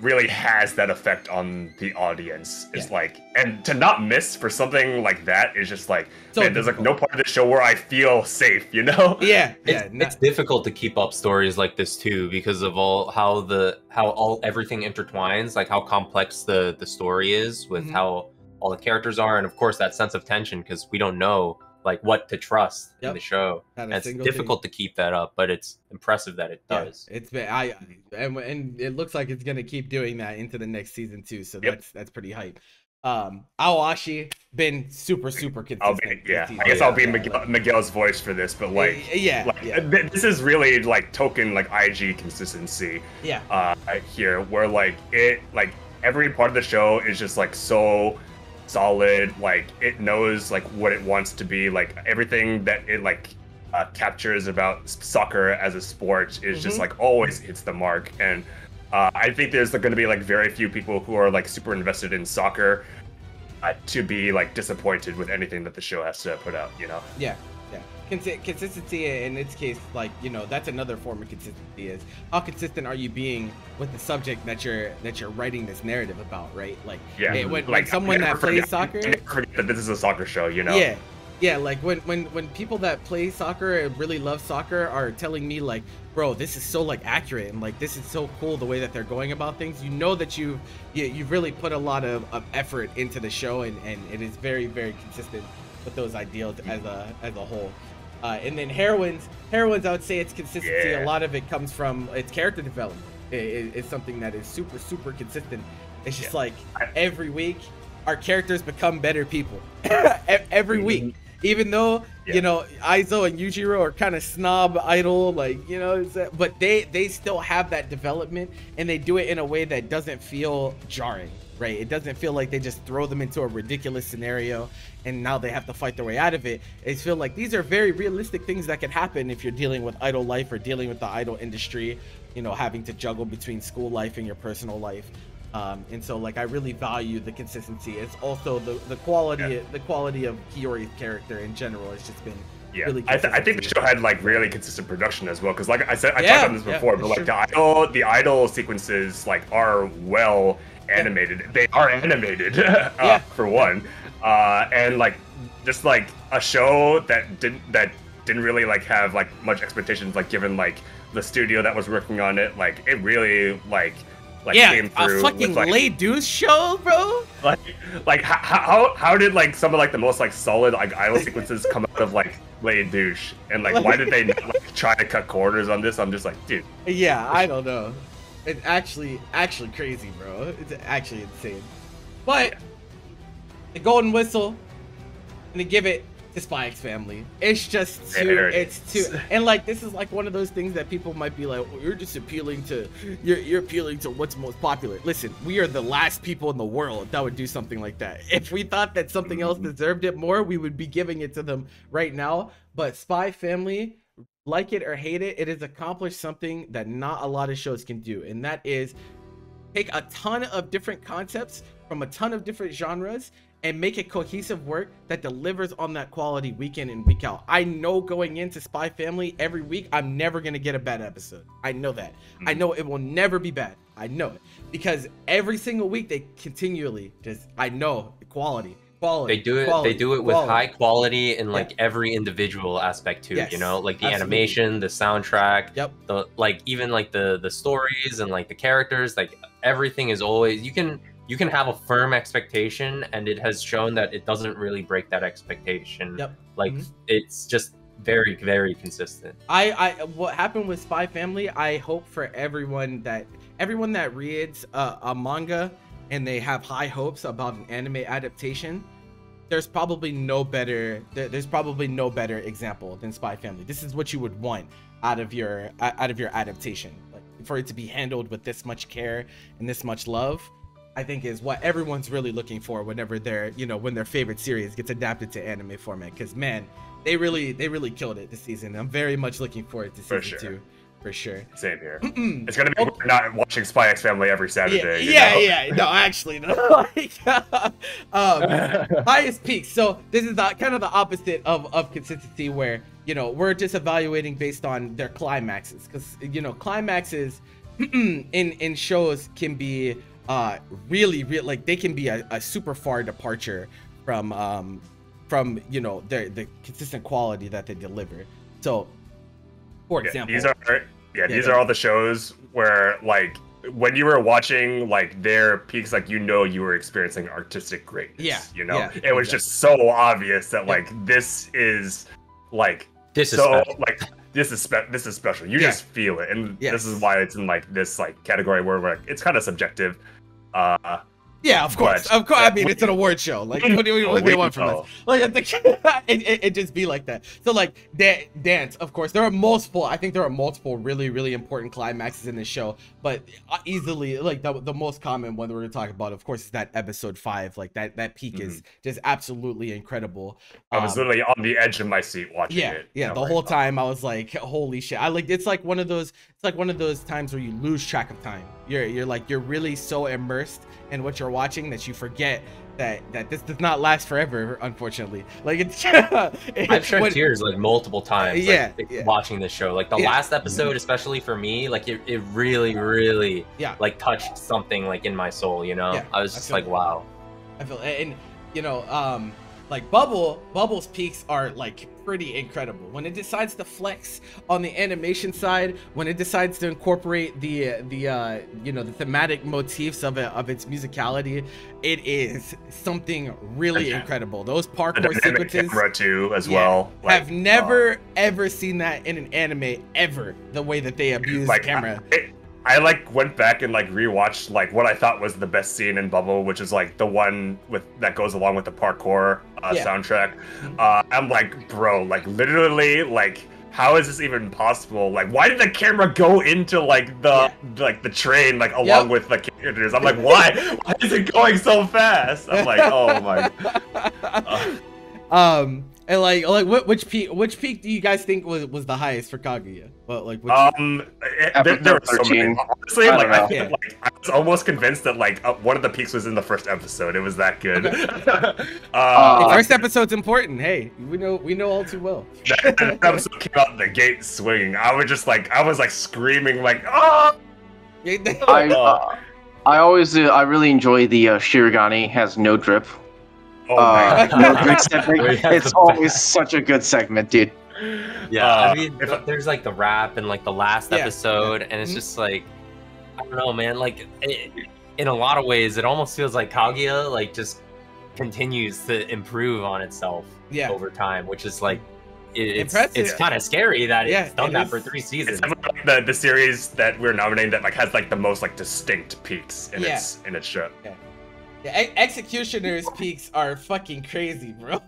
really has that effect on the audience. It's like, and to not miss for something like that is just like, so man, there's like no part of the show where I feel safe, you know? It's difficult to keep up stories like this too, because of how everything intertwines, like how complex the story is with how all the characters are, and of course that sense of tension, because we don't know like what to trust in the show. And it's difficult to keep that up, but it's impressive that it does. It's been and it looks like it's gonna keep doing that into the next season too. So that's pretty hype. Aoashi been super consistent. I guess I'll be Miguel's voice for this, but this is really like token like IG consistency. Here where like it like every part of the show is just like so solid. Like it knows like what it wants to be. Like everything that it like captures about soccer as a sport is just like always hits the mark. And I think there's going to be like very few people who are like super invested in soccer to be like disappointed with anything that the show has to put out, you know? Consistency in its case, like, you know, that's another form of consistency, is how consistent are you being with the subject that you're writing this narrative about, right? Like when someone that plays soccer, forget that this is a soccer show, you know? Like when people that play soccer and really love soccer are telling me like, bro, this is so like accurate, and like this is so cool the way that they're going about things, you know that you've really put a lot of effort into the show, and it is very consistent with those ideals as a whole. And then Heroines, I would say it's consistency. A lot of it comes from its character development. It's something that is super consistent. It's just like every week our characters become better people. Every week. Even though, you know, Aizo and Yujiro are kind of snob idol, like, you know, but they still have that development, and they do it in a way that doesn't feel jarring, right? It doesn't feel like they just throw them into a ridiculous scenario and now they have to fight their way out of it. It feels like these are very realistic things that can happen if you're dealing with idol life or dealing with the idol industry, you know, having to juggle between school life and your personal life. And so like I really value the consistency. It's also the quality of Hiyori's character in general has just been Yeah, really I think the show had like really consistent production as well, because like I said, I talked about this before, but like the idol sequences like are well animated. They are animated for one, and like just like a show that didn't really like have like much expectations, like given like the studio that was working on it, like it really like came through a fucking with, like, Lay Deuce show, bro. Like how did like some of like the most like solid like idol sequences come out of like Lay Douche, and like why did they not, like try to cut corners on this? I'm just like, dude. Yeah, I don't know. It's actually crazy, bro. It's actually insane. But the golden whistle, and to give it to Spy X Family. It's just too, and like this is like one of those things that people might be like, well, you're just appealing to, you're appealing to what's most popular. Listen, we are the last people in the world that would do something like that. If we thought that something else deserved it more, we would be giving it to them right now. But Spy Family, like it or hate it, it has accomplished something that not a lot of shows can do, and that is take a ton of different concepts from a ton of different genres and make a cohesive work that delivers on that quality week in and week out. I know going into Spy Family every week, I'm never gonna get a bad episode. I know that. I know it will never be bad. I know it. Because every single week they continually just, I know, quality. They do it with high quality in like every individual aspect too, you know, like the animation, the soundtrack, the like even like the stories and like the characters, like everything is always, you can have a firm expectation, and it has shown that it doesn't really break that expectation. Like it's just very, very consistent. What happened with Spy Family, I hope for everyone that reads a manga and they have high hopes about an anime adaptation, there's probably no better example than Spy Family. This is what you would want out of your adaptation, like for it to be handled with this much care and this much love. I think is what everyone's really looking for whenever when their favorite series gets adapted to anime format. Because man, they really killed it this season. I'm very much looking forward to season 2. For sure. Same here. It's gonna be we're not watching Spy X Family every Saturday. No, actually, no. Highest peaks. So this is kind of the opposite of consistency, where we're just evaluating based on their climaxes, because climaxes in shows can be really like they can be a super far departure from the consistent quality that they deliver. So for example, these are all the shows where like when you were watching like their peaks, like you were experiencing artistic greatness. It was just so obvious that like this is special. You just feel it, and this is why it's in like this like category where it's kind of subjective. Yeah, of course. I mean, it's an award show. Like, what do you want from us? Like, it just be like that. So, like, dance. Of course, there are multiple. I think there are multiple really, really important climaxes in this show. But easily, like the most common one we're gonna talk about, of course, is that episode 5. Like that peak is just absolutely incredible. I was literally on the edge of my seat watching it. Yeah, the whole time I was like, holy shit! It's like one of those times where you lose track of time. You're really so immersed in what you're watching that you forget that this does not last forever, unfortunately. Like I've shed tears like multiple times watching this show. Like the last episode, especially for me, like it really like touched something like in my soul, I was just like, wow. I feel, and like Bubble's peaks are like pretty incredible. When it decides to flex on the animation side, when it decides to incorporate the thematic motifs of its musicality, it is something really incredible. Those parkour sequences too, as well. I've never ever seen that in an anime ever. The way that they abuse the camera. I like went back and like rewatched like what I thought was the best scene in Bubble, which is like the one that goes along with the parkour soundtrack. I'm like, bro, like literally, like how is this even possible? Like, why did the camera go into like the train like along with the characters? I'm like, why? Why is it going so fast? I'm like, oh my. And like which peak do you guys think was the highest for Kaguya? But like, there were so many. Honestly, I was almost convinced that like one of the peaks was in the first episode. It was that good. Okay. The first episode's important. Hey, we know all too well. That episode came out the gate swinging. I was like screaming like, oh! I really enjoy the Shirogane has no drip. Oh my no drip segment. It's always such a good segment, dude. Yeah, I mean, there's like the rap and like the last episode, and it's just like, I don't know, man. Like, in a lot of ways, it almost feels like Kaguya like just continues to improve on itself over time, which is like, it's kind of scary that it's done that for 3 seasons. It's like the series that we're nominating that like has like the most like distinct peaks in its show. Yeah, Executioner's peaks are fucking crazy, bro.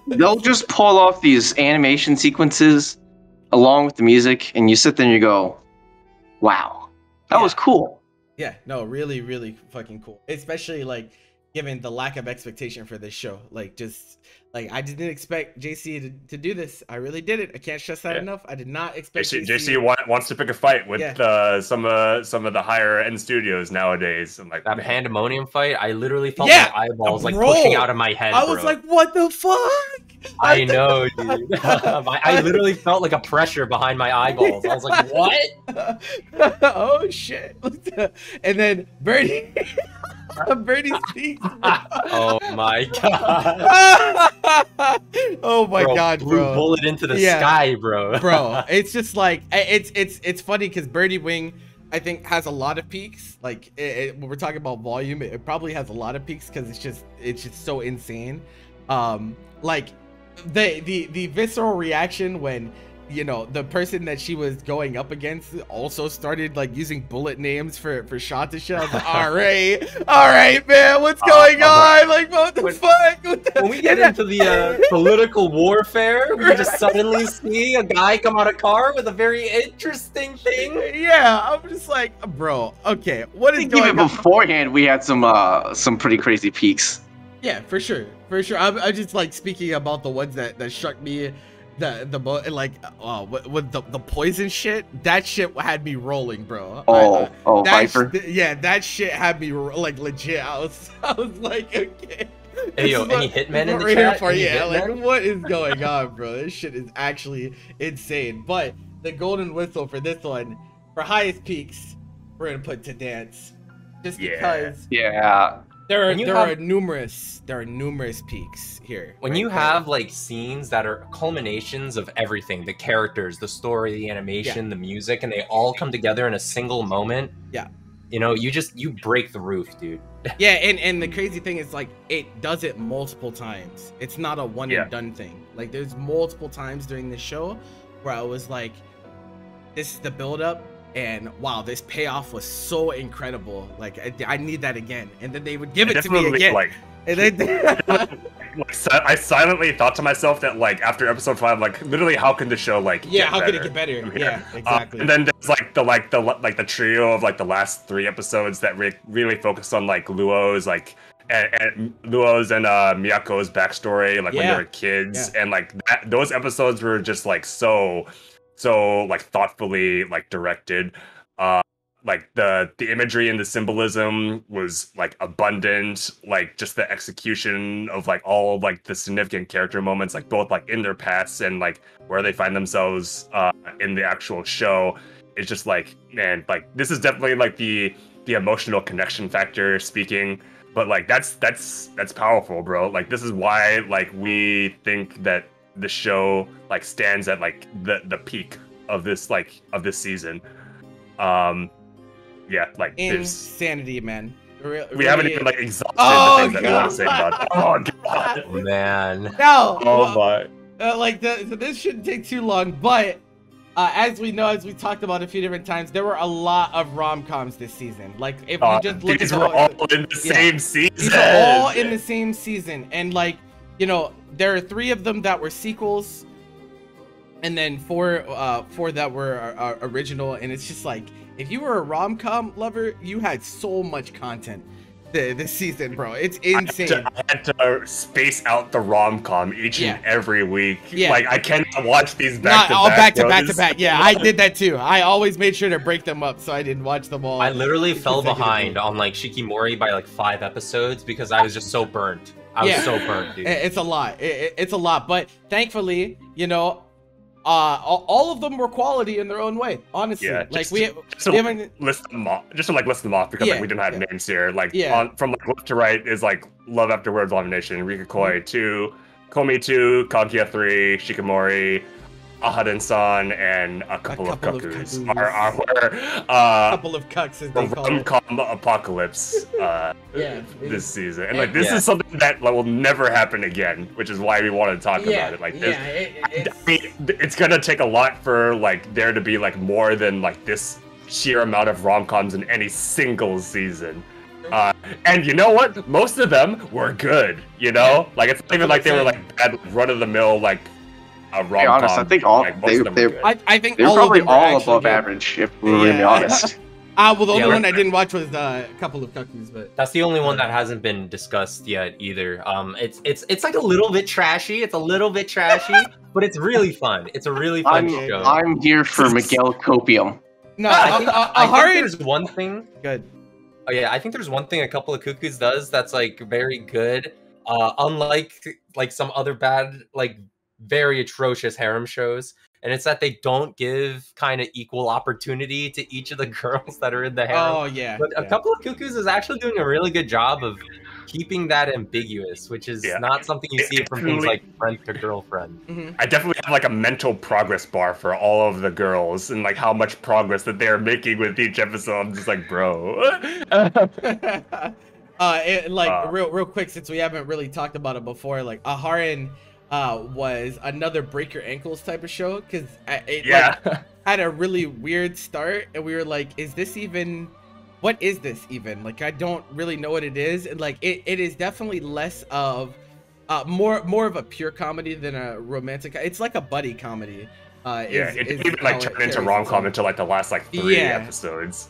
They'll just pull off these animation sequences along with the music, and you sit there and you go, wow, that was cool. Yeah, no, really, really fucking cool. Especially like given the lack of expectation for this show. Like, just like I didn't expect JC to do this. I really didn't. I can't stress that enough. I did not expect JC wants to pick a fight with some of the higher end studios nowadays. I'm like, that Pandemonium fight, I literally felt my eyeballs like pushing out of my head. I was like, what the fuck? I know, dude. I literally felt like a pressure behind my eyeballs. I was like, what? Oh shit. And then Birdie Birdie speaks. Oh my god. Oh my god, bro. Blue bullet into the sky, bro. Bro, it's just like it's funny because Birdie Wing, I think, has a lot of peaks. Like when we're talking about volume, it probably has a lot of peaks because it's just so insane. Like the visceral reaction when, you know, the person that she was going up against also started like using bullet names for shot to shot. Like, all right, man, what's going on? Like, what the fuck? When we get into the political warfare, we just suddenly see a guy come out of car with a very interesting thing. Yeah, I'm just like, bro, okay, what is going on? Even beforehand, we had some pretty crazy peaks. Yeah, for sure. I'm just like speaking about the ones that struck me. The like with the poison shit, that shit had me rolling, bro. Viper. That shit had me like legit. I was like, okay. Hey yo, any hitmen in the chat? Like what is going on, bro? This shit is actually insane. But the golden whistle for this one, for highest peaks, we're gonna put To Dance, just because. Yeah. There are numerous peaks here. When you have like scenes that are culminations of everything, the characters, the story, the animation, the music, and they all come together in a single moment. Yeah. You know, you break the roof, dude. Yeah, and the crazy thing is like it does it multiple times. It's not a one and done thing. Like there's multiple times during the show where I was like, this is the build up. And wow, this payoff was so incredible. Like I need that again. And then they would give it to me again. Like, and then I silently thought to myself that like after episode 5, like literally how can the show like how could it get better? Yeah, exactly. And then there's like the trio of like the last 3 episodes that really focus on like Luo's like and Luo's and Miyako's backstory, like when they were kids, and like those episodes were just like so like thoughtfully like directed. Like the imagery and the symbolism was like abundant. Like just the execution of like all like the significant character moments, like both like in their paths and like where they find themselves in the actual show. It's just like, man, like this is definitely like the emotional connection factor speaking. But like that's powerful, bro. Like this is why like we think that the show like stands at like the peak of this season. Like insanity, man. We haven't even like exhausted the things that we want to say about it. Oh god, man. No. Oh my. So this shouldn't take too long, but as we know, as we talked about a few different times, there were a lot of rom-coms this season. Like if we just look at all in the same season. These are all in the same season, and like, you know, there are 3 of them that were sequels, and then 4 that were original. And it's just like, if you were a rom-com lover, you had so much content. this season, bro. It's insane. I had to space out the rom-com each and every week. Yeah. Like, I cannot watch these back to back. Yeah, I did that too. I always made sure to break them up so I didn't watch them all. I literally fell behind on like Shikimori by like 5 episodes because I was just so burnt. I was so burnt, dude. It's a lot. It's a lot. But thankfully, you know, all of them were quality in their own way, honestly. Yeah, like we haven't list them off, just to like list them off because like we didn't have names here. Like from like left to right is like Love After Words Domination, Rikakoi 2, Komi 2, Kaguya 3, Shikimori, Ahaden-san, and a couple of cuckoos are a couple of cucks as they call it. Rom-com apocalypse this season. And like this is something that like, will never happen again, which is why we want to talk about it. Like it's gonna take a lot for like there to be like more than like this sheer amount of rom-coms in any single season. And you know what? Most of them were good, you know? Like it's not even like they were like bad run-of-the-mill like be honest, I think all I think they're probably all above average, if we're gonna be honest. Well, the only one I didn't watch was a couple of cuckoos, but that's the only one that hasn't been discussed yet either. It's like a little bit trashy. It's a little bit trashy, but it's really fun. It's a really fun show. I'm here for Miguel Copium. No, I think there's one thing. Good. Oh yeah, I think there's one thing a couple of cuckoos does that's like very good. Unlike like some other bad like very atrocious harem shows, and it's that they don't give kind of equal opportunity to each of the girls that are in the harem. Oh yeah. But a couple of cuckoos is actually doing a really good job of keeping that ambiguous, which is not something you see from things like Friend to Girlfriend. I definitely have like a mental progress bar for all of the girls and like how much progress that they're making with each episode. I'm just like, bro. Real quick, since we haven't really talked about it before, like Aharen was another break your ankles type of show because it like, had a really weird start, and we were like, what is this even? Like, I don't really know what it is. And like it is definitely less of more of a pure comedy than a romantic. It's like a buddy comedy. It didn't even like turn into rom-com until like the last like 3 episodes.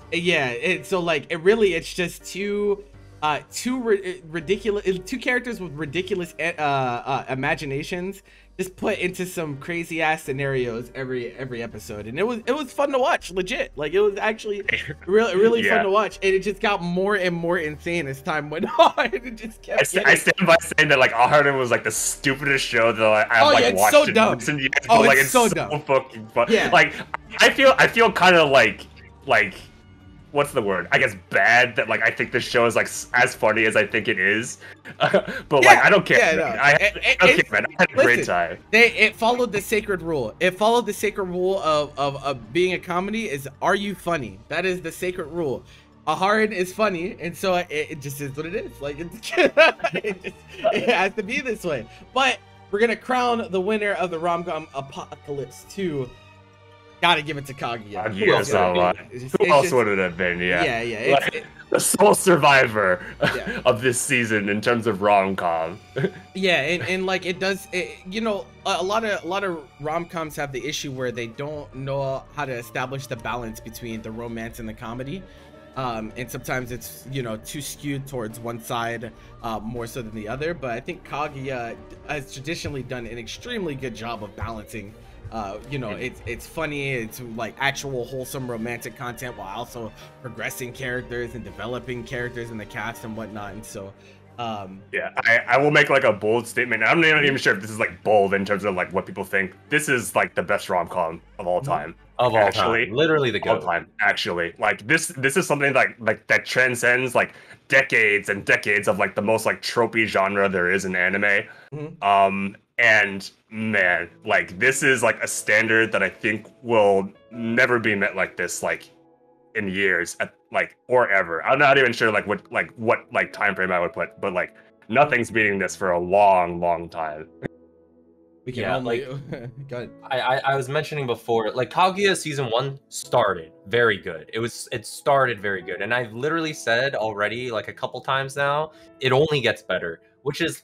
So like it's just two characters with ridiculous imaginations just put into some crazy ass scenarios every episode, and it was fun to watch, legit. Like it was actually really fun to watch, and it just got more and more insane as time went on. It just kept I stand by saying that like Aharen was like the stupidest show that I've watched so dumb. in years. It's so dumb. Fucking fun. Like I feel kind of like what's the word? I guess bad that like I think this show is like as funny as I think it is, but like I don't care. I don't care, man. I had a great time. It followed the sacred rule. It followed the sacred rule of being a comedy is, are you funny? That is the sacred rule. Aharen is funny, and so it just is what it is. Like it has to be this way. But we're gonna crown the winner of the rom-com apocalypse 2. Gotta give it to Kaguya. Who else would it have been? The sole survivor of this season in terms of rom-com. And like it does, you know, a lot of rom-coms have the issue where they don't know how to establish the balance between the romance and the comedy. And sometimes it's, you know, too skewed towards one side more so than the other. But I think Kaguya has traditionally done an extremely good job of balancing. You know, it's funny, it's like actual wholesome romantic content while also progressing characters and developing characters in the cast and whatnot. And so I will make like a bold statement. I'm not even sure if this is like bold in terms of like what people think. This is like the best rom-com of all time. Literally the all time. Actually, like this is something like that transcends like decades and decades of like the most like tropey genre there is in anime. And man, like this is like a standard that I think will never be met like this, like in years, or ever. I'm not even sure like what time frame I would put, but like nothing's beating this for a long time. We can only go ahead. I was mentioning before, like Kaguya season 1 started very good. It started very good, and I've literally said already like a couple times now, it only gets better, which is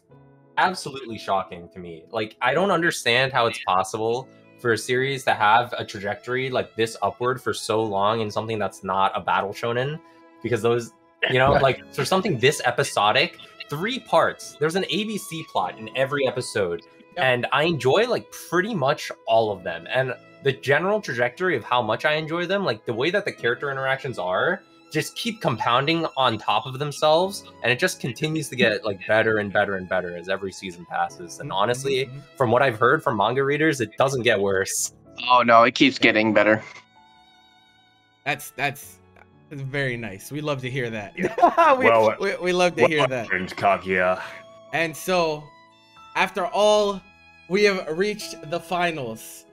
absolutely shocking to me. Like I don't understand how it's possible for a series to have a trajectory like this upward for so long in something that's not a battle shonen, because those You know, like for something this episodic, 3 parts. There's an ABC plot in every episode, and I enjoy like pretty much all of them. And the general trajectory of how much I enjoy them, like the way that the character interactions are, just keep compounding on top of themselves, and it just continues to get like better and better and better as every season passes. And honestly, from what I've heard from manga readers, it doesn't get worse. Oh no, it keeps getting better. That's very nice. We love to hear that. we love to hear that. Kaguya. And so, after all, we have reached the finals.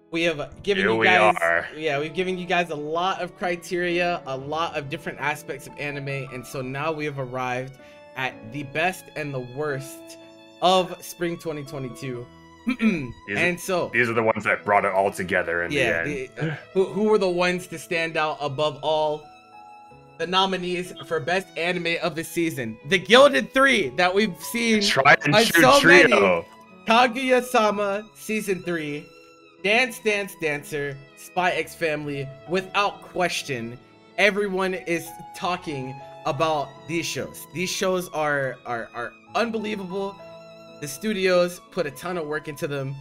We have given you guys, we've given you guys a lot of criteria, a lot of different aspects of anime, and so now we have arrived at the best and the worst of spring 2022. And so these are the ones that brought it all together in the end. Who were the ones to stand out above all? The nominees for best anime of the season, the Gilded Three that we've seen tried and true trio. Kaguya-sama season 3, Dance Dance Dancer, Spy X Family. Without question, everyone is talking about these shows. These shows are unbelievable. The studios put a ton of work into them.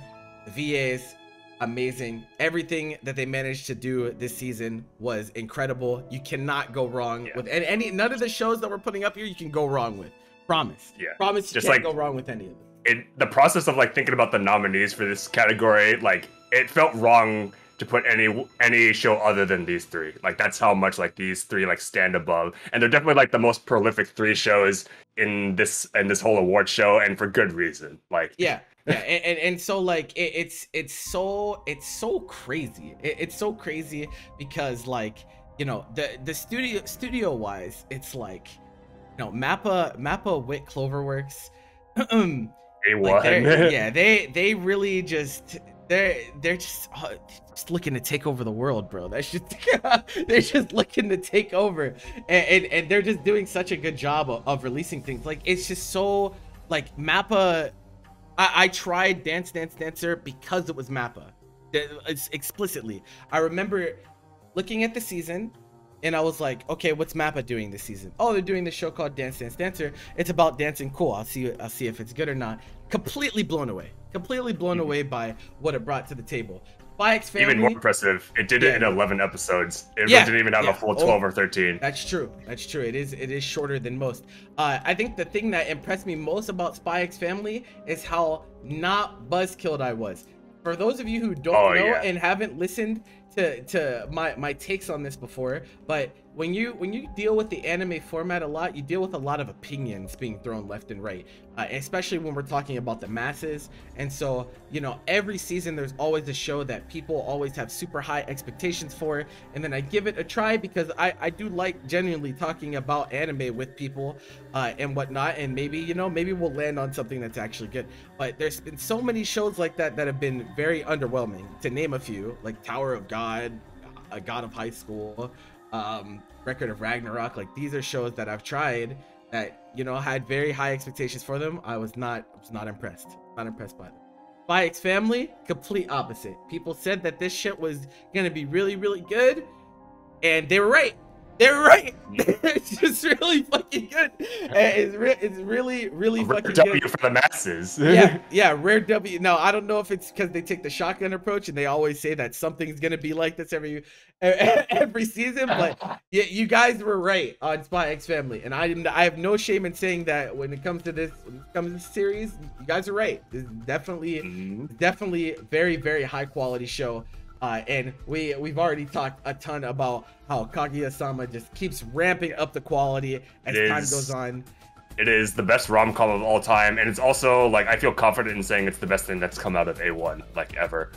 The VAs, amazing. Everything that they managed to do this season was incredible. You cannot go wrong with none of the shows that we're putting up here. You can go wrong with. Promise. Yeah. Promise. You can't go wrong with any of them. The process of like thinking about the nominees for this category, like it felt wrong to put any show other than these 3. Like that's how much like these 3 like stand above, and they're definitely like the most prolific 3 shows in this whole award show, and for good reason. Like and so like it's so crazy. It's so crazy because like, you know, the studio wise, it's like, you know, Mappa Wit Cloverworks. A1. They really just they're just looking to take over the world, bro. That's just they're just looking to take over, and they're just doing such a good job of releasing things. Like it's just so like Mappa. I tried Dance Dance Dancer because it was Mappa. It's explicitly. I remember looking at the season, and I was like, okay, what's Mappa doing this season? Oh, they're doing this show called Dance Dance Dancer. It's about dancing. Cool. I'll see if it's good or not. Completely blown away. Completely blown away by what it brought to the table. Spy X Family. Even more impressive, it did it in 11 episodes. It didn't even have a full 12 or 13. That's true. That's true. It is shorter than most. I think the thing that impressed me most about Spy X Family is how not buzzkilled I was. For those of you who don't know and haven't listened to my takes on this before, but when you deal with the anime format a lot, you deal with a lot of opinions being thrown left and right, especially when we're talking about the masses. And so, you know, every season there's always a show that people always have super high expectations for, and then I give it a try because I do like genuinely talking about anime with people and whatnot, and maybe we'll land on something that's actually good. But there's been so many shows like that have been very underwhelming, to name a few, like Tower of God, A God of High School, Record of Ragnarok. Like these are shows that I've tried that, you know, had very high expectations for them. I was not impressed. Not impressed by them. Spy X Family, complete opposite. People said that this shit was gonna be really, really good, and they were right. They were right. It's just really fucking good. It's really, really fucking W good. for the masses. yeah, rare W. No, I don't know if it's because they take the shotgun approach and they always say that something's gonna be like this every season. But yeah, you guys were right on Spy X Family, and I have no shame in saying that when it comes to this series, you guys are right. This is definitely very, very high quality show. And we've already talked a ton about how Kaguya-sama just keeps ramping up the quality as time goes on. It is the best rom-com of all time, and it's also like I feel confident in saying it's the best thing that's come out of A1 like ever.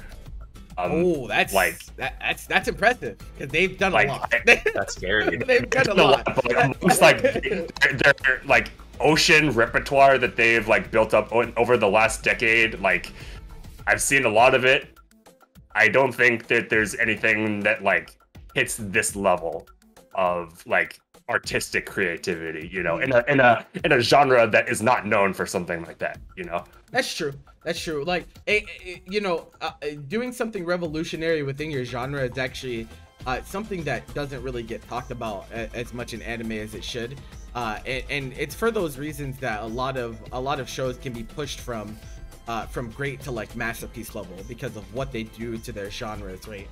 That's impressive because they've done a lot. That's scary. They've done a lot. But like amongst like their like ocean repertoire that they've like built up over the last decade, like I've seen a lot of it. I don't think that there's anything that like hits this level of like artistic creativity, you know, in a genre that is not known for something like that, you know. That's true. Like, you know, doing something revolutionary within your genre is actually something that doesn't really get talked about as much in anime as it should. And it's for those reasons that a lot of shows can be pushed from great to like masterpiece level because of what they do to their genres, right?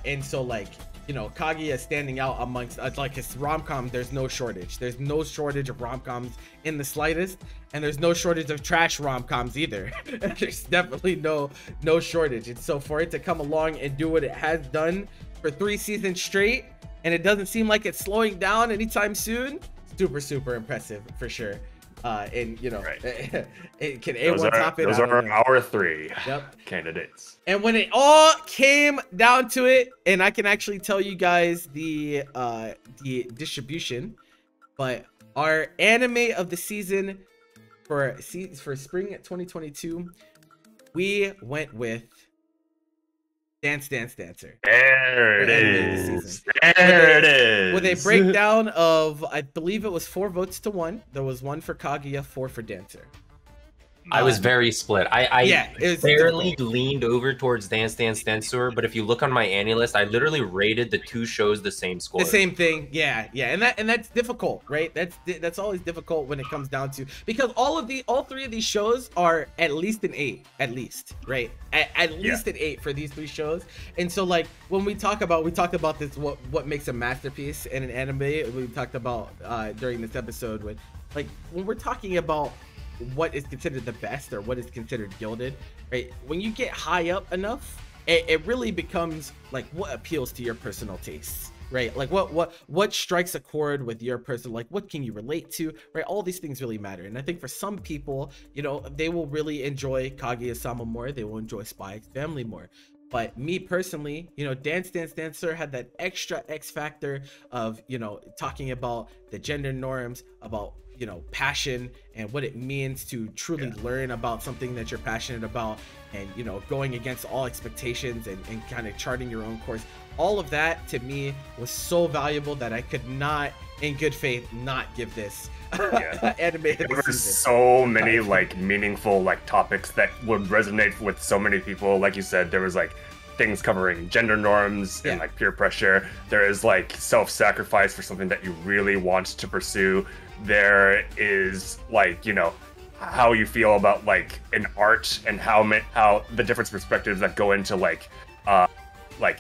And so like, you know, Kaguya standing out amongst like his rom-com, there's no shortage. There's no shortage of rom-coms in the slightest, and there's no shortage of trash rom-coms either. There's definitely no shortage. And so for it to come along and do what it has done for 3 seasons straight, and it doesn't seem like it's slowing down anytime soon, super impressive for sure. And you know, right. it can A1 top it. Those are our 3 candidates. And when it all came down to it, and I can actually tell you guys the distribution, but our anime of the season for spring 2022, we went with Dance Dance Dancer. There it is. There it is. With a breakdown of, I believe it was 4 votes to 1. There was 1 for Kaguya, 4 for Dancer. I was very split. I barely leaned over towards Dance Dance Dancer, but if you look on my Annie list, I literally rated the 2 shows the same score. The same thing, yeah, and that's difficult, right? That's always difficult when it comes down to, because all 3 of these shows are at least an 8, at least, right? At least an 8 for these 3 shows. And so like when we talked about this, what makes a masterpiece in an anime, we talked about during this episode with, like, when we're talking about what is considered the best or what is considered gilded, right? When you get high up enough, it really becomes like what appeals to your personal tastes, right? Like what strikes a chord with your person, like what can you relate to, right? All these things really matter. And I think for some people, you know, they will really enjoy Kaguya-sama more, they will enjoy Spy X Family more. But me personally, you know, Dance Dance Dancer had that extra X factor of, you know, talking about the gender norms, about, you know, passion and what it means to truly learn about something that you're passionate about, and, you know, going against all expectations and kind of charting your own course. All of that to me was so valuable that I could not, in good faith, not give this anime. There were so many like meaningful like topics that would resonate with so many people. Like you said, there was like things covering gender norms and like peer pressure. There is like self-sacrifice for something that you really want to pursue. There is like, you know, how you feel about like an art and how the different perspectives that go into like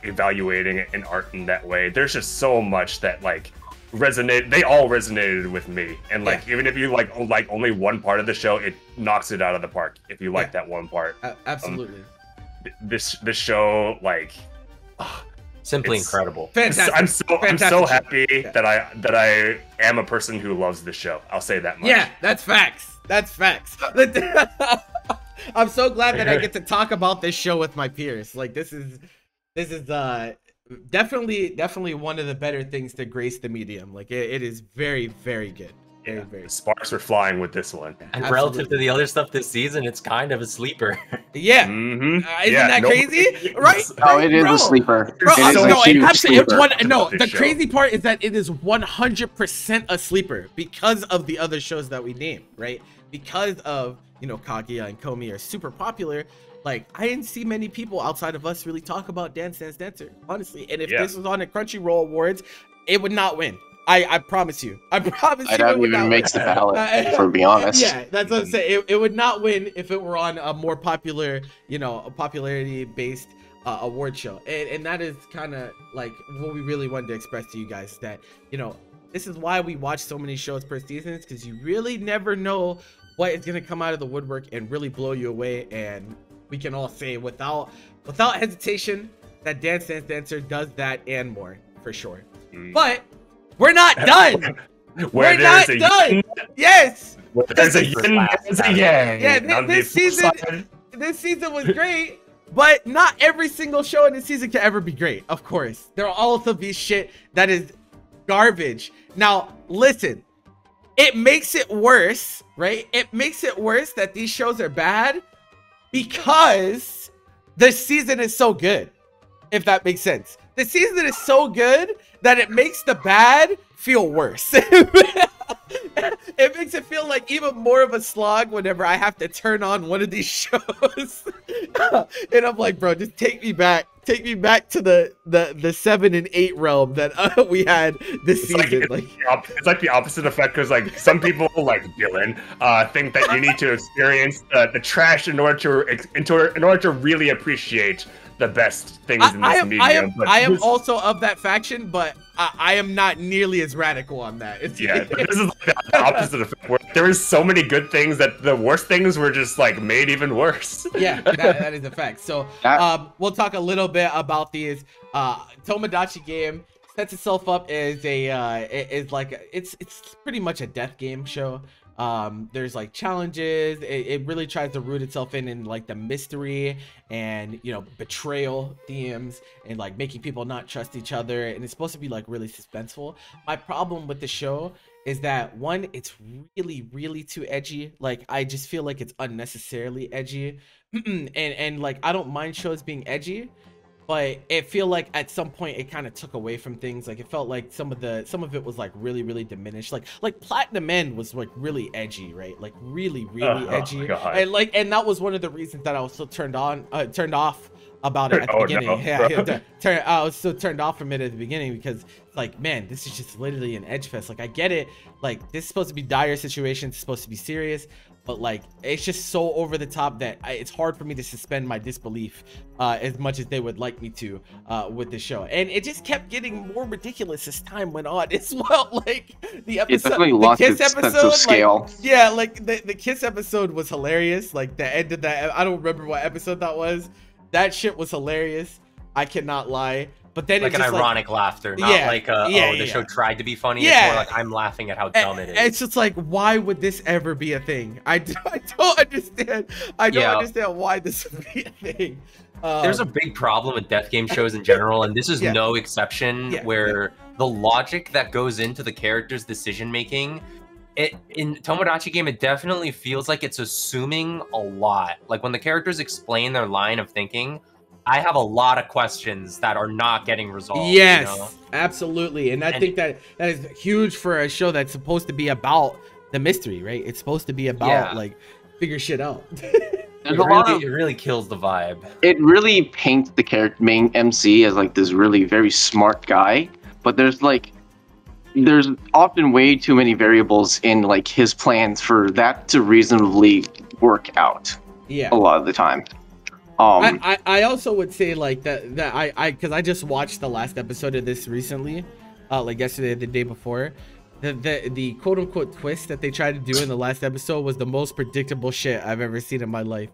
evaluating an art in that way. There's just so much that like they all resonated with me, and like even if you like only one part of the show, it knocks it out of the park if you like that one part. Absolutely. This show, like, simply incredible. Fantastic. I'm so happy that I am a person who loves this show. I'll say that much. Yeah, that's facts. That's facts. I'm so glad that I get to talk about this show with my peers. Like, this is definitely one of the better things to grace the medium. Like, it is very, very good. Very. Sparks were flying with this one. And relative to the other stuff this season, it's kind of a sleeper. Yeah. Isn't that crazy? Right? No, it is a sleeper. The crazy part is that it is 100% a sleeper because of the other shows that we named, right? Because of, you know, Kaguya and Komi are super popular. Like, I didn't see many people outside of us really talk about Dance Dance Dancer, honestly. And if this was on the Crunchyroll Awards, it would not win. I promise you. I don't even make the ballot, for be honest. Yeah, that's what I'm saying. It would not win if it were on a more popular, you know, a popularity-based award show. And that is kind of like what we really wanted to express to you guys, that, you know, this is why we watch so many shows per season, because you really never know what is going to come out of the woodwork and really blow you away. And we can all say without hesitation that Dance Dance Dancer does that and more, for sure. But we're not done. We're not done. Yes. There's a yin, there's a yang. Yeah, this season was great, but not every single show in this season can ever be great. Of course, there will also be shit that is garbage. Now, listen, it makes it worse, right? It makes it worse that these shows are bad because the season is so good, if that makes sense. The season is so good that it makes the bad feel worse. it makes it feel like even more of a slog whenever I have to turn on one of these shows. And I'm like, bro, just take me back to the 7 and 8 realm that we had this season. It's like the opposite effect, because like some people like Dylan think that you need to experience the trash in order to really appreciate the best things in this medium. I am also of that faction, but I am not nearly as radical on that. This is like the opposite effect, where there is so many good things that the worst things were just like made even worse. Yeah, that is a fact. So we'll talk a little bit about these. Tomodachi game sets itself up as it's pretty much a death game show. There's like challenges. It really tries to root itself in like the mystery and, you know, betrayal themes and like making people not trust each other, and it's supposed to be like really suspenseful. My problem with the show is that, one, it's really too edgy. Like, I just feel like it's unnecessarily edgy. and like, I don't mind shows being edgy, but it feel like at some point it kind of took away from things. Like, it felt like some of it was like really diminished. Like Platinum End was like really edgy, right? Like really edgy. And that was one of the reasons that I was so turned off about it at the beginning. No, I was so turned off from it at the beginning, because like, man, this is just literally an edge fest. Like, I get it, like this is supposed to be dire situations, it's supposed to be serious, but like, it's just so over the top that it's hard for me to suspend my disbelief as much as they would like me to with the show. And it just kept getting more ridiculous as time went on as well. Like, the episode, the Kiss episode, like the Kiss episode was hilarious. Like, the end of that, I don't remember what episode that was. That shit was hilarious. I cannot lie. But then like it's an ironic laughter, not like the show tried to be funny. It's more like I'm laughing at how dumb it is. It's just like, why would this ever be a thing? I don't understand. I don't understand why this would be a thing. There's a big problem with death game shows in general, and this is no exception, where the logic that goes into the character's decision making, in Tomodachi game, it definitely feels like it's assuming a lot. Like, when the characters explain their line of thinking, I have a lot of questions that are not getting resolved. Yes, you know? Absolutely. And I think that is huge for a show that's supposed to be about the mystery, right? It's supposed to be about like figure shit out. It really kills the vibe. It really paints the character main MC as like this really very smart guy, but there's often way too many variables in like his plans for that to reasonably work out. Yeah, a lot of the time. I also would say like that because I just watched the last episode of this recently, like yesterday or the day before. The quote unquote twist that they tried to do in the last episode was the most predictable shit I've ever seen in my life.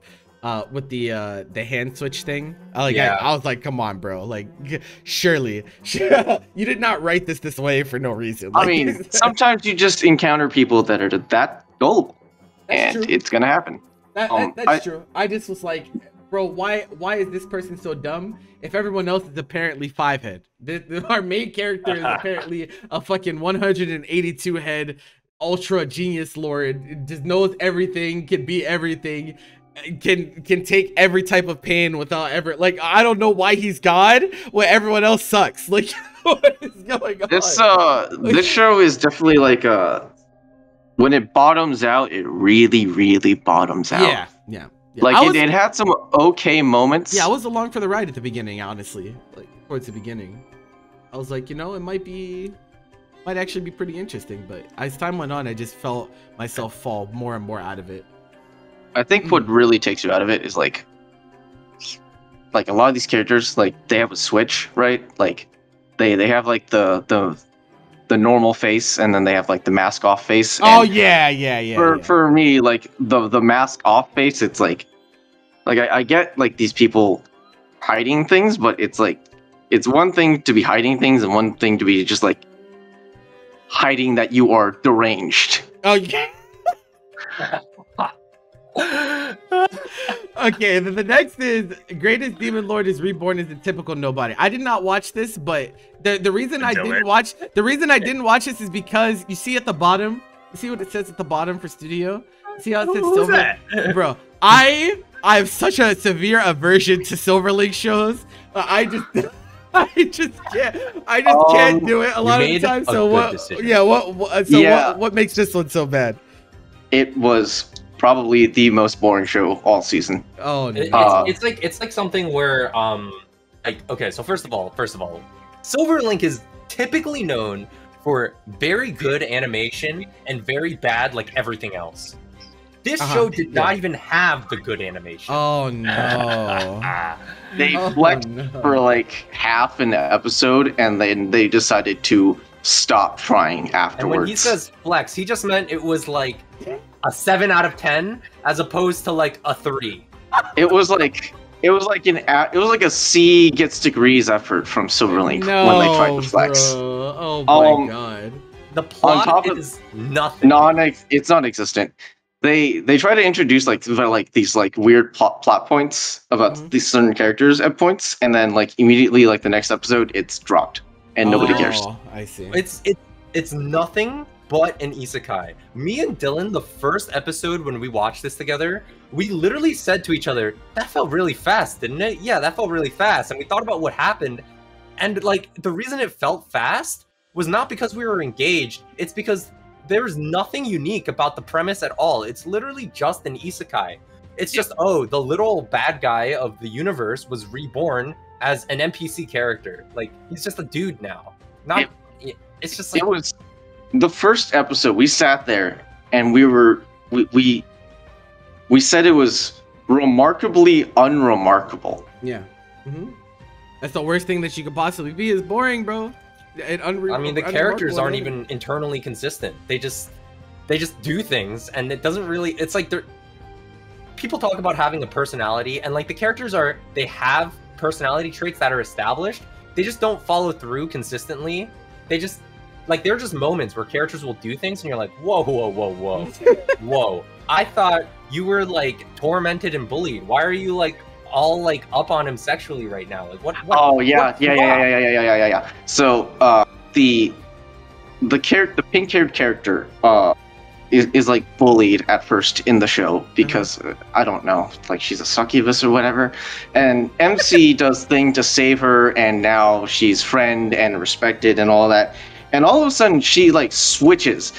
With the hand switch thing. I was like, come on, bro. Like, surely you did not write this way for no reason. Like, I mean, sometimes you just encounter people that are that gullible, and it's gonna happen. That's true. I just was like, bro, why is this person so dumb if everyone else is apparently 5-head? Our main character is apparently a fucking 182 head ultra genius lord, just knows everything, can be everything, can take every type of pain without ever, like, I don't know why he's God when everyone else sucks. Like, what is going on? This show is definitely like when it bottoms out, it really bottoms out. Yeah. Like, it had some okay moments. Yeah, I was along for the ride at the beginning, honestly. Like, towards the beginning, I was like, you know, it might actually be pretty interesting. But as time went on, I just felt myself fall more and more out of it. I think what really takes you out of it is like a lot of these characters, like, they have a switch, right? Like, they have like the normal face, and then they have like the mask off face. Oh yeah. For me, like the mask off face, it's like I get like these people hiding things, but it's like, it's one thing to be hiding things and one thing to be just like hiding that you are deranged. Oh yeah. Okay, then the next is Greatest Demon Lord is reborn as a typical nobody. I did not watch this, but the reason I didn't watch this is because you see at the bottom, you see what it says at the bottom for studio? See how it says Silver? That? Bro, I have such a severe aversion to Silver Link shows. I I just can't do it a lot of the time. So what? Decision. Yeah. What makes this one so bad? It was probably the most boring show all season. Oh no. It's like something where okay, so first of all, Silverlink is typically known for very good animation and very bad like everything else. This show did not even have the good animation. Oh no. They flexed for like half an episode and then they decided to stop trying afterwards. And when he says flex, he just meant it was like a 7 out of 10 as opposed to like a 3. It was like a C gets degrees effort from Silverlink when they tried to flex. Bro. Oh my god. The plot is nothing. It's non-existent. They try to introduce these weird plot points about these certain characters at points, and then like immediately like the next episode it's dropped and nobody cares. I see. It's nothing but an isekai. Me and Dylan, the first episode when we watched this together, we literally said to each other, "That felt really fast, didn't it?" Yeah, that felt really fast. And we thought about what happened, and like the reason it felt fast was not because we were engaged. It's because there's nothing unique about the premise at all. It's literally just an isekai. It's just, the little bad guy of the universe was reborn as an NPC character. Like, he's just a dude now. It's just like... It was... The first episode, we sat there, and we said it was remarkably unremarkable. Yeah. That's the worst thing that you could possibly be, is boring, bro. The characters aren't even internally consistent. They just do things, and it doesn't really. It's like people talk about having a personality, and like the characters they have personality traits that are established. They just don't follow through consistently. They just there are just moments where characters will do things, and you're like, whoa, whoa. I thought you were like tormented and bullied. Why are you like all like up on him sexually right now? Like what? Oh yeah. So the pink-haired character is like bullied at first in the show because I don't know, like she's a succubus or whatever, and MC does thing to save her, and now she's friend and respected and all that, and all of a sudden she like switches.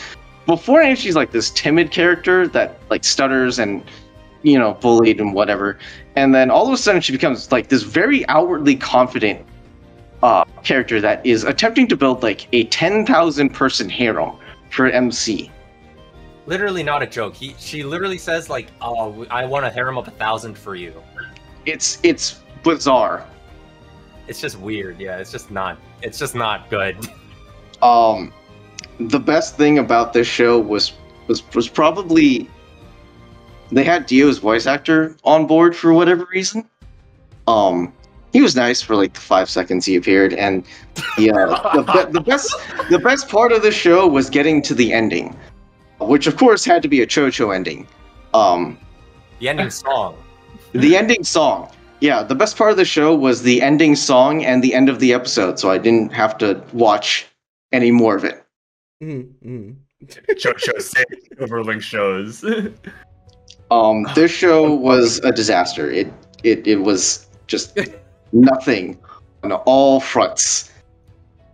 Beforehand she's like this timid character that like stutters and bullied and whatever, and then all of a sudden she becomes like this very outwardly confident character that is attempting to build like a 10,000 person harem for MC. Literally not a joke. She literally says like, "Oh, I want to harem up 1,000 for you." It's bizarre. It's just weird. Yeah, it's just not good. The best thing about this show was probably they had Dio's voice actor on board for whatever reason. He was nice for like the 5 seconds he appeared, and the best part of the show was getting to the ending, which of course had to be a Chocho ending. The ending song. The ending song. Yeah, the best part of the show was the ending song and the end of the episode, so I didn't have to watch any more of it. Chocho Silverlink shows. This show was a disaster. It was just nothing on all fronts.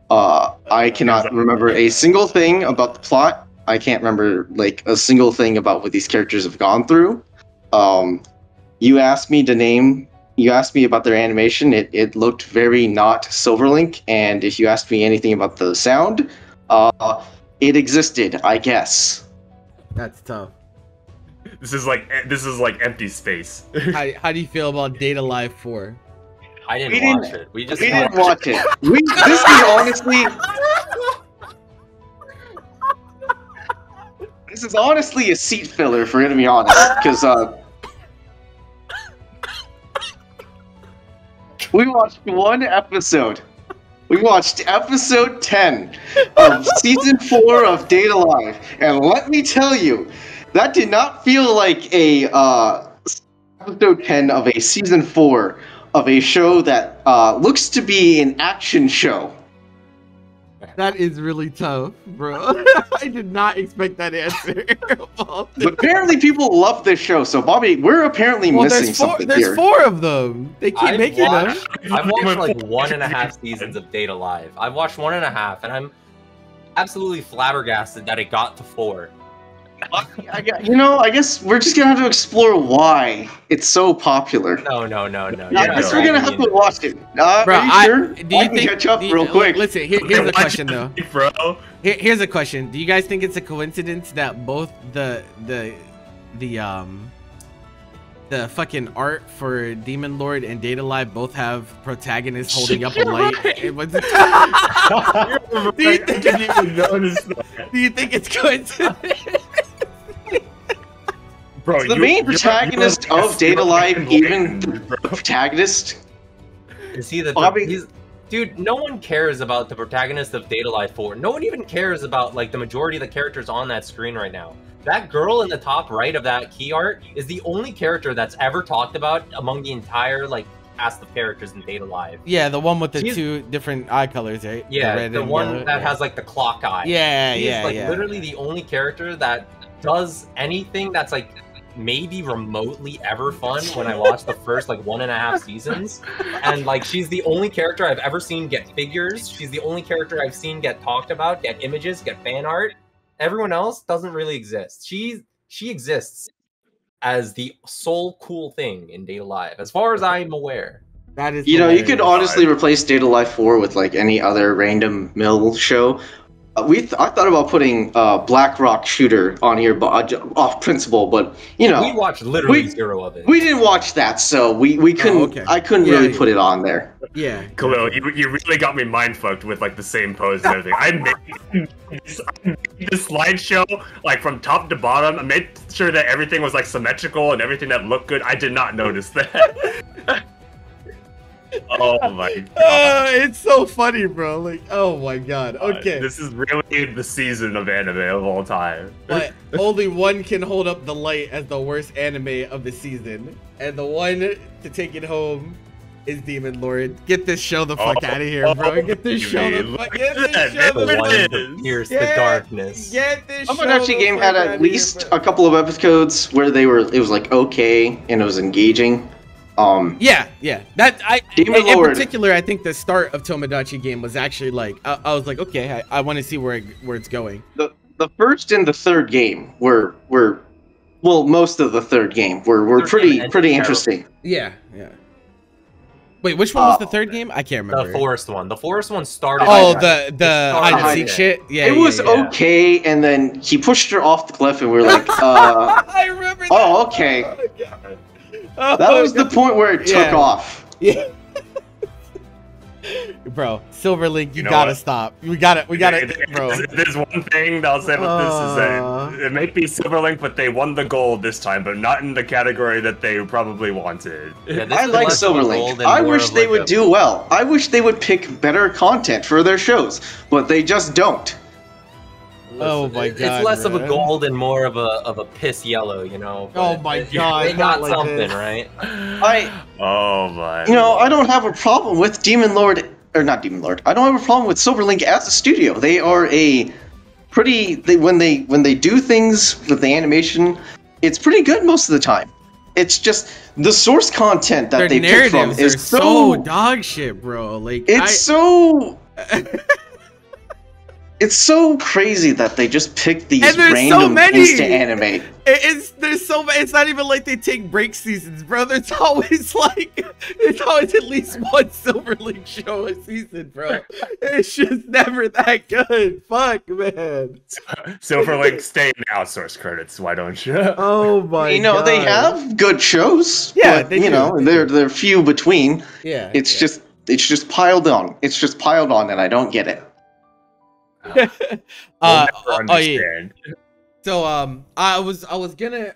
I cannot remember a single thing about the plot. I can't remember like a single thing about what these characters have gone through. You asked me about their animation. It looked very not Silverlink, and if you asked me anything about the sound, it existed, I guess. That's tough. This is like empty space. How do you feel about Date A Live 4? I didn't watch it. We didn't watch it. This is honestly a seat filler, if we're gonna be honest, because we watched one episode. We watched episode 10 of season 4 of Date A Live, and let me tell you, that did not feel like a episode 10 of a season 4 of a show that looks to be an action show. That is really tough, bro. I did not expect that answer. But apparently people love this show, so Bobby, we're apparently missing something here. There's 4 of them. They keep making them. I've watched like 1.5 seasons of Date A Live. I've watched 1.5, and I'm absolutely flabbergasted that it got to 4. I guess we're just gonna have to explore why it's so popular. No. I guess we're gonna have to watch it. Bro, are you sure? Do you think, catch up real quick. Listen, here's a question though. Bro. Here's a question. Do you guys think it's a coincidence that both the fucking art for Demon Lord and Date A Live both have protagonists holding up a light? Do you think it's coincidence? Bro, is the main protagonist of Date A Live even the protagonist? Is he the dude, no one cares about the protagonist of Date A Live 4. No one even cares about like the majority of the characters on that screen right now. That girl in the top right of that key art is the only character that's ever talked about among the entire like cast of characters in Date A Live. Yeah, the one with the 2 different eye colors, right? Yeah, the one that has like the clock eye. Yeah, She's literally the only character that does anything that's like maybe remotely ever fun when I watched the first like 1.5 seasons. And like she's the only character I've ever seen get figures. She's the only character I've seen get talked about, get images, get fan art. Everyone else doesn't really exist. She exists as the sole cool thing in Date A Live, as far as I'm aware. That is you could honestly replace Date A Live 4 with like any other random mill show. I thought about putting Black Rock Shooter on here, but off principle. But we watched literally 0 of it. We didn't watch that, so we couldn't. Okay. I couldn't really put it on there. Yeah, Khalil, you really got me mind fucked with like the same pose and everything. I made this slideshow like from top to bottom. I made sure that everything was like symmetrical and everything that looked good. I did not notice that. Oh my god. It's so funny, bro. Like, oh my god. Okay. This is really the season of anime of all time. But only one can hold up the light as the worst anime of the season. And the one to take it home is Demon Lord. Get this show the fuck out of here, bro. Get this show the fuck Pierce the darkness. Get this Tomodachi Game had at least a couple of episodes where it was like okay and it was engaging. Yeah. That in particular, I think the start of Tomodachi Game was actually like I was like, okay, I want to see where it's going. The first and the third game were most of the third game were pretty interesting. Yeah. Wait, which one was the third game? I can't remember. The forest one. The forest one started. Oh, the hide and seek shit. Yeah, it was okay, and then he pushed her off the cliff, and we were like, I remember that. Oh, okay. That was the point where it took off. Yeah. Bro, Silverlink, you gotta stop. We gotta, bro. There's one thing that I'll say about this is that it may be Silverlink, but they won the gold this time, but not in the category that they probably wanted. Yeah, I like Silverlink. I wish they would do well. I wish they would pick better content for their shows, but they just don't. Oh my god! It's less of a gold and more of a piss yellow, you know. Oh my god! They got like something, right? Oh my. I don't have a problem with Demon Lord, or not Demon Lord. I don't have a problem with Silverlink as a studio. They are when they do things with the animation, it's pretty good most of the time. It's just the source content that they pick from is so dog shit, bro. Like It's so crazy that they just pick these random things to animate. It's not even like they take break seasons, bro. There's always at least one Silverlink show a season, bro. It's just never that good. Fuck, man. Silverlink stay in outsource credits. Why don't you? Oh my god. They have good shows. Yeah, but, they're few between. Yeah. It's just piled on. It's just piled on, and I don't get it. So I was gonna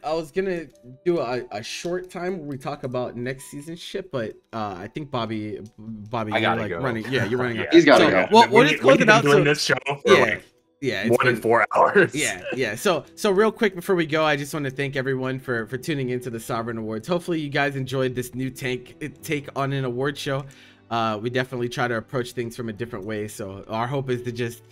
do a short time where we talk about next season shit, but I think Bobby, you're running. Yeah, you're running. He's gotta go. Well, we'll just close it out. Doing this show for it's more than 4 hours. Yeah. So real quick before we go, I just want to thank everyone for tuning into the Sovereign Awards. Hopefully you guys enjoyed this new take on an award show. we definitely try to approach things from a different way. So our hope is to just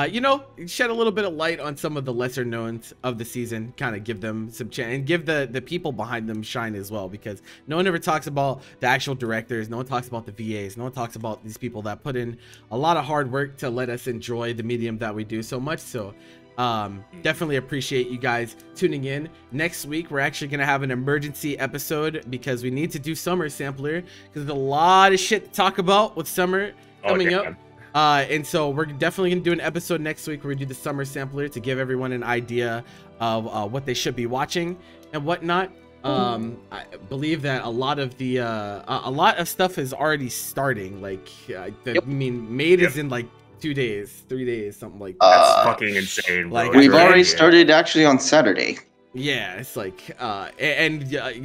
you know, shed a little bit of light on some of the lesser knowns of the season, kind of give them some chance and give the people behind them shine as well, because no one ever talks about the actual directors, no one talks about the VAs, no one talks about these people that put in a lot of hard work to let us enjoy the medium that we do so much. So definitely appreciate you guys tuning in. Next week we're actually gonna have an emergency episode because we need to do Summer Sampler, because there's a lot of shit to talk about with Summer coming up. And so we're definitely gonna do an episode next week where we do the Summer Sampler to give everyone an idea of what they should be watching and whatnot. I believe that a lot of stuff is already starting. Like I mean, Made is in like 2 days, 3 days, something like that. That's fucking insane, bro. Like, we've already started actually on Saturday. Yeah, it's like you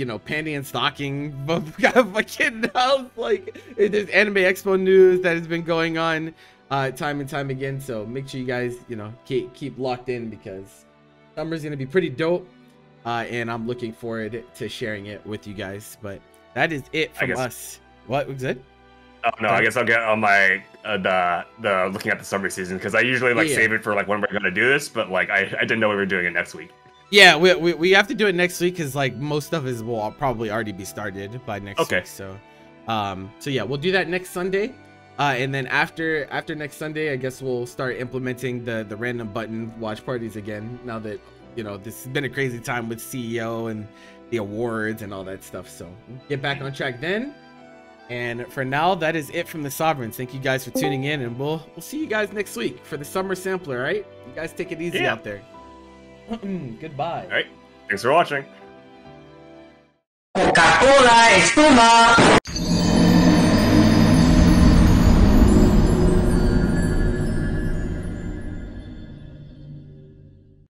know, Panty and Stocking fucking house. Like, there's Anime Expo news that has been going on time and time again. So make sure you guys, you know, keep locked in, because summer's gonna be pretty dope, and I'm looking forward to sharing it with you guys. But that is it from us. What was it? Oh no, I guess I'll get on my the looking at the summer season, because I usually like save it for like when we're gonna do this, but like I didn't know we were doing it next week. Yeah, we have to do it next week, because like most stuff will probably already be started by next week. So so yeah, we'll do that next Sunday, and then after next Sunday, I guess we'll start implementing the random button watch parties again, now that, you know, this has been a crazy time with CEO and the awards and all that stuff. So we'll get back on track then. And for now, that is it from the Sovereigns. Thank you guys for tuning in, and we'll see you guys next week for the Summer Sampler. All right, you guys take it easy out there. Goodbye. All right, thanks for watching. Coca-Cola Espuma.